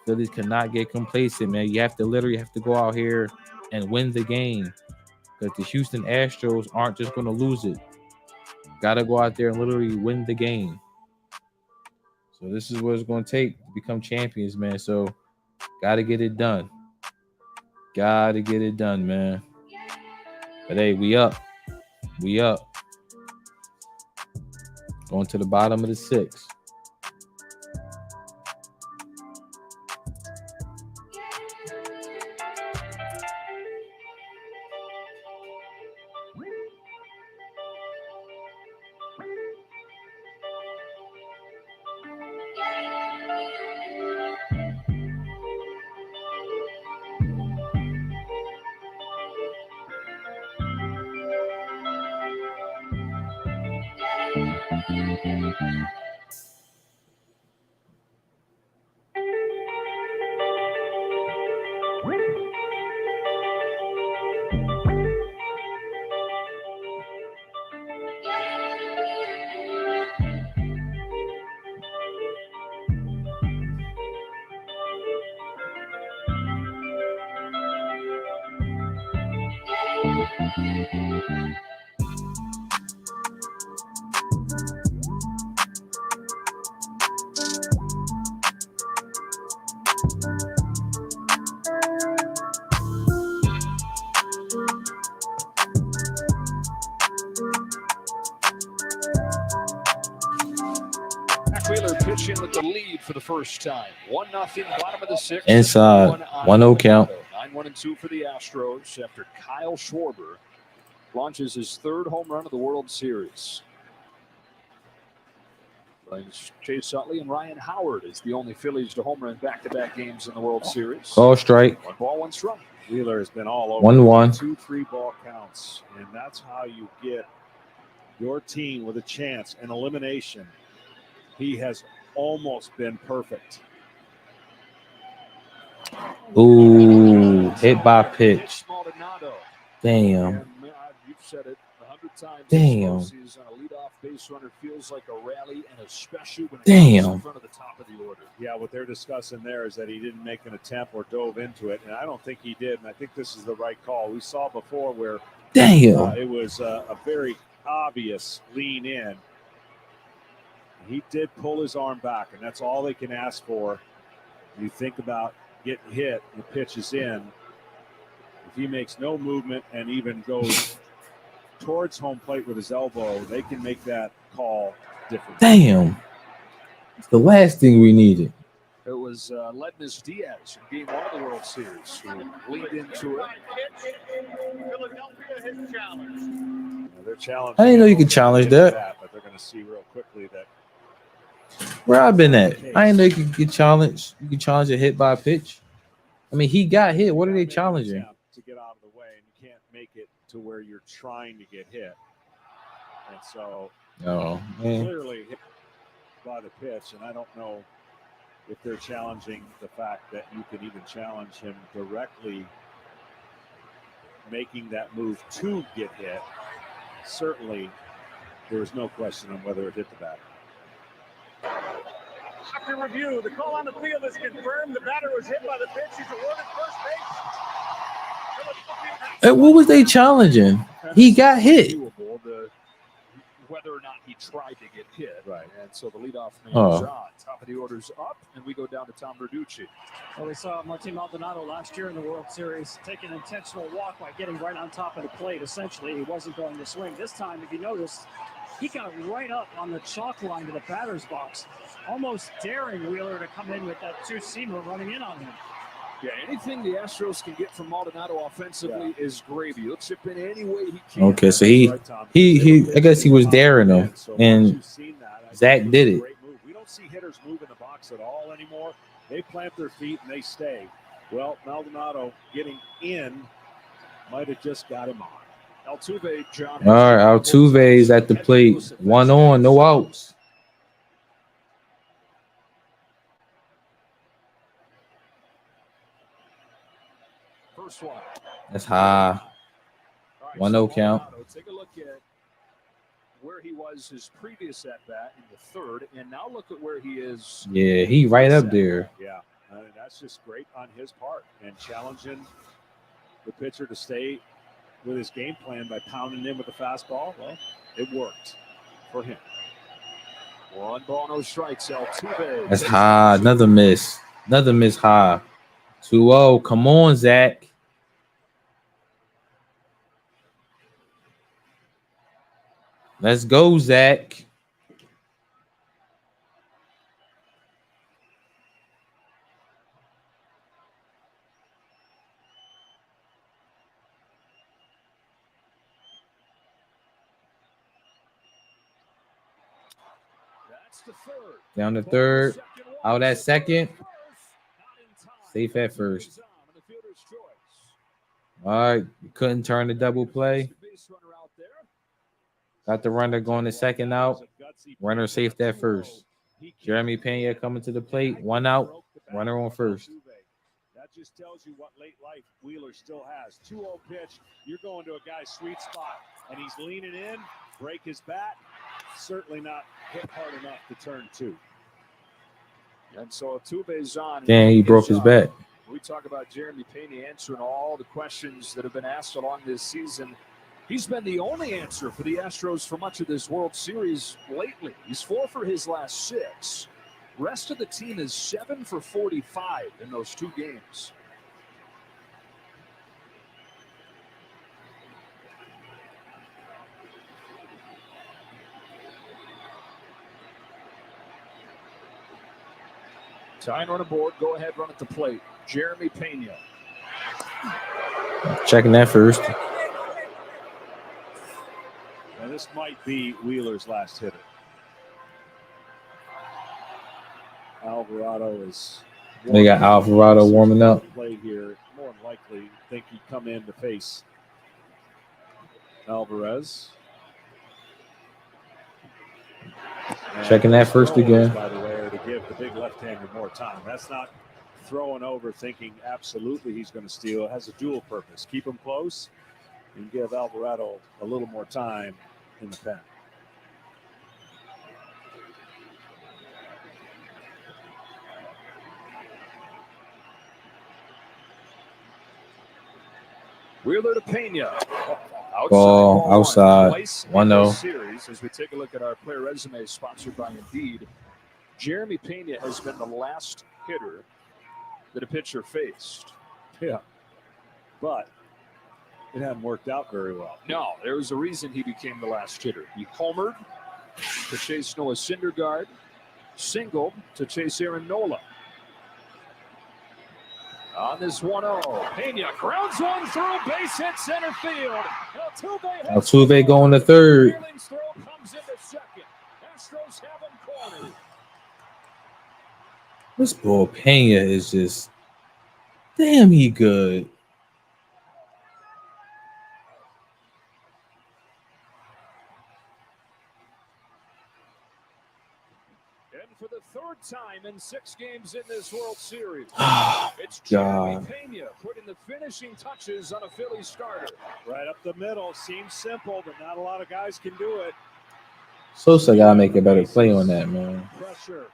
Phillies cannot get complacent, man. You have to literally go out here and win the game, because the Houston Astros aren't just going to lose it. Got to go out there and literally win the game. So this is what it's going to take to become champions, man. So got to get it done. Got to get it done, man. But hey, we up. We up. Going to the bottom of the 6th. Wheeler pitching with the lead for the first time. 1-0, bottom of the 6th. Inside, 1-0 count. 9-1-2 for the Astros after Kyle Schwarber launches his 3rd home run of the World Series. Chase Utley and Ryan Howard is the only Phillies to home run back-to-back games in the World Series. Call strike. 1 ball, 1 strike. Wheeler has been all over. 1-1. 2-3 ball counts, and that's how you get your team with a chance in elimination. He has almost been perfect. Ooh, hit by pitch. Damn. You've said it 100 times. Damn. On a leadoff base runner feels like a rally, and especially when it Damn. comes in front of the top of the order. Yeah, what they're discussing there is that he didn't make an attempt or dove into it, and I don't think he did, and I think this is the right call. We saw before where it was a very obvious lean in. He did pull his arm back, and that's all they can ask for. You think about getting hit, the pitch is in. If he makes no movement and even goes towards home plate with his elbow, they can make that call different. Damn. It's the last thing we needed. It was Ledmus Diaz in Game 1 of the World Series who leaned into it. Philadelphia has challenged. They're challenging. I didn't know you could challenge that. But they're going to see real quickly that. Where I've been at, I didn't know you could get challenged. You can challenge a hit by a pitch. I mean, he got hit. What are they challenging? To get out of the way, and you can't make it to where you're trying to get hit. And so, clearly hit by the pitch, and I don't know if they're challenging the fact that you could even challenge him directly making that move to get hit. Certainly, there was no question on whether it hit the batter. After review, the call on the field is confirmed. The batter was hit by the pitch. He's awarded first base. What was they challenging? He got hit. Whether or not he tried to get hit. Right. And so the leadoff man is on. Top of the order's up, and we go down to Tom Verducci. Well, we saw Martin Maldonado last year in the World Series take an intentional walk by getting right on top of the plate. Essentially, he wasn't going to swing. This time, if you notice, he got right up on the chalk line to the batter's box, almost daring Wheeler to come in with that two-seamer running in on him. Yeah, anything the Astros can get from Maldonado offensively is gravy. He'll chip in any way he can. Okay, so he I guess he was daring him, and Zach did it. We don't see hitters move in the box at all anymore. They plant their feet and they stay. Well, Maldonado getting in might have just got him on. Altuve, John. All right, Altuve's at the plate. 1 on, no outs. First one. That's high. 1-0 count. Take a look at where he was his previous at bat in the third, and now look at where he is. Yeah, he right up there. Yeah, that's just great on his part and challenging the pitcher to stay with his game plan by pounding him with the fastball. Well, it worked for him. 1 ball, no strikes. Altuve. That's high. Another miss. Another miss high. 2-0. Come on, Zach. Let's go, Zach. That's the third. Down to third. Out at second. Safe at first. All right. Couldn't turn the double play. Got the runner going to second out. Runner safe at first. Jeremy Pena coming to the plate. 1 out. Runner on first. That just tells you what late life Wheeler still has. 2-0 pitch. You're going to a guy's sweet spot, and he's leaning in. Break his bat. Certainly not hit hard enough to turn 2. And so Altuve's on. Damn, he broke his bat. We talk about Jeremy Pena answering all the questions that have been asked along this season. He's been the only answer for the Astros for much of this World Series lately. He's 4 for his last 6. Rest of the team is 7 for 45 in those 2 games. Tying on the board. Go ahead, run at the plate. Jeremy Pena. Checking that first. And this might be Wheeler's last hitter. Alvarado is. They got Alvarado warming up. Play here. More than likely, think he'd come in to face Alvarez. Checking that first again. By the way, to give the big left-hander more time. That's not throwing over, thinking absolutely he's going to steal. It has a dual purpose. Keep him close and give Alvarado a little more time in the pen. Wheeler to Pena. Ball outside. 1-0. Series, as we take a look at our player resume sponsored by Indeed, Jeremy Pena has been the last hitter that a pitcher faced. Yeah, but it hadn't worked out very well. No, there was a reason he became the last hitter. He homered to chase Noah Syndergaard, singled to chase Aaron Nola. On this 1-0, Pena grounds one through, base hit center field. Altuve going to third. Throw comes into second. Astros have him cornered. This boy Pena is just, damn, he good. For the third time in 6 games in this World Series, it's God. Jeremy Pena putting the finishing touches on a Phillies starter. Right up the middle. Seems simple, but not a lot of guys can do it. Sosa got to make a better play on that, man. Pressure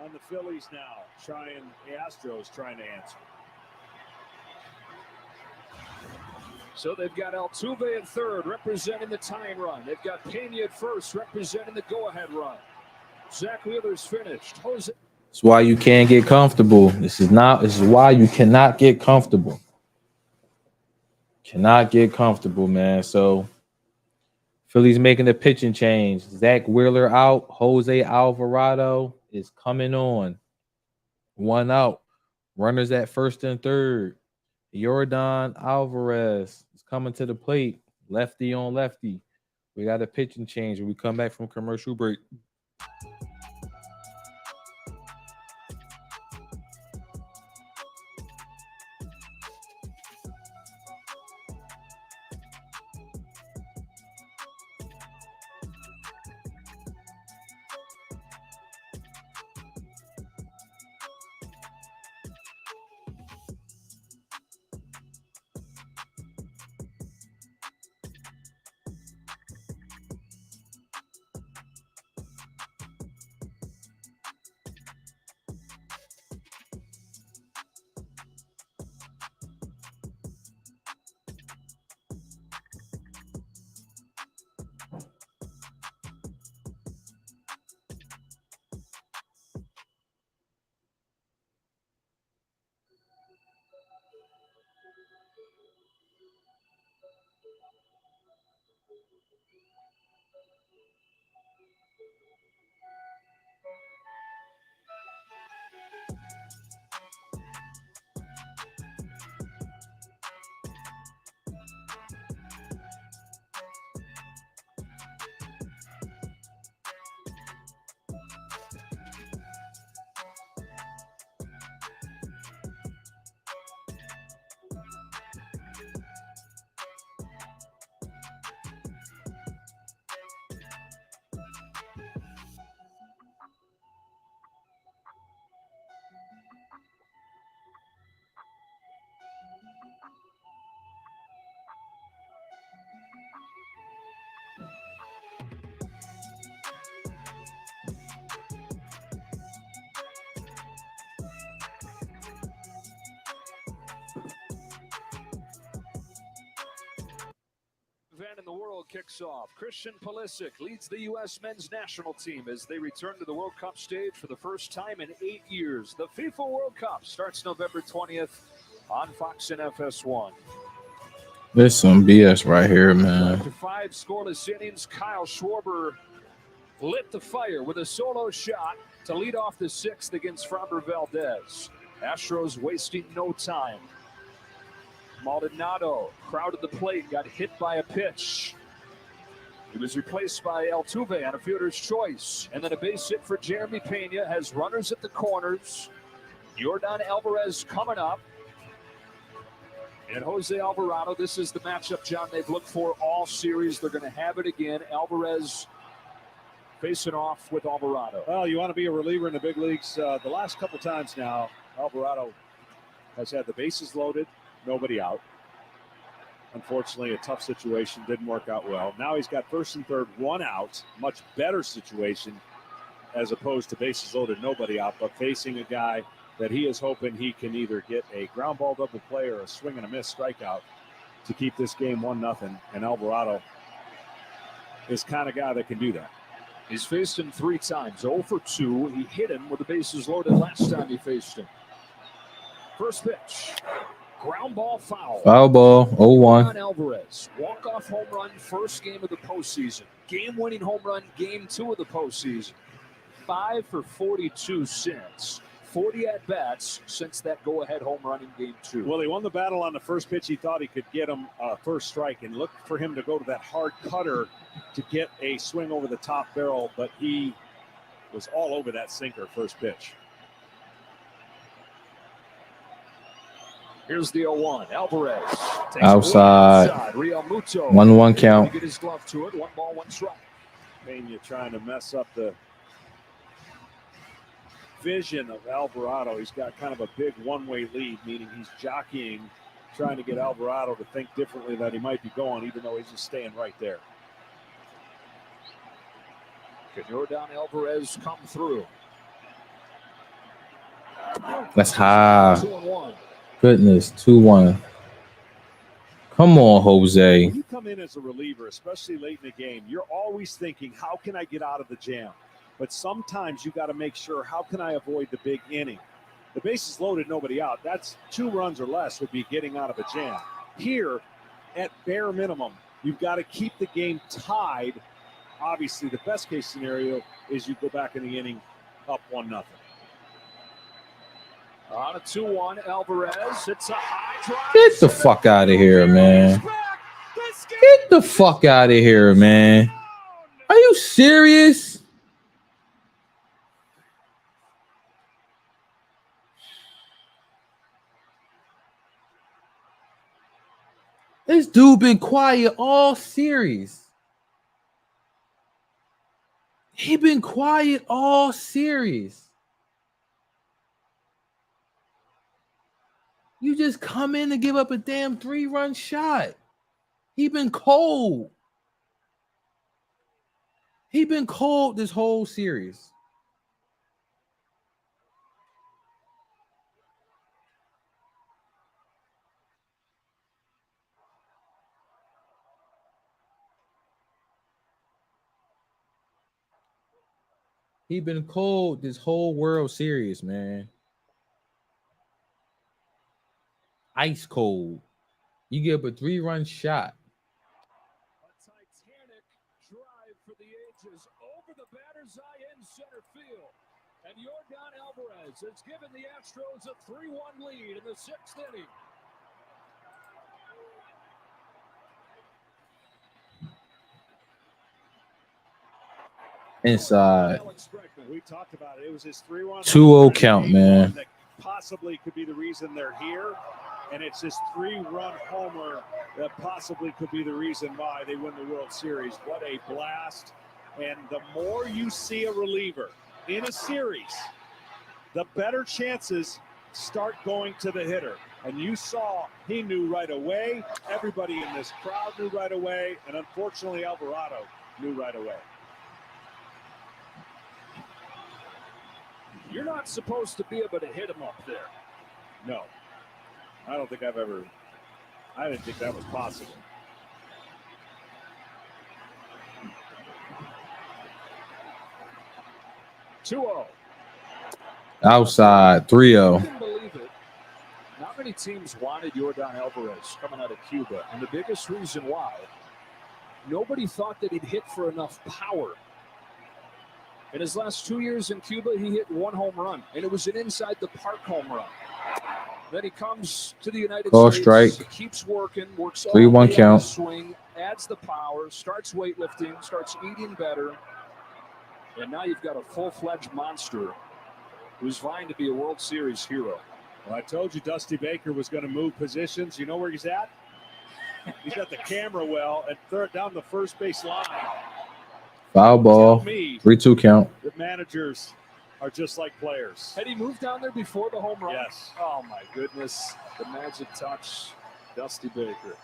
on the Phillies now. The Astros trying to answer. So they've got Altuve at third, representing the tying run. They've got Pena at first, representing the go-ahead run. Zach Wheeler's finished. Jose. That's why you can't get comfortable. This is why you cannot get comfortable. Cannot get comfortable, man. So Phillies making a pitching change. Zach Wheeler out. Jose Alvarado is coming on. 1 out. Runners at first and third. Yordan Alvarez is coming to the plate. Lefty on lefty. We got a pitching change when we come back from commercial break. Event in the world kicks off. Christian Pulisic leads the U.S. men's national team as they return to the World Cup stage for the first time in 8 years. The FIFA World Cup starts November 20th on Fox and FS1. There's some BS right here, man. After 5 scoreless innings, Kyle Schwarber lit the fire with a solo shot to lead off the 6th against Framber Valdez. Astros wasting no time. Maldonado crowded the plate, got hit by a pitch. He was replaced by Altuve on a fielder's choice. And then a base hit for Jeremy Pena, has runners at the corners. Yordan Alvarez coming up. And Jose Alvarado, this is the matchup, John, they've looked for all series. They're going to have it again. Alvarez facing off with Alvarado. Well, you want to be a reliever in the big leagues. The last couple times now, Alvarado has had the bases loaded, nobody out. Unfortunately, a tough situation, didn't work out well. Now he's got first and third, 1 out, much better situation as opposed to bases loaded, nobody out, but facing a guy that he is hoping he can either get a ground ball double play or a swing and a miss strikeout to keep this game 1-0. And Alvarado is kind of guy that can do that. He's faced him 3 times, 0 for 2. He hit him with the bases loaded last time he faced him. First pitch. Ground ball foul. Foul ball, 0-1. Alvarez, walk-off home run, first game of the postseason. Game-winning home run, game 2 of the postseason. 5 for 42 since. 40 at-bats since that go-ahead home run in game 2. Well, he won the battle on the first pitch. He thought he could get him first strike and looked for him to go to that hard cutter to get a swing over the top barrel, but he was all over that sinker first pitch. Here's the 0-1. Alvarez takes outside. Real Muto. 1-1 count. Get his glove to it. 1 ball, 1 strike. Pena trying to mess up the vision of Alvarado. He's got kind of a big one-way lead, meaning he's jockeying, trying to get Alvarado to think differently that he might be going, even though he's just staying right there. Can Yordan Alvarez come through? That's high. 2-1. Goodness, 2-1. Come on, Jose. When you come in as a reliever, especially late in the game, you're always thinking, how can I get out of the jam? But sometimes you got to make sure, how can I avoid the big inning? The bases loaded, nobody out. That's 2 runs or less would be getting out of a jam. Here, at bare minimum, you've got to keep the game tied. Obviously, the best case scenario is you go back in the inning up 1-0. On a 2-1, Alvarez. It's a high drive. Get the fuck out of here, man. Get the fuck out of here, man. Are you serious? This dude been quiet all series. He been quiet all series. You just come in and give up a damn 3-run shot. He been cold. He been cold this whole series. He been cold this whole World Series, man. Ice cold. You give up a 3-run shot. A titanic drive for the ages over the batter's eye in center field. And Yordan Alvarez has given the Astros a 3-1 lead in the 6th inning. Inside. We talked about it. It was his 3-1. 2-0 count, man. That possibly could be the reason they're here. And it's this 3-run homer that possibly could be the reason why they win the World Series. What a blast. And the more you see a reliever in a series, the better chances start going to the hitter. And you saw he knew right away. Everybody in this crowd knew right away. And unfortunately, Alvarado knew right away. You're not supposed to be able to hit him up there. No. I didn't think that was possible. Outside, 3-0. I can believe it. Not many teams wanted Yordan Alvarez coming out of Cuba. And the biggest reason why, nobody thought that he'd hit for enough power. In his last 2 years in Cuba, he hit 1 home run, and it was an inside-the-park home run. Then he comes to the United States, strike. keeps working, works all 3-1 day on count. the swing, adds the power, starts weightlifting, starts eating better, and now you've got a full-fledged monster who's vying to be a World Series hero. Well, I told you Dusty Baker was going to move positions. You know where he's at? He's got the camera well and third down the first base line. Foul ball. 3-2 count. The managers are just like players. Had he moved down there before the home run? Yes. Oh, my goodness. The magic touch, Dusty Baker.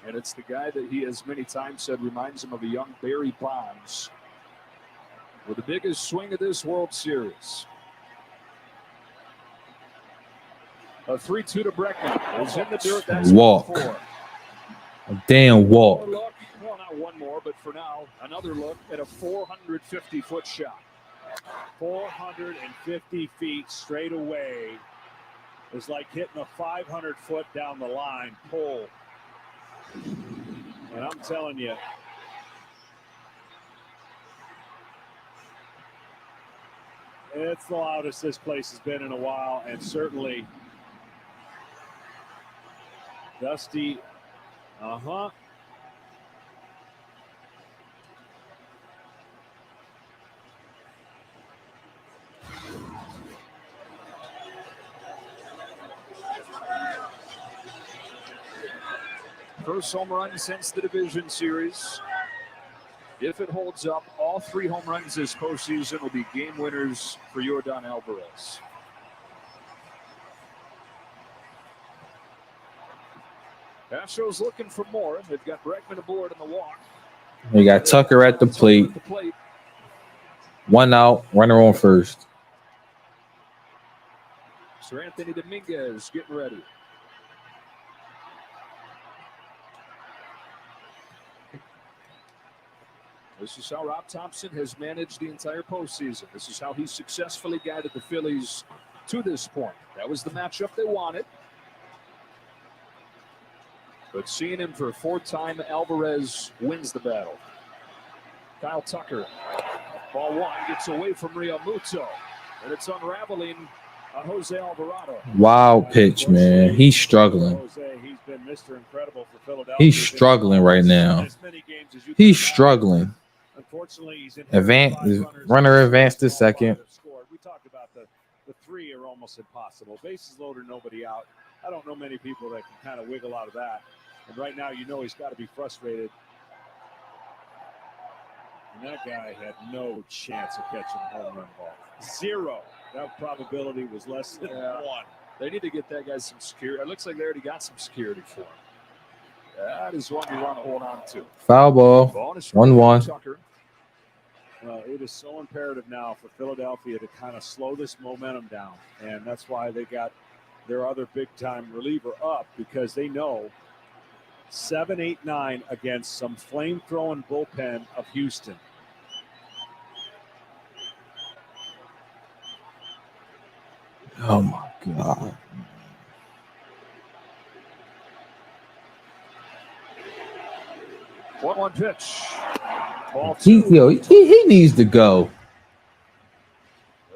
And it's the guy that he has many times said reminds him of a young Barry Bonds with the biggest swing of this World Series. A 3-2 to Breckman. Is in the dirt. That's Walk. 4. A damn walk. One look. Well, not one more, but for now, another look at a 450-foot shot. 450 feet straight away is like hitting a 500-foot down the line pull. And I'm telling you, it's the loudest this place has been in a while, and certainly Dusty, First home run since the division series. If it holds up, all 3 home runs this postseason will be game winners for Yordan Alvarez. Astros looking for more. They've got Breckman aboard in the walk. We got Tucker at the plate. 1 out, runner on first. Sir Anthony Dominguez getting ready. This is how Rob Thompson has managed the entire postseason. This is how he successfully guided the Phillies to this point. That was the matchup they wanted. But seeing him for a fourth time, Alvarez wins the battle. Kyle Tucker, ball one, gets away from Realmuto. And it's unraveling on Jose Alvarado. Wow pitch, man. He's struggling. Jose, he's been Mr. Incredible for Philadelphia. He's struggling right now. He's struggling. Unfortunately, he's in runner advanced to second. We talked about the three are almost impossible. Bases loaded, nobody out. I don't know many people that can kind of wiggle out of that. And right now, you know he's got to be frustrated. And that guy had no chance of catching a home run ball. Zero. That probability was less than one. They need to get that guy some security. It looks like they already got some security for him. That is one you want to hold on to. Foul ball. 1-1. It is so imperative now for Philadelphia to kind of slow this momentum down. And that's why they got their other big-time reliever up, because they know 7, 8, 9 against some flame-throwing bullpen of Houston. Oh, my God. 1-1 pitch. Ball He two. needs to go.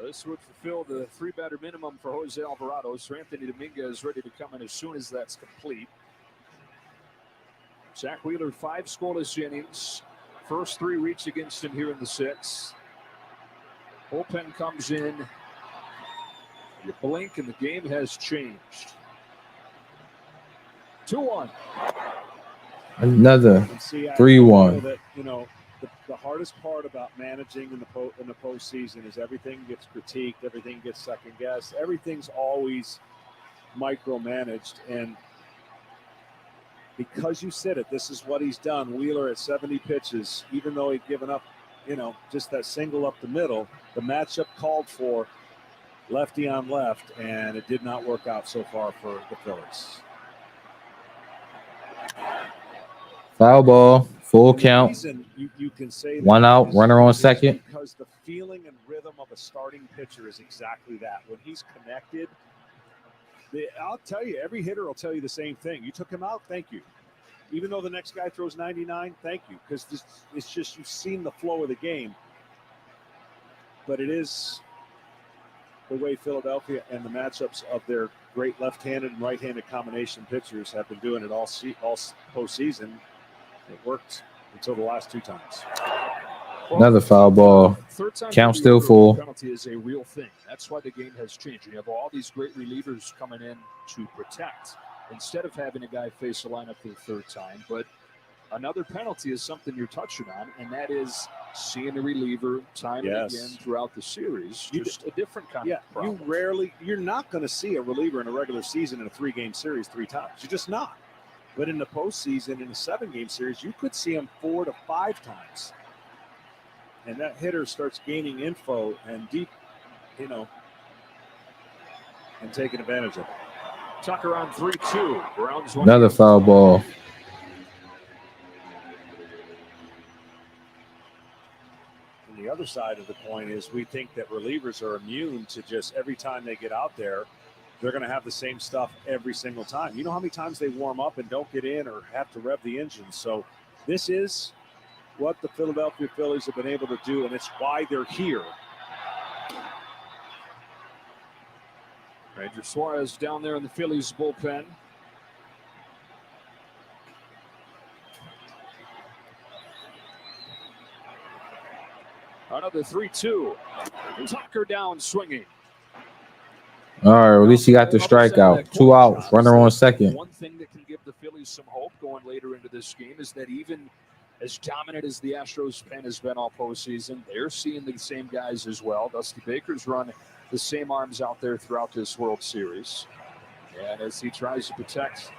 This would fulfill the 3-batter minimum for Jose Alvarado. So Anthony Dominguez ready to come in as soon as that's complete. Zach Wheeler, 5 scoreless innings. First 3 reached against him here in the 6th. Bullpen comes in. You blink and the game has changed. 2-1. Another See, 3-1. that, you know, the hardest part about managing in the postseason is everything gets critiqued, everything gets second guessed, everything's always micromanaged, and because you said it, this is what he's done. Wheeler at 70 pitches, even though he'd given up, you know, just that single up the middle, the matchup called for lefty on left, and it did not work out so far for the Phillies. Foul ball. Full count. You can say 1 out. Runner on second. Because the feeling and rhythm of a starting pitcher is exactly that. When he's connected, I'll tell you, every hitter will tell you the same thing. You took him out, thank you. Even though the next guy throws 99, thank you. Because it's just, you've seen the flow of the game. But it is the way Philadelphia and the matchups of their great left-handed and right-handed combination pitchers have been doing it all postseason. It worked until the last 2 times. Another foul ball. Count still full. Penalty is a real thing. That's why the game has changed. You have all these great relievers coming in to protect instead of having a guy face the lineup for the 3rd time. But another penalty is something you're touching on, and that is seeing a reliever time and again throughout the series. Just a different kind of problem. You're not going to see a reliever in a regular season in a 3-game series 3 times. You're just not. But in the postseason, in a 7-game series, you could see him 4 to 5 times. And that hitter starts gaining info and deep, you know, and taking advantage of it. Tucker on 3-2. Browns Another foul ball. And the other side of the coin is we think that relievers are immune to just every time they get out there, they're going to have the same stuff every single time. You know how many times they warm up and don't get in or have to rev the engine? So this is what the Philadelphia Phillies have been able to do, and it's why they're here. Ranger Suarez down there in the Phillies bullpen. Another 3-2. Tucker down swinging. All right, at least he got the strikeout. 2 outs. Runner on second. One thing that can give the Phillies some hope going later into this game is that even as dominant as the Astros pen has been all postseason, they're seeing the same guys as well. Dusty Baker's run the same arms out there throughout this World Series. And as he tries to protect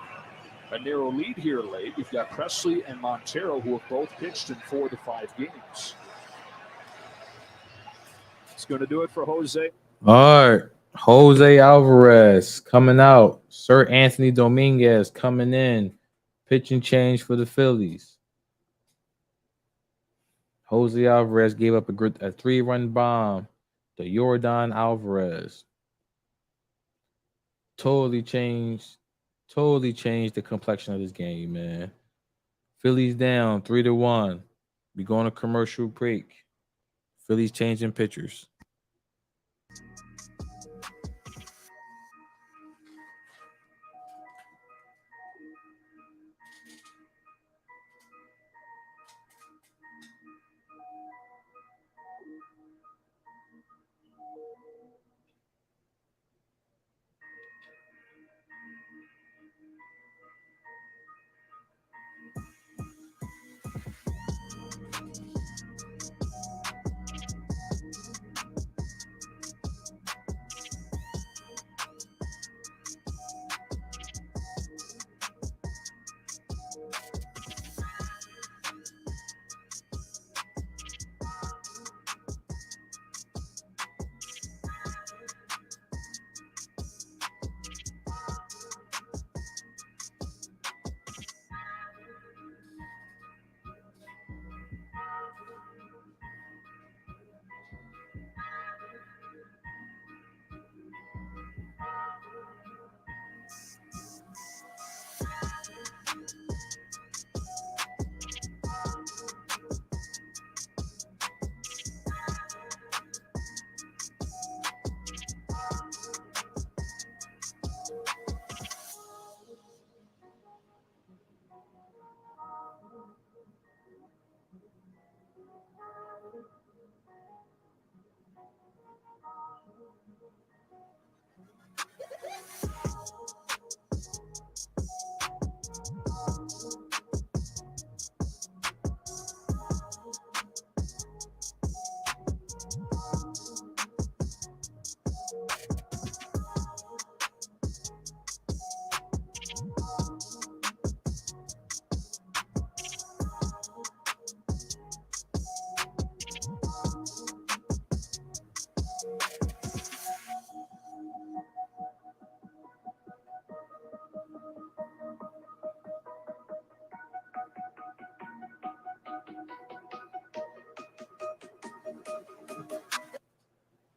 a narrow lead here late, you've got Presley and Montero, who have both pitched in 4 to 5 games. It's going to do it for Jose. All right. Jose Alvarez coming out. Sir Anthony Dominguez coming in. Pitching change for the Phillies. Jose Alvarez gave up a 3-run bomb to Yordan Alvarez. Totally changed the complexion of this game, man. Phillies down 3-1. We going to commercial break. Phillies changing pitchers.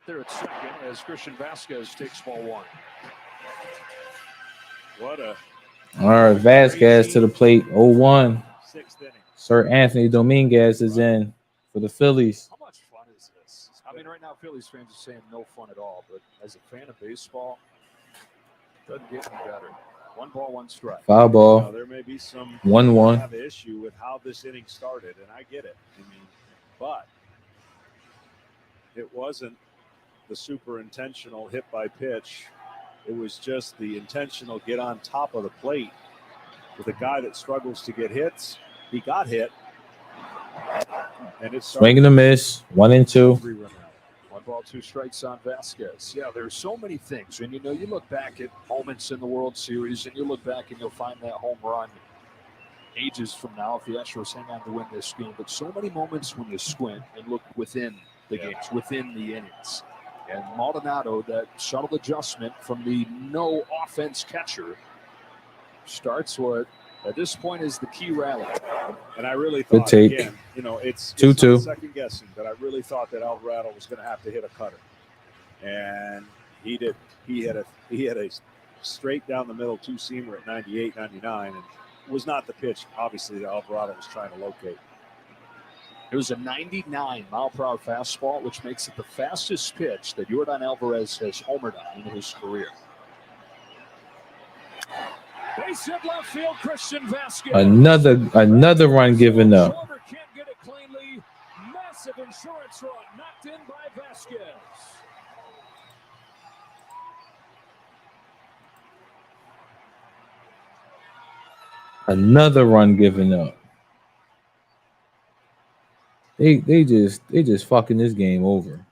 There at second as Christian Vasquez takes ball one. What a All right, Vasquez to the plate, 0-1. sixth inning. Sir Anthony Dominguez is in for the Phillies. How much fun is this? I mean, right now, Phillies fans are saying no fun at all, but as a fan of baseball, it doesn't get any better. 1 ball, 1 strike. Foul ball. Now, there may be some 1-1. have an issue with how this inning started, and I get it. I mean, but it wasn't the super intentional hit by pitch. It was just the intentional get on top of the plate with a guy that struggles to get hits. He got hit, and it's Swing and a miss, 1-2. 1 ball, 2 strikes on Vasquez. Yeah, there's so many things. And, you know, you look back at moments in the World Series, and you look back and you'll find that home run ages from now if the Astros hang on to win this game. But so many moments when you squint and look within the games, within the innings. And Maldonado, that subtle adjustment from the no offense catcher, starts what at this point is the key rally. And I really Good thought, take. again, you know, it's 2-2. not second guessing, but I really thought that Alvarado was going to have to hit a cutter, and he did. He had a straight down the middle 2-seamer at 98, 99, and it was not the pitch, obviously, that Alvarado was trying to locate. It was a 99-mile-per-hour fastball, which makes it the fastest pitch that Yordan Alvarez has homered on in his career. Base hit left field, Christian Vasquez. Another run given up. Schwarber can't get it cleanly. Massive insurance run knocked in by Vasquez. Another run given up. They just fucking this game over.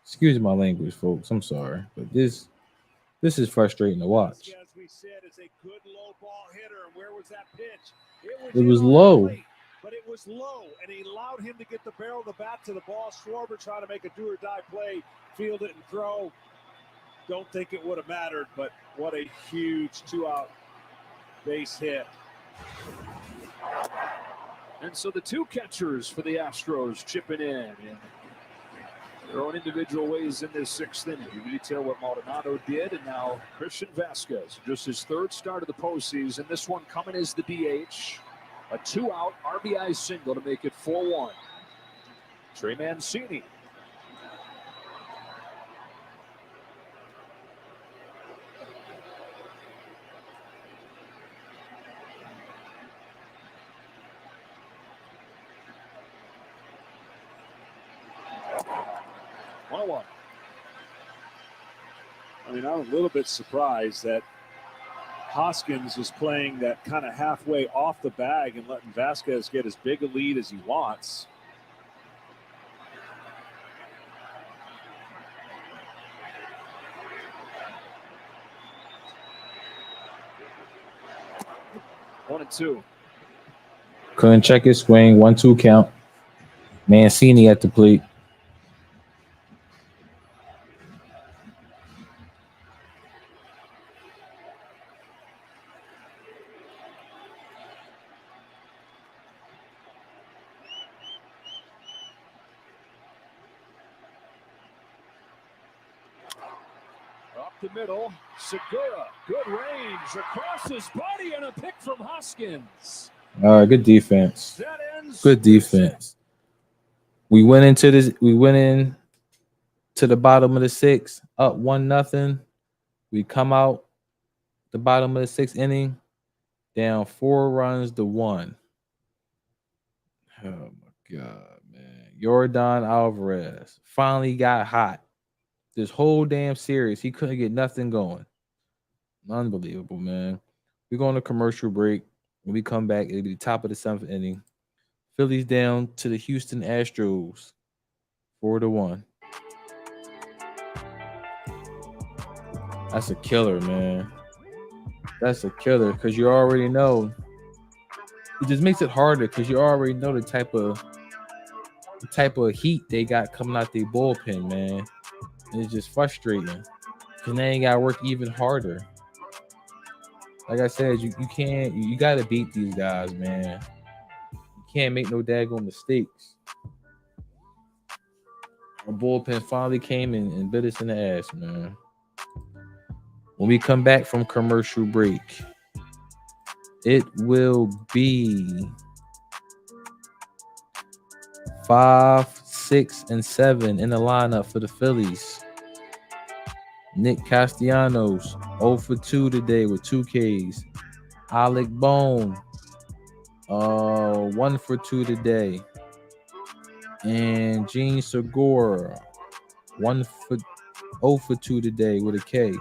Excuse my language, folks. I'm sorry, but this is frustrating to watch. As we said, is a good low ball hitter. And where was that pitch? It was low. Plate, but it was low, and he allowed him to get the barrel of the bat to the ball. Schwarber trying to make a do-or-die play, field it and throw. Don't think it would have mattered, but what a huge 2-out base hit. And so the two catchers for the Astros chipping in their own individual ways in this sixth inning. You detail what Maldonado did, and now Christian Vasquez, just his third start of the postseason. This one coming as the DH. A 2-out RBI single to make it 4-1. Trey Mancini. I mean, I'm a little bit surprised that Hoskins is playing that kind of halfway off the bag and letting Vasquez get as big a lead as he wants. One and two. Couldn't check his swing. 1-2 count. Mancini at the plate. The middle, Segura, good range across his body, and a pick from Hoskins. Good defense. Good defense. We went into the bottom of the sixth, up 1-0. We come out the bottom of the sixth inning, down 4 runs to 1. Oh my God, man! Yordan Alvarez finally got hot. This whole damn series, he couldn't get nothing going. Unbelievable, man. We're going to commercial break. When we come back, it'll be the top of the 7th inning. Phillies down to the Houston Astros, 4-1. That's a killer, man. That's a killer because you already know. It just makes it harder because you already know the type of heat they got coming out their bullpen, man. And it's just frustrating because they ain't got to work even harder. Like I said, you got to beat these guys, man. You can't make no daggone mistakes. Our bullpen finally came in and bit us in the ass, man. When we come back from commercial break, it will be 5, 6, and 7 in the lineup for the Phillies. Nick Castellanos, 0 for 2 today with 2 Ks. Alec Bone, 1 for 2 today. And Gene Segura, 0 for 2 today with a K.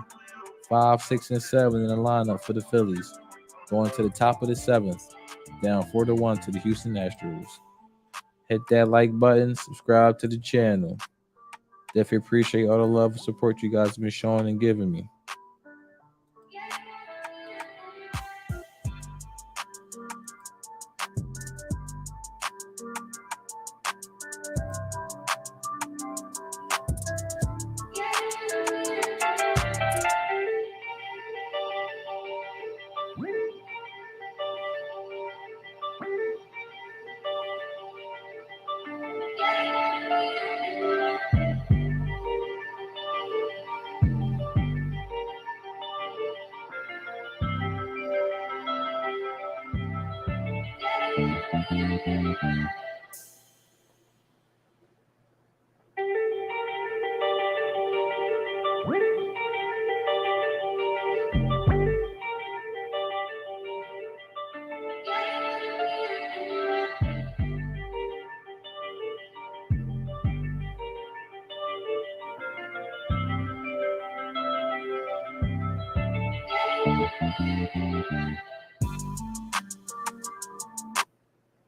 5, 6, and 7 in the lineup for the Phillies. Going to the top of the 7th, down 4-1 to the Houston Astros. Hit that like button, subscribe to the channel. Definitely appreciate all the love and support you guys have been showing and giving me.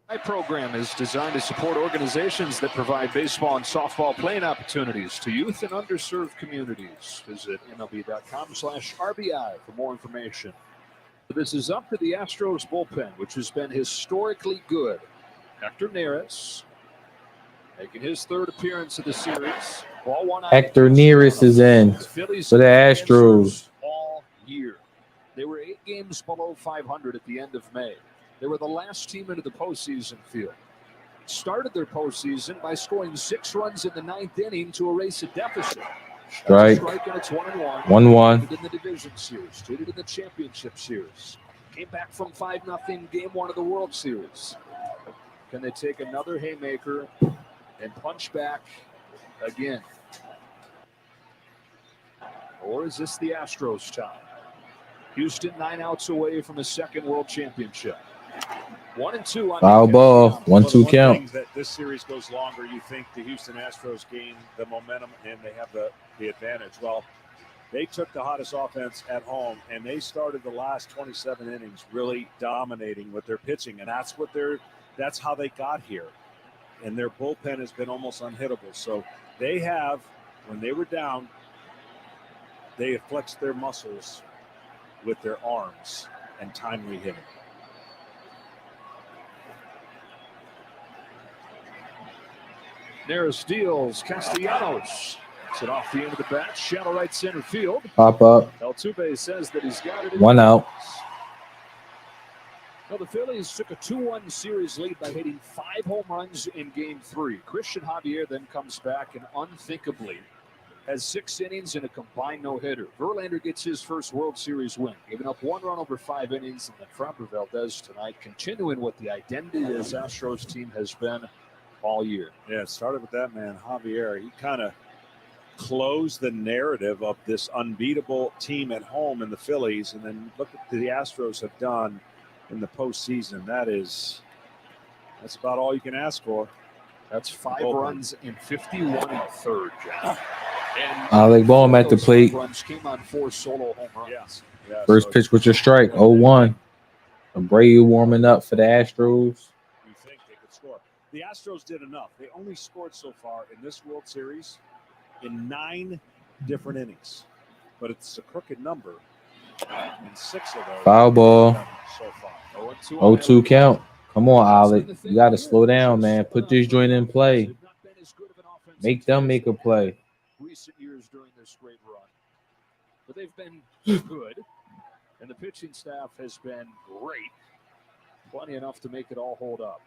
My program is designed to support organizations that provide baseball and softball playing opportunities to youth and underserved communities. Visit MLB.com/RBI for more information. This is up to the Astros bullpen, which has been historically good. Hector Neris making his third appearance of the series. Ball one out. Hector Neris is in for the Astros all year. They were 8 games below 500 at the end of May. They were the last team into the postseason field. Started their postseason by scoring 6 runs in the 9th inning to erase a deficit. Strike. Strike, and it's 1-1. 1-1. Did it in the division series. Did it in the championship series. Came back from 5-0 game 1 of the World Series. Can they take another haymaker and punch back again? Or is this the Astros' time? Houston 9 outs away from a second World Championship. 1-2 on Foul ball. 1-2 count. That this series goes longer, you think the Houston Astros gain the momentum and they have the advantage. Well, they took the hottest offense at home and they started the last 27 innings really dominating with their pitching, and that's how they got here. And their bullpen has been almost unhittable. So they have, when they were down, they have flexed their muscles with their arms and timely hitting. Nearest deals Castellanos. It's it off the end of the bat. Shallow right center field. Pop up. Altuve says that he's got it. 1 out. Well, the Phillies took a 2-1 series lead by hitting 5 home runs in Game 3. Christian Javier then comes back and unthinkably has 6 innings and a combined no-hitter. Verlander gets his first World Series win, giving up 1 run over 5 innings, and then Framber Valdez tonight, continuing what the identity of this Astros team has been all year. Yeah, it started with that man, Javier. He kind of closed the narrative of this unbeatable team at home in the Phillies, and then look at the Astros have done in the postseason. That's about all you can ask for. That's 5 runs in 51 and third, John. And Alec Boehm at the plate. Runs came on 4 solo home runs. Yeah, First pitch with your strike. 0-1. Abreu warming up for the Astros. You think they could score. The Astros did enough. They only scored so far in this World Series in 9 different innings. But it's a crooked number. And 6 of those Foul ball. so far. 0-2 count. Come on, Alec. You got to slow down, man. Put this joint in play. Make them make a play. Recent years during this great run. But they've been good. And the pitching staff has been great. Plenty enough to make it all hold up.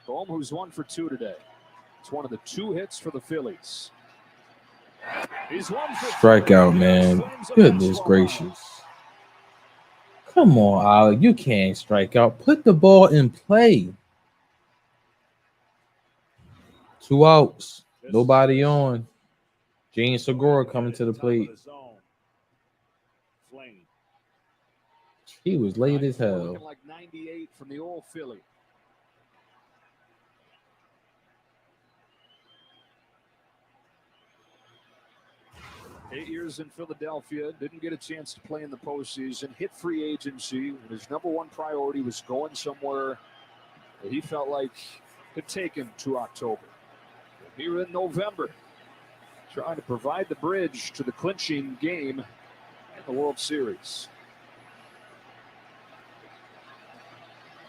Boehm, who's 1 for 2 today. It's one of the 2 hits for the Phillies. He's 1 for 2. Strikeout, man. Goodness gracious. Come on, Alec. You can't strike out. Put the ball in play. 2 outs. Nobody on. Gene Segura coming to the plate. He was late as hell. Looking like 98 from the old Philly. Eight years in Philadelphia, didn't get a chance to play in the postseason, hit free agency, and his number 1 priority was going somewhere that he felt like could take him to October. Here in November, trying to provide the bridge to the clinching game in the World Series.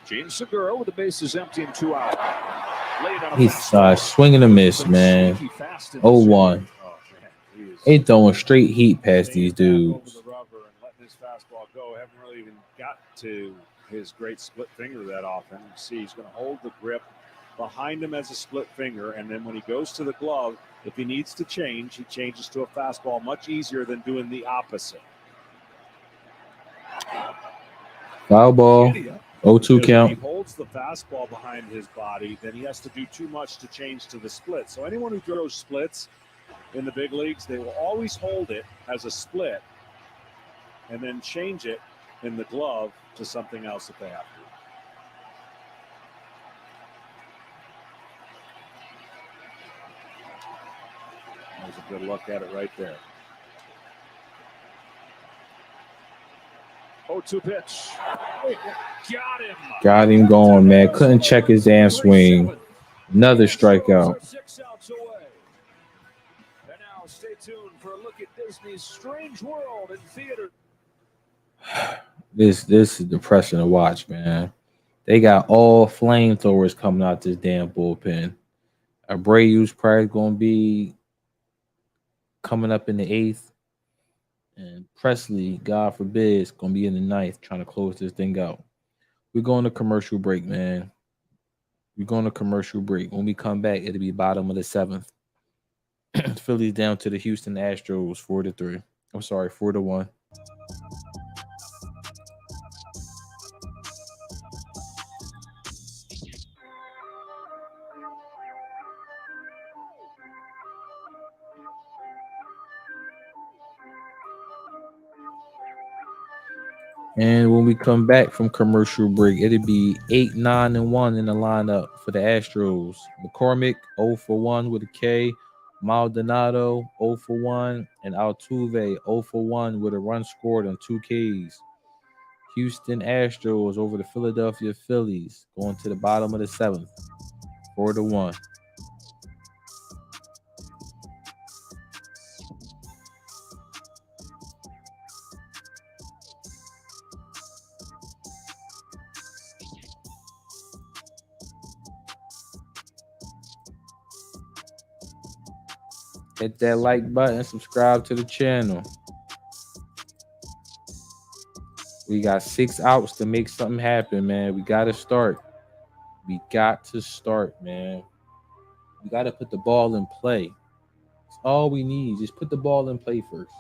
Gene Segura with the bases empty and 2 out. He's swinging a miss, man. 0-1. They throwing straight heat past these dudes. Over the rubber and letting his fastball go. Haven't really even got to his great split finger that often. You see, he's going to hold the grip behind him as a split finger, and then when he goes to the glove, if he needs to change, he changes to a fastball much easier than doing the opposite. Foul ball. 0-2 count. If he holds the fastball behind his body, then he has to do too much to change to the split. So anyone who throws splits in the big leagues, they will always hold it as a split and then change it in the glove to something else if they have to. There's a good look at it right there. 0-2 pitch. Got him. Got him going, man. Couldn't check his damn swing. Another strikeout. 6 outs away. And now stay tuned for a look at Disney's Strange World in theater. This is depressing to watch, man. They got all flamethrowers coming out this damn bullpen. Abreu's probably going to be coming up in the 8th. And Presley, God forbid, is going to be in the ninth trying to close this thing out. We're going to commercial break, man. We're going to commercial break. When we come back, it'll be bottom of the seventh. Phillies down to the Houston Astros 4-3. I'm sorry, 4-1. And when we come back from commercial break, it'll be 8-9-1 in the lineup for the Astros. McCormick 0-1 with a K, Maldonado 0-1, and Altuve 0-1 with a run scored on 2 Ks. Houston Astros over the Philadelphia Phillies going to the bottom of the seventh, 4-1. Hit that like button, subscribe to the channel. We got 6 outs to make something happen, man. We got to start. We got to start, man. We got to put the ball in play. That's all we need. Just put the ball in play first.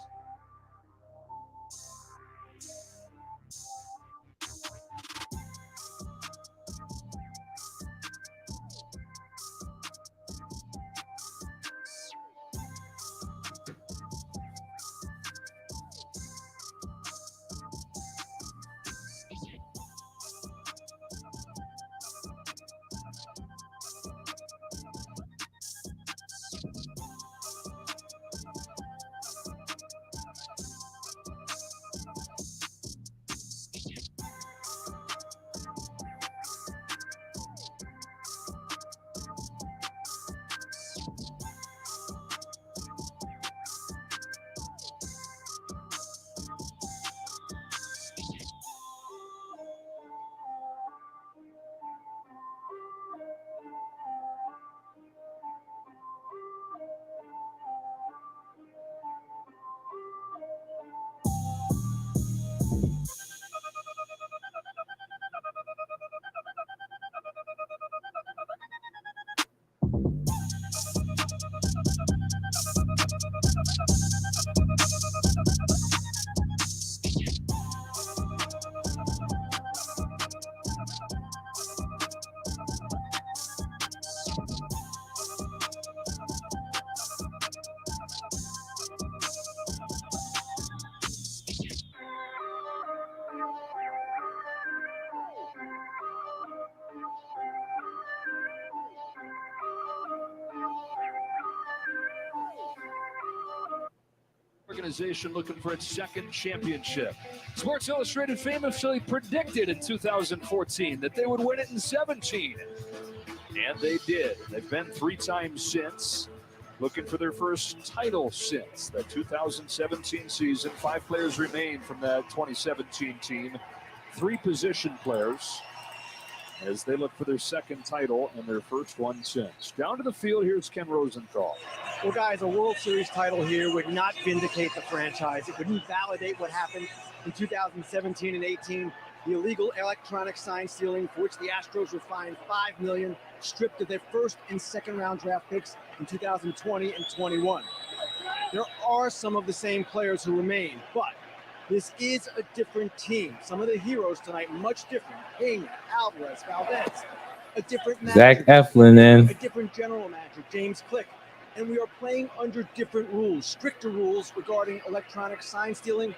Organization looking for its second championship. Sports Illustrated famously predicted in 2014 that they would win it in 17. And they did. They've been 3 times since, looking for their first title since that 2017 season. 5 players remain from that 2017 team, 3 position players, as they look for their second title and their first one since. Down to the field, here's Ken Rosenthal. Well, guys, a World Series title here would not vindicate the franchise. It wouldn't validate what happened in 2017 and 18. The illegal electronic sign stealing, for which the Astros were fined $5 million, stripped of their first and second round draft picks in 2020 and 21. There are some of the same players who remain, but this is a different team. Some of the heroes tonight, much different. Pena, Alvarez, Valdez, a different manager. Zach Eflin in. A different general manager, James Click. And we are playing under different rules, stricter rules regarding electronic sign stealing.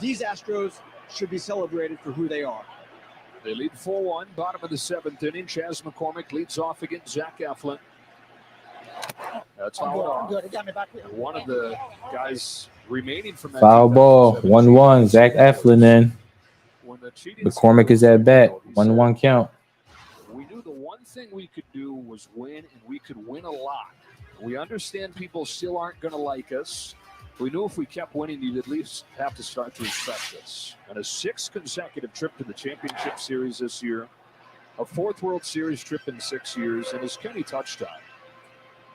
These Astros should be celebrated for who they are. They lead 4-1, bottom of the 7th inning. Chas McCormick leads off against Zach Eflin. That's foul off. One of the guys remaining from that Foul ball, 1-1. Zach Eflin in. McCormick is at bat, 1-1 count. We knew the one thing we could do was win, and we could win a lot. We understand people still aren't going to like us. We knew if we kept winning, you'd at least have to start to respect us. And a 6th consecutive trip to the championship series this year, a 4th World Series trip in 6 years, and as Kenny touched on,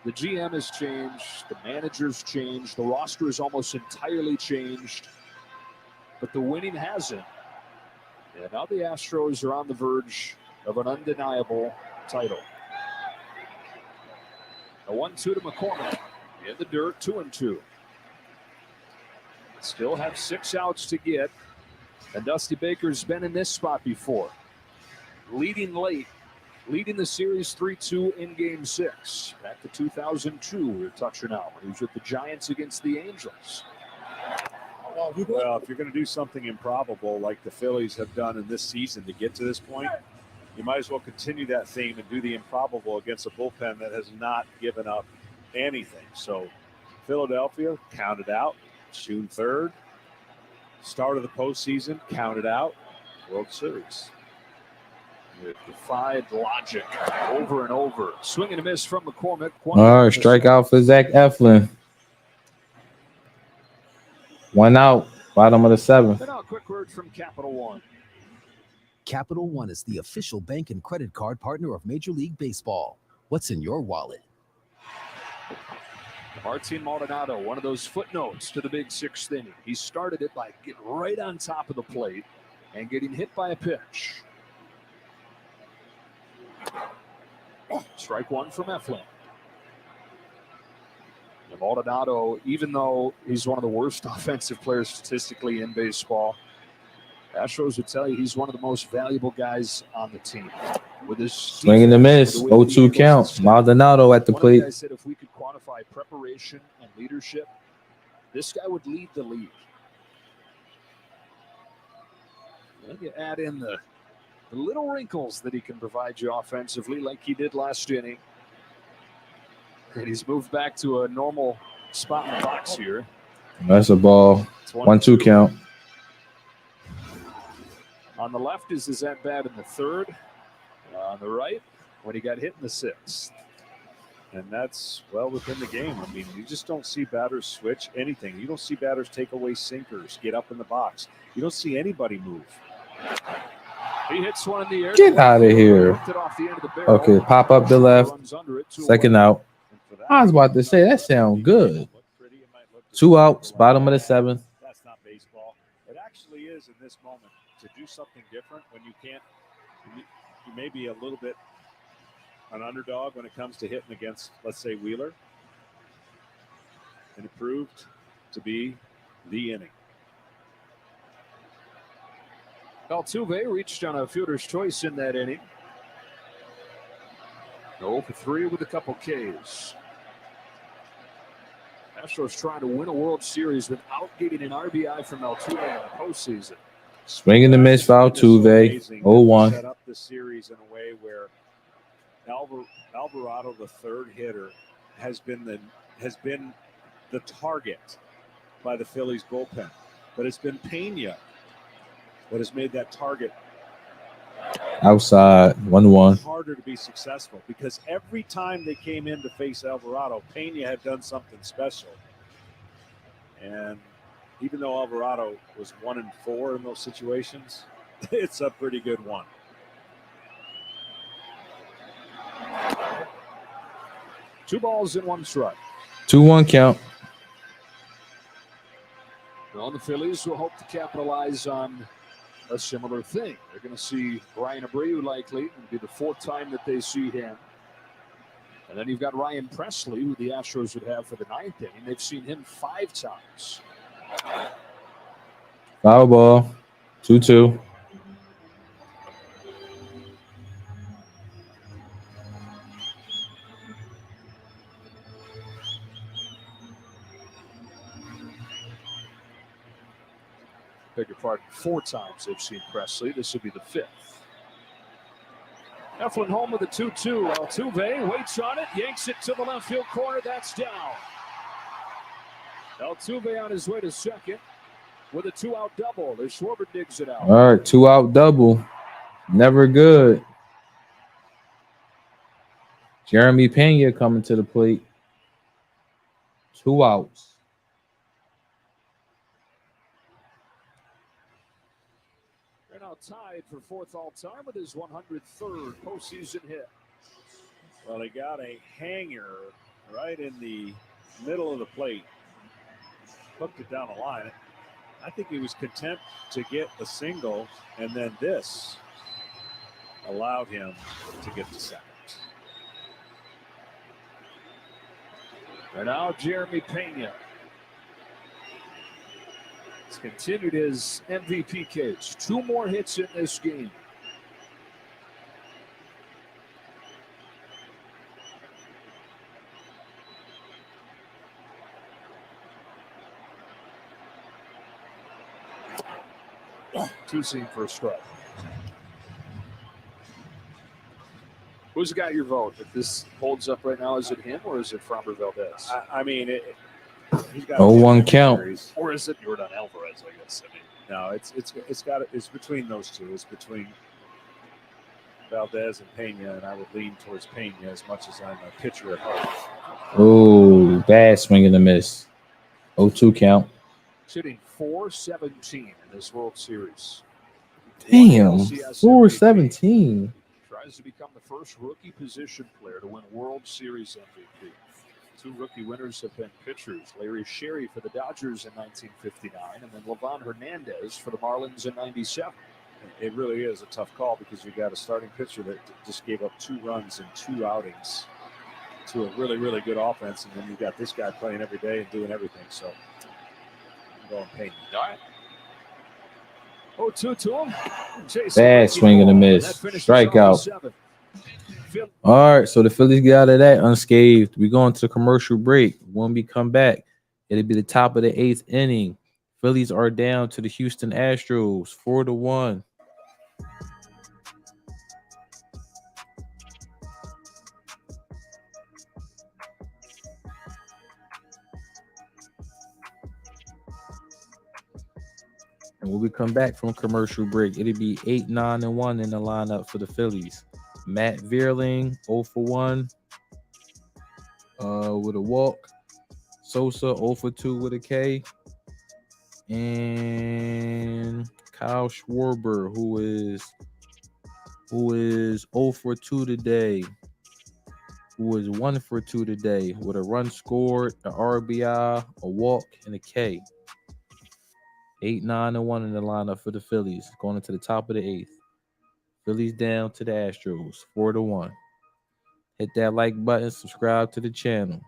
The GM has changed, the manager's changed, the roster is almost entirely changed, but the winning hasn't. And now the Astros are on the verge of an undeniable title. A 1-2 to McCormick. In the dirt, 2-2. Still have 6 outs to get. And Dusty Baker's been in this spot before. Leading late. Leading the series 3-2 in Game 6. Back to 2002, we're touching out. He was with the Giants against the Angels. Well, if you're going to do something improbable like the Phillies have done in this season to get to this point, you might as well continue that theme and do the improbable against a bullpen that has not given up anything. So Philadelphia counted out, June 3rd. Start of the postseason, counted out, World Series. It defied logic over and over. Swing and a miss from McCormick. All right, strikeout for Zach Eflin. 1 out, bottom of the 7th. And now a quick word from Capital One. Capital One is the official bank and credit card partner of Major League Baseball. What's in your wallet? Martin Maldonado, one of those footnotes to the big 6th inning. He started it by getting right on top of the plate and getting hit by a pitch. Strike 1 from Eflin. And Maldonado, even though he's one of the worst offensive players statistically in baseball, Astros would tell you he's one of the most valuable guys on the team. With his Swing and a miss, 0-2 count. Maldonado at the plate. I said if we could quantify preparation and leadership, this guy would lead the league. Then you add in the little wrinkles that he can provide you offensively, like he did last inning. And he's moved back to a normal spot in the box here. That's a ball. 1-2 count. On the left is his at-bat in the 3rd. On the right, when he got hit in the 6th. And that's well within the game. I mean, you just don't see batters switch anything. You don't see batters take away sinkers, get up in the box. You don't see anybody move. He hits one in the air. Get out of here. Okay, pop up the left. 2nd out. I was about to say, that sounds good. 2 outs, bottom of the 7th. That's not baseball. It actually is in this moment to do something different when you can't. You may be a little bit an underdog when it comes to hitting against, let's say, Wheeler. And it proved to be the inning. Altuve reached on a fielder's choice in that inning. 0 for 3 with a couple Ks. Astros trying to win a World Series without getting an RBI from Altuve in the postseason. Swing and a miss for Altuve. 0-1. Set up the series in a way where Alvarado, the 3rd hitter, has been the target by the Phillies bullpen, but it's been Pena that has made that target outside. 1-1. Harder to be successful because every time they came in to face Alvarado, Pena had done something special, and even though Alvarado was 1-4 in those situations, it's a pretty good one. Two balls and 1 strike. 2-1 count. Well, the Phillies will hope to capitalize on a similar thing. They're going to see Ryan Abreu likely. It'll be the 4th time that they see him. And then you've got Ryan Presley, who the Astros would have for the 9th inning. They've seen him 5 times. Foul ball. 2-2. Beg your pardon, 4 times they've seen Presley. This will be the 5th. Eflin home with a 2-2. Altuve waits on it, yanks it to the left field corner. That's down. Altuve on his way to 2nd with a 2-out double. As Schwarber digs it out. All right, 2-out double. Never good. Jeremy Pena coming to the plate. 2 outs. They're now tied for 4th all-time with his 103rd postseason hit. Well, he got a hanger right in the middle of the plate, hooked it down the line. I think he was content to get a single, and then this allowed him to get to second. And now Jeremy Pena has continued his MVP case. 2 more hits in this game. Two-seam for a strike. Who's got your vote? If this holds up right now, is it him or is it Framber Valdez? I mean, he's got 0-1 count. Series. Or is it Jordan Alvarez, I guess? I mean, No, it's between those two. It's between Valdez and Pena, and I would lean towards Pena as much as I'm a pitcher at heart. Oh, bad swing and a miss. 0-2 count. hitting .417 in this World Series. Damn, 417. Tries to become the first rookie position player to win World Series MVP. 2 rookie winners have been pitchers. Larry Sherry for the Dodgers in 1959, and then Livan Hernandez for the Marlins in 97. It really is a tough call because you got a starting pitcher that just gave up 2 runs in 2 outings to a really, really good offense, and then you got this guy playing every day and doing everything. So I'm going Payne. All right. 0-2 to him. Bad swing and a miss. Strikeout. All right, so the Phillies get out of that unscathed. We're going to the commercial break. When we come back, it'll be the top of the 8th inning. Phillies are down to the Houston Astros 4-1. And when we come back from commercial break, it'll be 8-9-1 in the lineup for the Phillies. Matt Vierling 0-for-1 with a walk. Sosa 0-for-2 with a K. And Kyle Schwarber, who is 0-for-2 today. Who is 1-for-2 today with a run scored, an RBI, a walk, and a K. 8-9-1 in the lineup for the Phillies, going into the top of the 8th. Phillies down to the Astros, 4-1. Hit that like button, subscribe to the channel.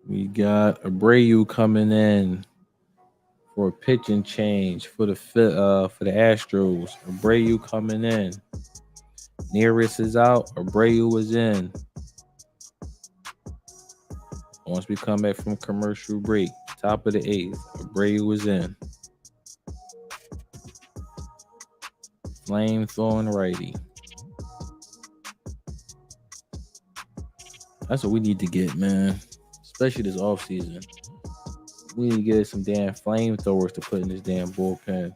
We got Abreu coming in for a pitching change for the Astros. Abreu coming in. Nearest is out. Abreu is in. Once we come back from commercial break, top of the 8th, Abreu is in. Flame throwing righty. That's what we need to get, man. Especially this offseason. We need to get some damn flamethrowers to put in this damn bullpen.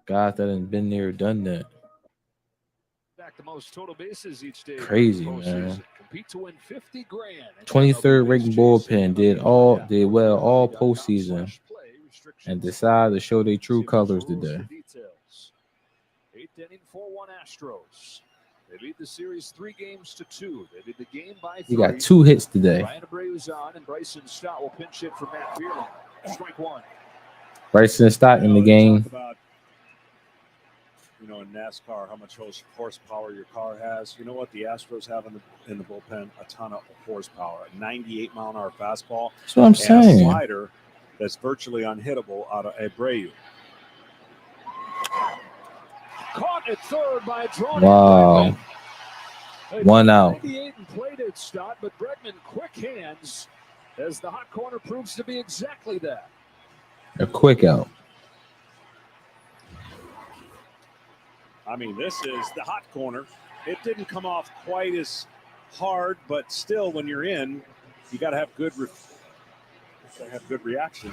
Guys that have been there, done that. Back the most total bases each day. Crazy, man. Compete to win $50,000. 23rd ranked bullpen did well all postseason and decided to show their true colors today. 8th inning, 4-1 Astros. They lead the series 3-2. They did the game by 3. He got 2 hits today. Ryan Abreu's on, and Bryson Stott will pinch hit for Matt Beerland. Strike one. Bryson Stott in the game. About, in NASCAR, how much horsepower your car has. You know what the Astros have in the bullpen? A ton of horsepower. A 98-mile-an-hour fastball. That's what I'm saying. A slider that's virtually unhittable out of Abreu. Caught at third by Drawn. Wow. 1 out. 98 and played it, Stott, but Bregman quick hands as the hot corner proves to be exactly that. A quick out. I mean, this is the hot corner. It didn't come off quite as hard, but still, when you're in, you got to have good reaction.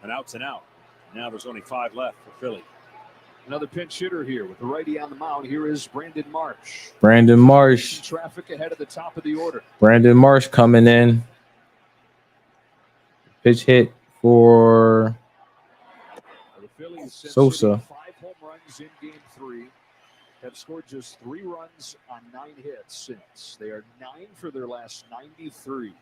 And out's an out. Now there's only 5 left for Philly. Another pinch hitter here with the righty on the mound. Here is Brandon Marsh. Brandon Marsh. Traffic ahead of the top of the order. Brandon Marsh coming in. Pitch hit for The Phillies, Sosa. 5 home runs in game 3, have scored just 3 runs on 9 hits since. They are 9 for their last 93.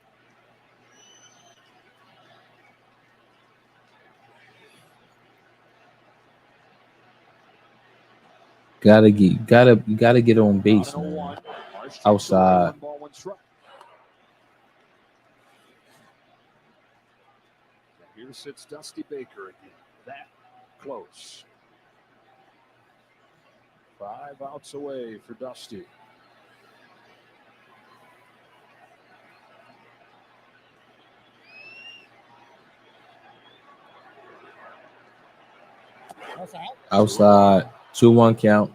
Gotta get on base, man. Outside. Here sits Dusty Baker again. That close. 5 outs away for Dusty. Outside. 2-1 count.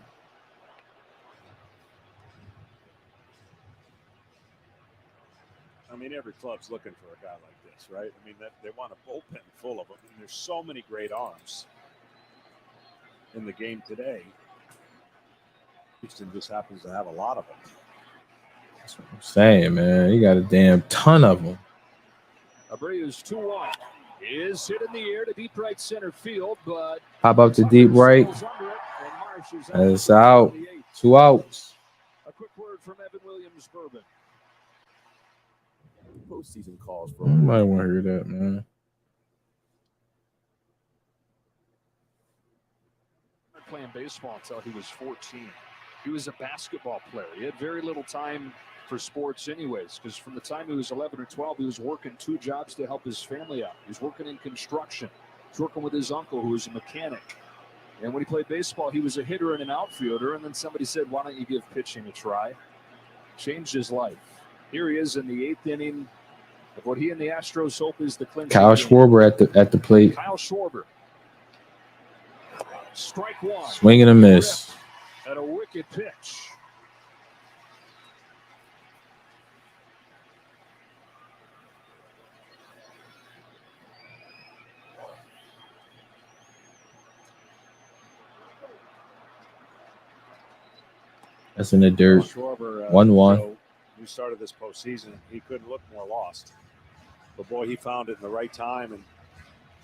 I mean, every club's looking for a guy like this, right? I mean, they want a bullpen full of them. And there's so many great arms in the game today. Houston just happens to have a lot of them. That's what I'm saying, man. You got a damn ton of them. Abreu's 2-1. Is hit in the air to deep right center field, but pop up to deep right. It's out. 2 outs. A quick word from Evan Williams Bourbon. Postseason calls for. I might want to hear that, man. Playing baseball until he was 14. He was a basketball player. He had very little time for sports anyways, because from the time he was 11 or 12, he was working 2 jobs to help his family out. He was working in construction. He was working with his uncle, who was a mechanic. And when he played baseball, he was a hitter and an outfielder. And then somebody said, why don't you give pitching a try? Changed his life. Here he is in the 8th inning of what he and the Astros hope is the clinch. Kyle Schwarber at the plate. Kyle Schwarber. Strike one. Swing and a miss. At a wicked pitch. That's in the dirt. Schwarber, 1-1. Who started this postseason, he couldn't look more lost. But boy, he found it in the right time, and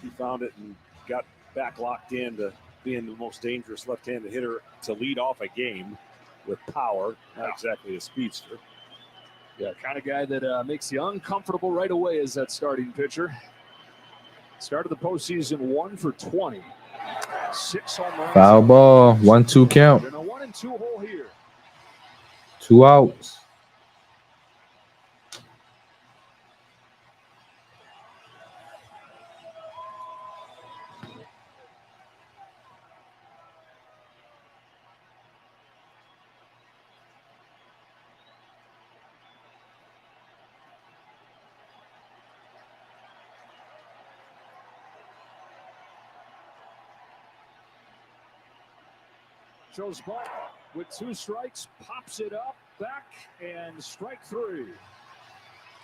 he found it and got back locked in to being the most dangerous left-handed hitter to lead off a game with power. Not exactly a speedster. Yeah, kind of guy that makes you uncomfortable right away as that starting pitcher. Started the postseason 1 for 20. 6 home runs. Foul ball. 1-2 count. And a 1-2 hole here. 2 outs. Shows ball with 2 strikes, pops it up, back, and strike 3.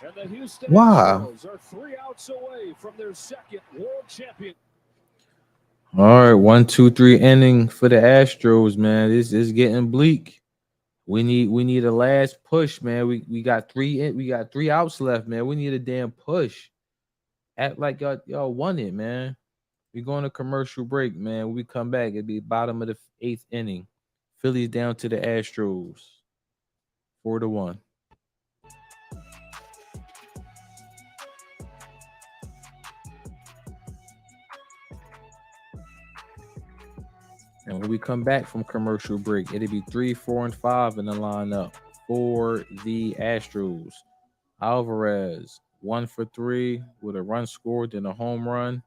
And the Houston Astros are 3 outs away from their 2nd world champion. All right, 1, 2, 3 inning for the Astros, man. This is getting bleak. We need a last push, man. We got 3 outs left, man. We need a damn push. Act like y'all won it, man. We going to commercial break, man. When we come back, it'll be bottom of the 8th inning. Phillies down to the Astros. 4-1. And when we come back from commercial break, it'll be 3, 4, and 5 in the lineup for the Astros. Alvarez, 1 for 3 with a run scored and a home run.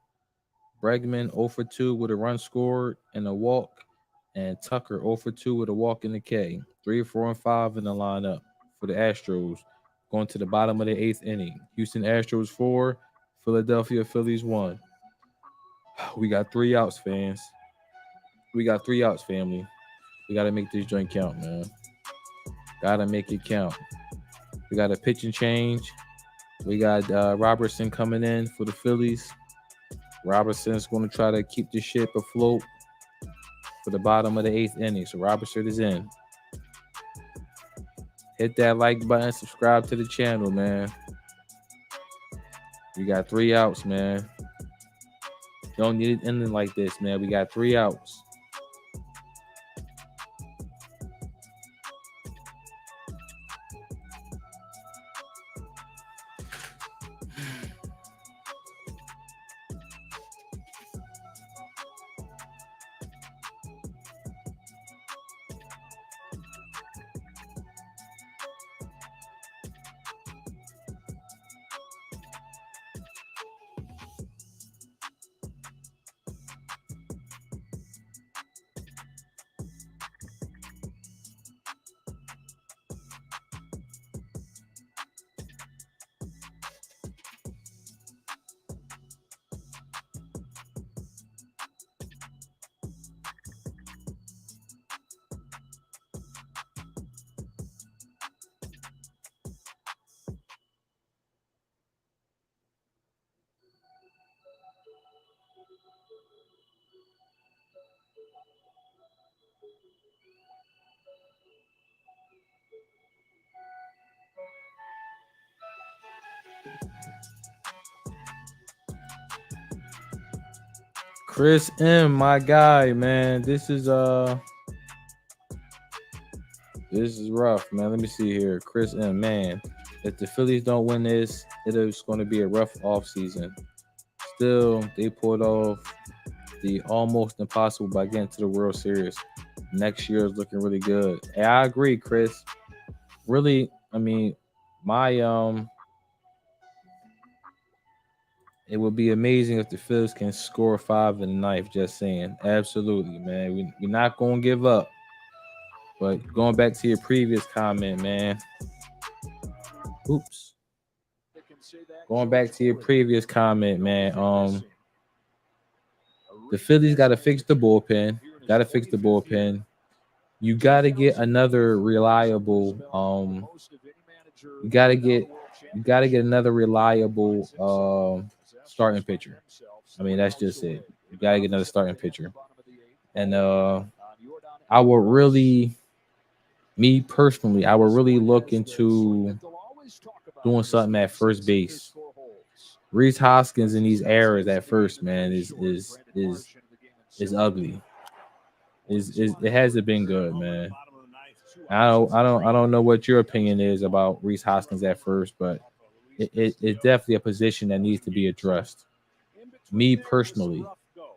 Bregman, 0 for 2 with a run scored and a walk. And Tucker, 0 for 2 with a walk in the K. 3, 4, and 5 in the lineup for the Astros. Going to the bottom of the 8th inning. Houston Astros 4, Philadelphia Phillies 1. We got 3 outs, fans. We got 3 outs, family. We got to make this joint count, man. Got to make it count. We got a pitching change. We got Robertson coming in for the Phillies. Robertson's going to try to keep the ship afloat for the bottom of the 8th inning. So Robertson is in. Hit that like button. Subscribe to the channel, man. We got 3 outs, man. Don't need it ending like this, man. We got 3 outs. Chris M, my guy, man. This is rough, man. Let me see here. Chris M, man. If the Phillies don't win this, it is going to be a rough offseason. Still, they pulled off the almost impossible by getting to the World Series. Next year is looking really good. Hey, I agree, Chris. Really, I mean, it would be amazing if the Phillies can score 5 in the 9th. Just saying. Absolutely, man. We're not going to give up. But going back to your previous comment, man. Oops. Going back to your previous comment, man. The Phillies got to fix the bullpen. You got to get another reliable. You got to get another reliable starting pitcher. I mean, that's just it. You got to get another starting pitcher. And I would really, me personally, I would really look into doing something at first base. Rhys Hoskins in these eras at first, man, is ugly. It hasn't been good, man. I don't know what your opinion is about Rhys Hoskins at first, but it's definitely a position that needs to be addressed. Me personally,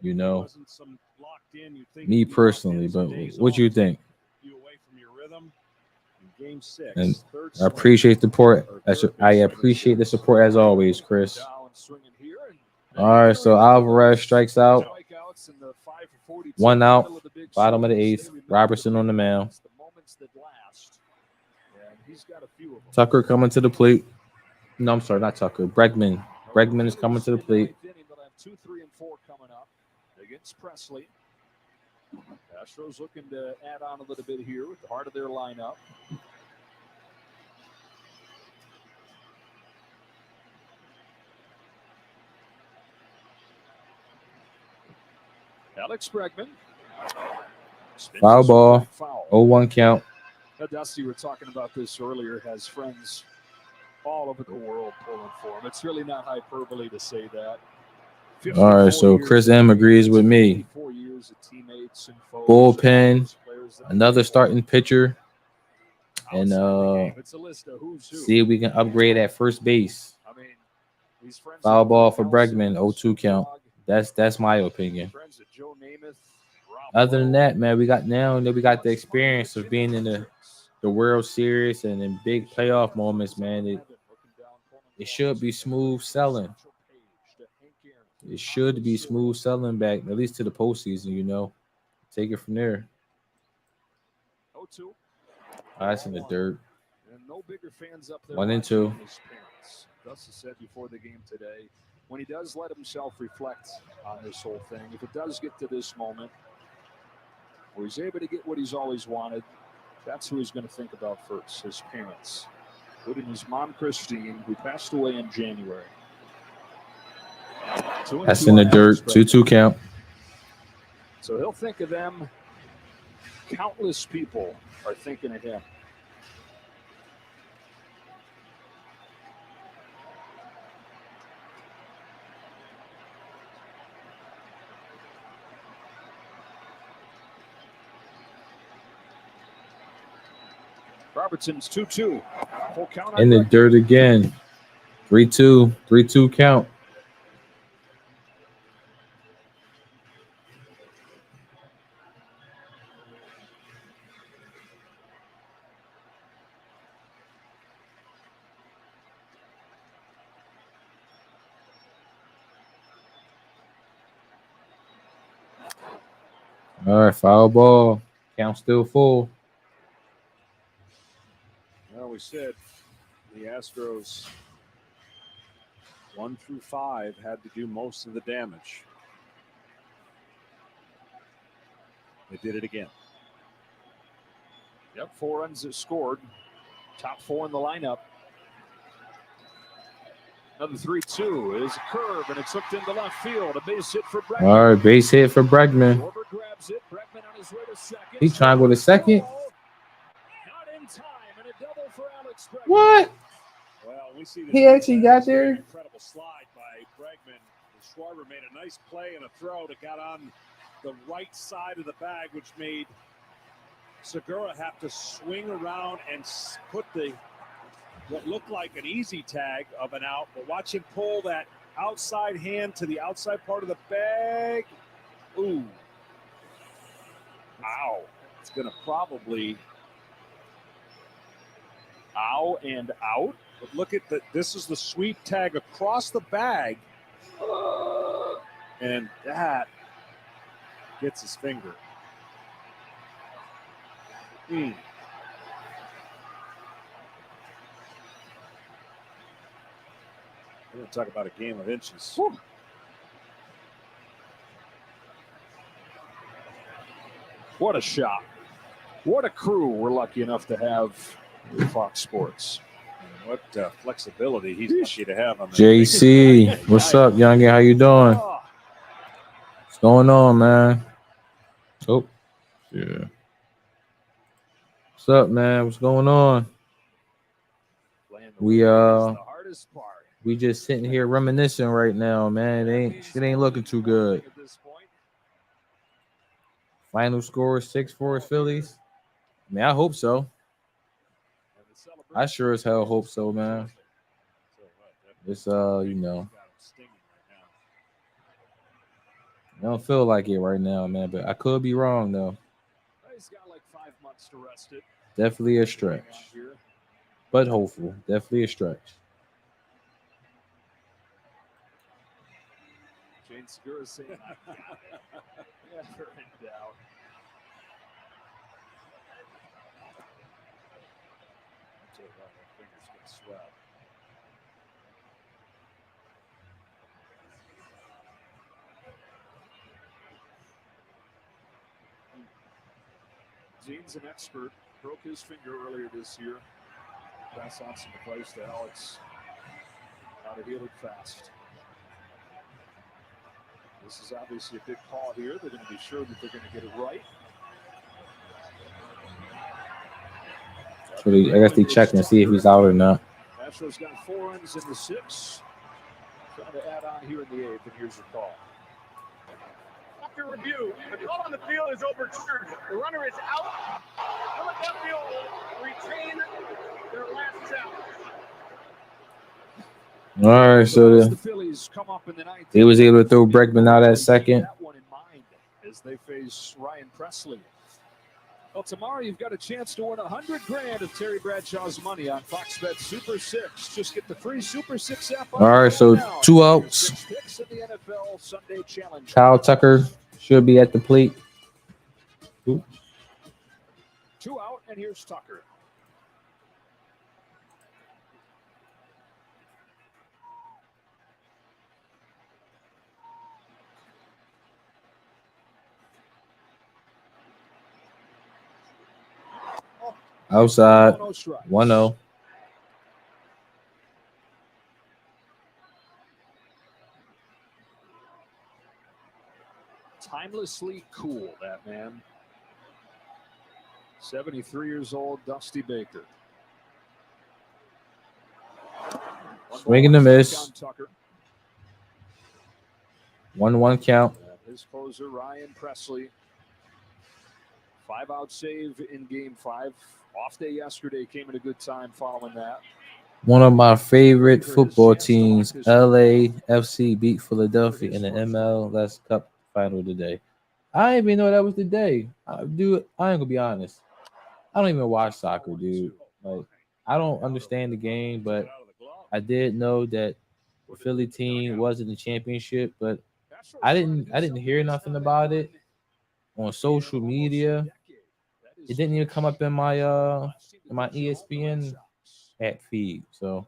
but what you think? And I appreciate the support. I appreciate the support as always, Chris. All right, so Alvarez strikes out. 1 out, bottom of the 8th. Robertson on the mound. Tucker coming to the plate. No, I'm sorry, not Tucker. Bregman. Bregman is coming to the plate. 2, 3, and 4 coming up against Presley. Astros looking to add on a little bit here with the heart of their lineup. Alex Bregman. Foul ball. 0-1 count. Now, Dusty, we were talking about this earlier, has friends all over the world pulling for him. It's really not hyperbole to say that. All right, so Chris M agrees with me. Bullpen, another starting pitcher, and see if we can upgrade at first base. Foul ball for Bregman, 0-2 count. That's my opinion. Other than that, man, we got the experience of being in the World Series and in big playoff moments, man. It should be smooth selling. It should be smooth selling back, at least to the postseason, you know. Take it from there. That's in the dirt. No bigger fans up there. 1-2. Dusty said before the game today, when he does let himself reflect on this whole thing, if it does get to this moment where he's able to get what he's always wanted, that's who he's going to think about first, his parents, including his mom, Christine, who passed away in January. That's in the dirt. 2-2 count. So he'll think of them. Countless people are thinking of him. Robertson's 2-2. Full count in the dirt again. 3-2. 3-2 count. All right, foul ball. Count still full. Well, we said the Astros 1 through 5 had to do most of the damage. They did it again. Yep, 4 runs have scored. Top 4 in the lineup. Another 3-2 is a curve, and it's hooked into left field. A base hit for Bregman. All right, base hit for Bregman. Grabs it. Bregman on his way to second. He's trying to go to second. Not in time, and a double for Alex Bregman. What? Well, we see He actually got there. Incredible slide by Bregman. Schwarber made a nice play and a throw that got on the right side of the bag, which made Segura have to swing around and put what looked like an easy tag of an out, but watch him pull that outside hand to the outside part of the bag. Ooh. Ow. It's going to probably ow and out. But look at this is the sweep tag across the bag. And that gets his finger. We're going to talk about a game of inches. Whew. What a shot. What a crew we're lucky enough to have with Fox Sports. What flexibility he's lucky to have on that. JC, what's up, youngin? How you doing? What's going on, man? Oh, yeah. What's up, man? What's going on? We just sitting here reminiscing right now, man. It ain't looking too good. Final score 6-4 Phillies. I mean, I hope so. I sure as hell hope so, man. It's you know. I don't feel like it right now, man, but I could be wrong though. He's got like 5 months to rest it. Definitely a stretch. But hopeful. Definitely a stretch. Jane Segura saying, I got it. Never in doubt. I'll tell you what, my fingers get swell. Gene's an expert. Broke his finger earlier this year. Pass on some advice to Alex how to heal it fast. This is obviously a big call here. They're going to be sure that they're going to get it right. So I guess they check and see if he's out or not. Astros got 4 runs in the 6. Trying to add on here in the 8th, and here's your call. after review, the call on the field is overturned. The runner is out. Philadelphia will retain their last challenge. All right, so the Phillies come up in the ninth. he was able to throw Bregman out at second. That one in mind as they face Ryan Presley. Well, tomorrow you've got a chance to win $100,000 of Terry Bradshaw's money on Fox Bet Super 6. Just get the free Super 6 app. All right, so 2 outs. Picks in the NFL Sunday Challenge. Kyle Tucker should be at the plate. Ooh. 2 out, and here's Tucker. Outside, 1-0. Timelessly cool, that man. 73 years old, Dusty Baker. Swing and a miss. 1-1 count. His closer, Ryan Presley. 5-out save in game 5. Off day yesterday, came at a good time following that. One of my favorite football teams, LAFC, beat Philadelphia in the MLS Cup final today. I didn't even know that was the day. Dude, I ain't gonna be honest. I don't even watch soccer, dude. Like, I don't understand the game, but I did know that the Philly team was in the championship, but I didn't hear nothing about it on social media. It didn't even come up in my ESPN app feed. So,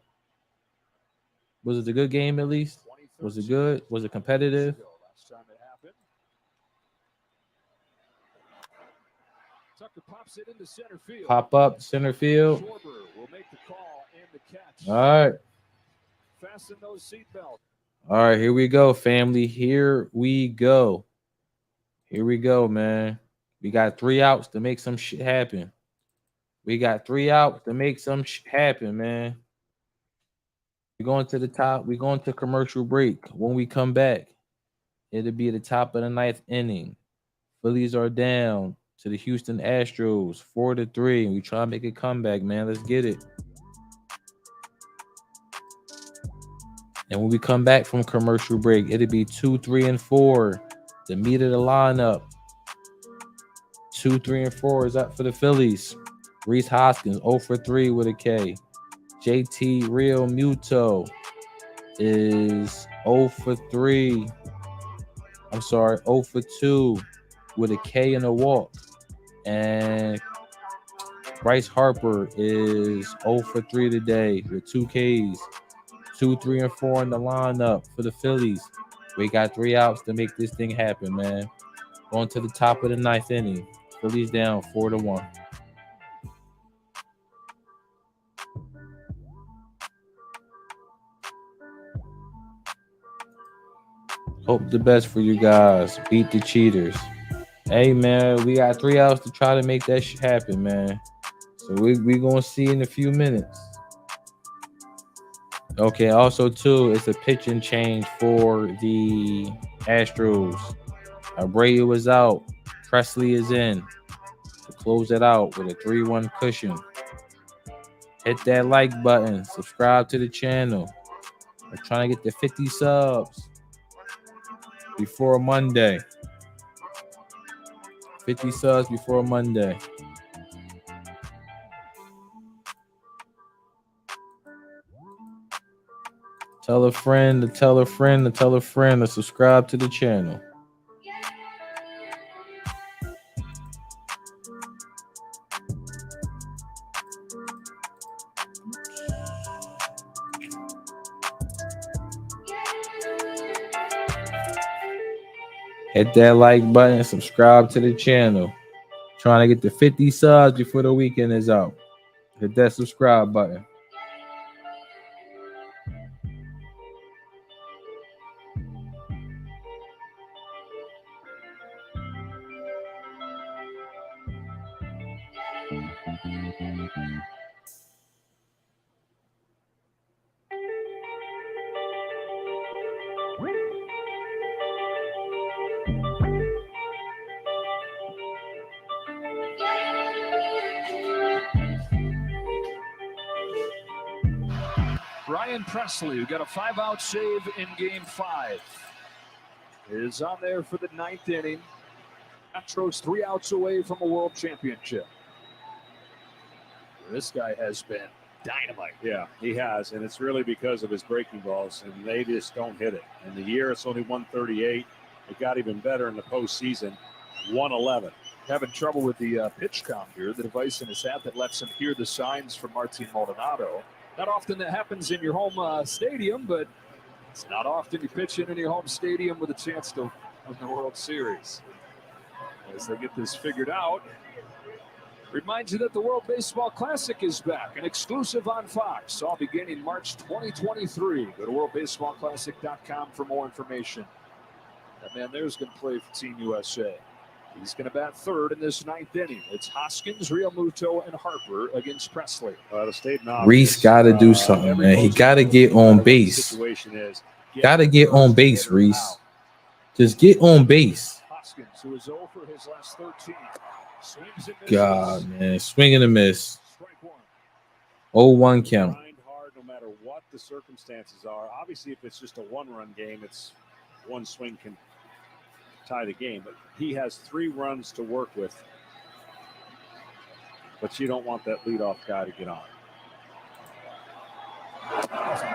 was it a good game at least? Was it good? Was it competitive? Pops it into center field. Pop up center field. Will make the call and the catch. All right. Fasten those seatbelts. All right, here we go, family. Here we go. Here we go, man. We got 3 outs to make some shit happen. We got 3 outs to make some shit happen, man. We're going to the top. We're going to commercial break. When we come back, it'll be the top of the 9th inning. Phillies are down to the Houston Astros 4-3. We try to make a comeback, man. Let's get it. And when we come back from commercial break, it'll be 2, 3, and 4. The meat of the lineup. 2, 3, and 4 is up for the Phillies. Reese Hoskins 0 for 3 with a K. JT Real Muto is 0 for 3. I'm sorry, 0 for 2 with a K and a walk. And Bryce Harper is 0 for 3 today with 2 Ks. 2, 3, and 4 in the lineup for the Phillies. We got 3 outs to make this thing happen, man. Going to the top of the 9th inning. Phillies down 4-1. Hope the best for you guys. Beat the cheaters. Hey, man, we got 3 outs to try to make that shit happen, man. So we going to see in a few minutes. Okay, also, too, it's a pitching change for the Astros. Abreu is out. Presley is in to close it out with a 3-1 cushion. Hit that like button. Subscribe to the channel. We're trying to get to 50 subs before Monday. 50 subs before Monday. Tell a friend to tell a friend to tell a friend to subscribe to the channel. Hit that like button and subscribe to the channel. Trying to get to 50 subs before the weekend is out. Hit that subscribe button. Ryan Presley, who got a 5-out save in Game 5, is on there for the 9th inning. Astros 3 outs away from a world championship. This guy has been dynamite. Yeah, he has, and it's really because of his breaking balls, and they just don't hit it. In the year, it's only 138. It got even better in the postseason, 111. Having trouble with the pitch count here, the device in his hat that lets him hear the signs from Martin Maldonado. Not often that happens in your home stadium, but it's not often you pitch in your home stadium with a chance to win the World Series. As they get this figured out, reminds you that the World Baseball Classic is back, an exclusive on Fox, all beginning March 2023. Go to worldbaseballclassic.com for more information. That man there's going to play for Team USA. He's going to bat third in this 9th inning. It's Hoskins, Realmuto, and Harper against Presley. Reese got to do something, man. He got to get on base. Got to get on base, Reese. Just get on base. Hoskins, who is 0 for his last 13. Swings and misses. God, man. Swing and a miss. Strike one. 0-1 count. Grind hard no matter what the circumstances are. Obviously, if it's just a one-run game, it's one swing can tie the game. But he has 3 runs to work with. But you don't want that leadoff guy to get on.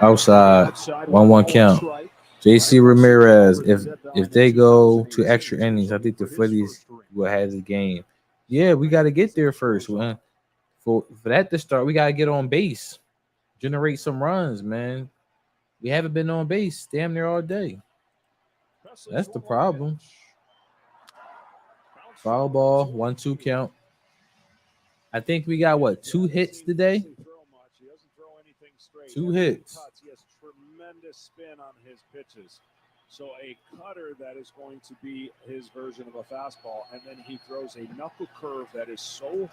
Outside. 1-1 count. JC Ramirez. If they go to extra innings, I think the Phillies will have the game. Yeah, we got to get there first. Man. For that to start, we got to get on base. Generate some runs, man. We haven't been on base damn near all day. That's the problem. Foul ball, 1-2 count. I think we got, 2 hits today? 2 hits. He has tremendous spin on his pitches. So a cutter that is going to be his version of a fastball, and then he throws a knuckle curve that is so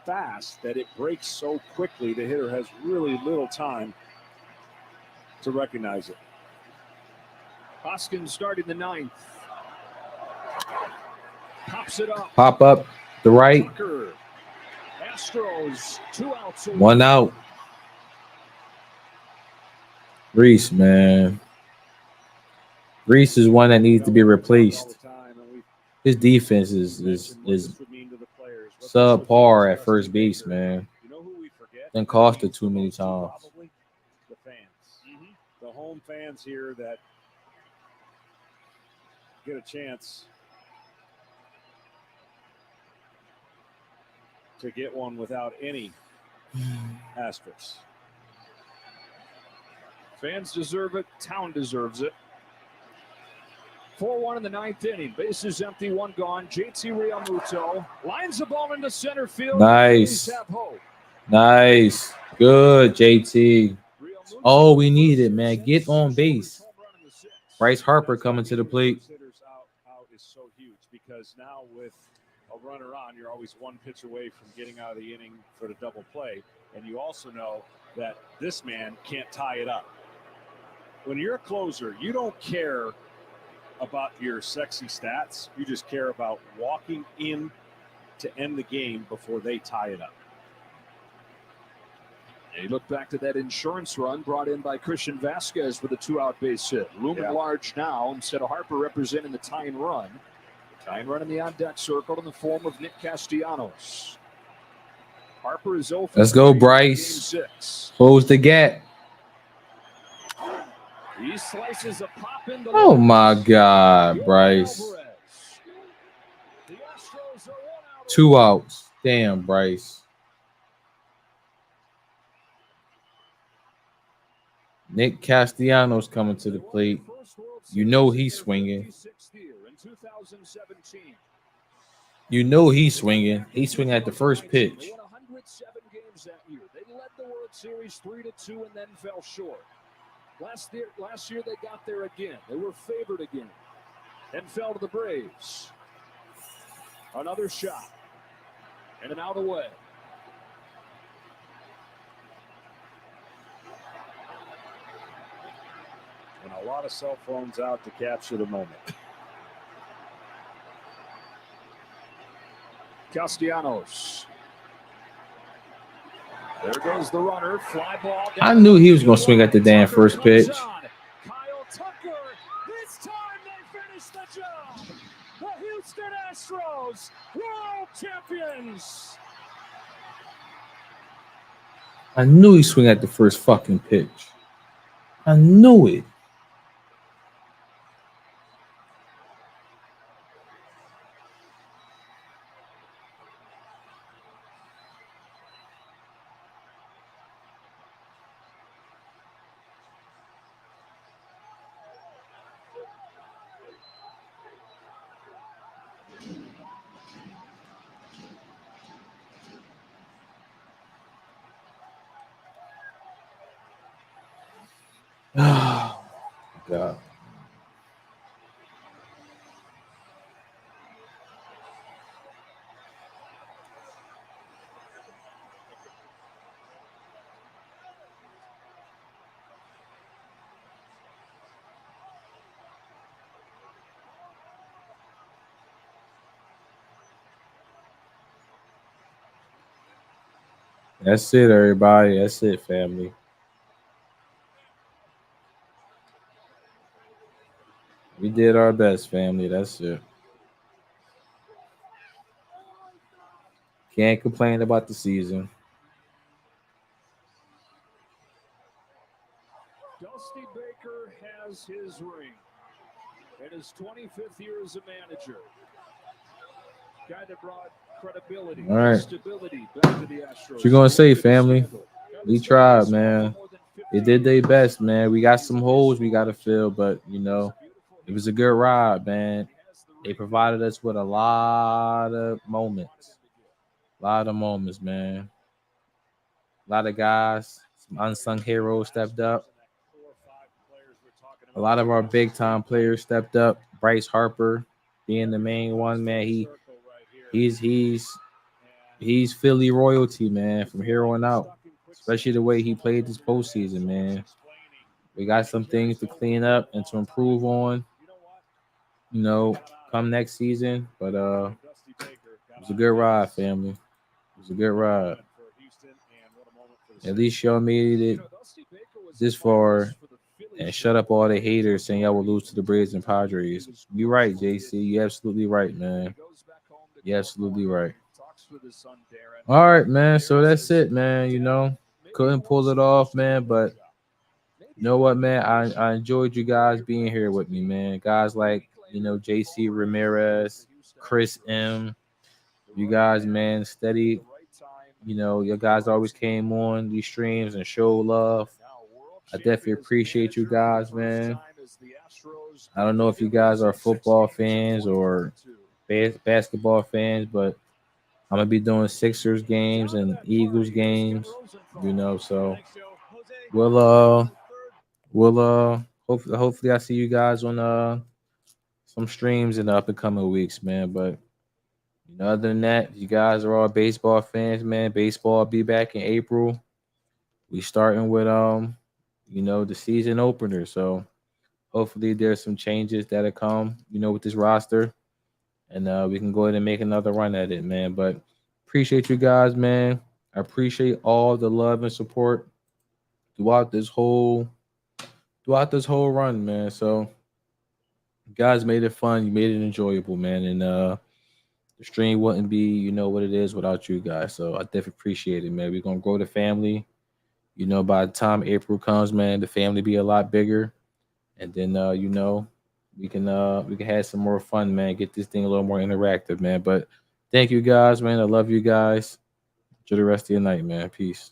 fast that it breaks so quickly, the hitter has really little time to recognize it. Hoskins starting the 9th. Pops it up. Pop up the right. Tucker. Astros 2 outs. 1 out. Reese, man. Reese is one that needs to be replaced. His defense is subpar at first base, man. Then cost it too many times. The fans. The home fans here that get a chance to get one without any asterisks. Fans deserve it. Town deserves it. 4-1 in the 9th inning. Bases empty, 1 gone. JT Realmuto lines the ball into center field. Nice. Nice. Good, JT. Oh, we need it, man. Get on base. Bryce Harper coming to the plate. Out is so huge because now with a runner on, you're always 1 pitch away from getting out of the inning for the double play. And you also know that this man can't tie it up. When you're a closer, you don't care about your sexy stats. You just care about walking in to end the game before they tie it up. You look back to that insurance run brought in by Christian Vasquez with a 2-out base hit. Looming large now instead of Harper representing the tying run. Tying run in the on-deck circle in the form of Nick Castellanos. Harper is 0 for Let's go, Bryce. Close the gap. He slices a pop into Oh, my God, Bryce. 2 outs. Damn, Bryce. Nick Castellanos coming to the plate. You know he's swinging. You know he's swinging. He's swinging at the first pitch. They won 107 games that year. They led the World Series 3-2 and then fell short. Last year they got there again. They were favored again and fell to the Braves. Another shot and an out away. And a lot of cell phones out to capture the moment. Castellanos. There goes the runner. Fly ball. I knew he was gonna swing at the damn first pitch. Kyle Tucker. This time they finish the job. The Houston Astros, world champions. I knew he swing at the first fucking pitch. I knew it. Oh, God. That's it, everybody. That's it, family. We did our best, family. That's it. Can't complain about the season. Dusty Baker has his ring. In his 25th year as a manager. Guy that brought credibility, All right. stability back to the Astros. What you gonna say, family? We tried, man. They did their best, man. We got some holes we got to fill, but you know, it was a good ride, man. They provided us with a lot of moments. A lot of moments, man. A lot of guys, some unsung heroes stepped up. A lot of our big time players stepped up. Bryce Harper being the main one, man. He's Philly royalty, man, from here on out. Especially the way he played this postseason, man. We got some things to clean up and to improve on, you know, come next season. But it was a good ride, family. It was a good ride. At least y'all made it this far and shut up all the haters saying y'all will lose to the Braves and Padres. You're right, JC. You're absolutely right, man. You're absolutely right. All right, man. So that's it, man. You know, couldn't pull it off, man. But you know what, man? I enjoyed you guys being here with me, man. Guys like, you know, JC Ramirez, Chris M. You guys, man, steady. You know, your guys always came on these streams and showed love. I definitely appreciate you guys, man. I don't know if you guys are football fans or basketball fans, but I'm gonna be doing Sixers games and Eagles games, you know. So we'll hopefully I see you guys on some streams in the up and coming weeks, man. But you know, other than that, you guys are all baseball fans, man. Baseball will be back in April. We starting with you know, the season opener. So hopefully there's some changes that'll come, you know, with this roster. And we can go ahead and make another run at it, man. But appreciate you guys, man. I appreciate all the love and support throughout this whole run, man. So you guys made it fun, you made it enjoyable, man. And the stream wouldn't be, you know, what it is without you guys. So I definitely appreciate it, man. We're gonna grow the family. You know, by the time April comes, man, the family be a lot bigger. And then you know, we can have some more fun, man. Get this thing a little more interactive, man. But thank you guys, man. I love you guys. Enjoy the rest of your night, man. Peace.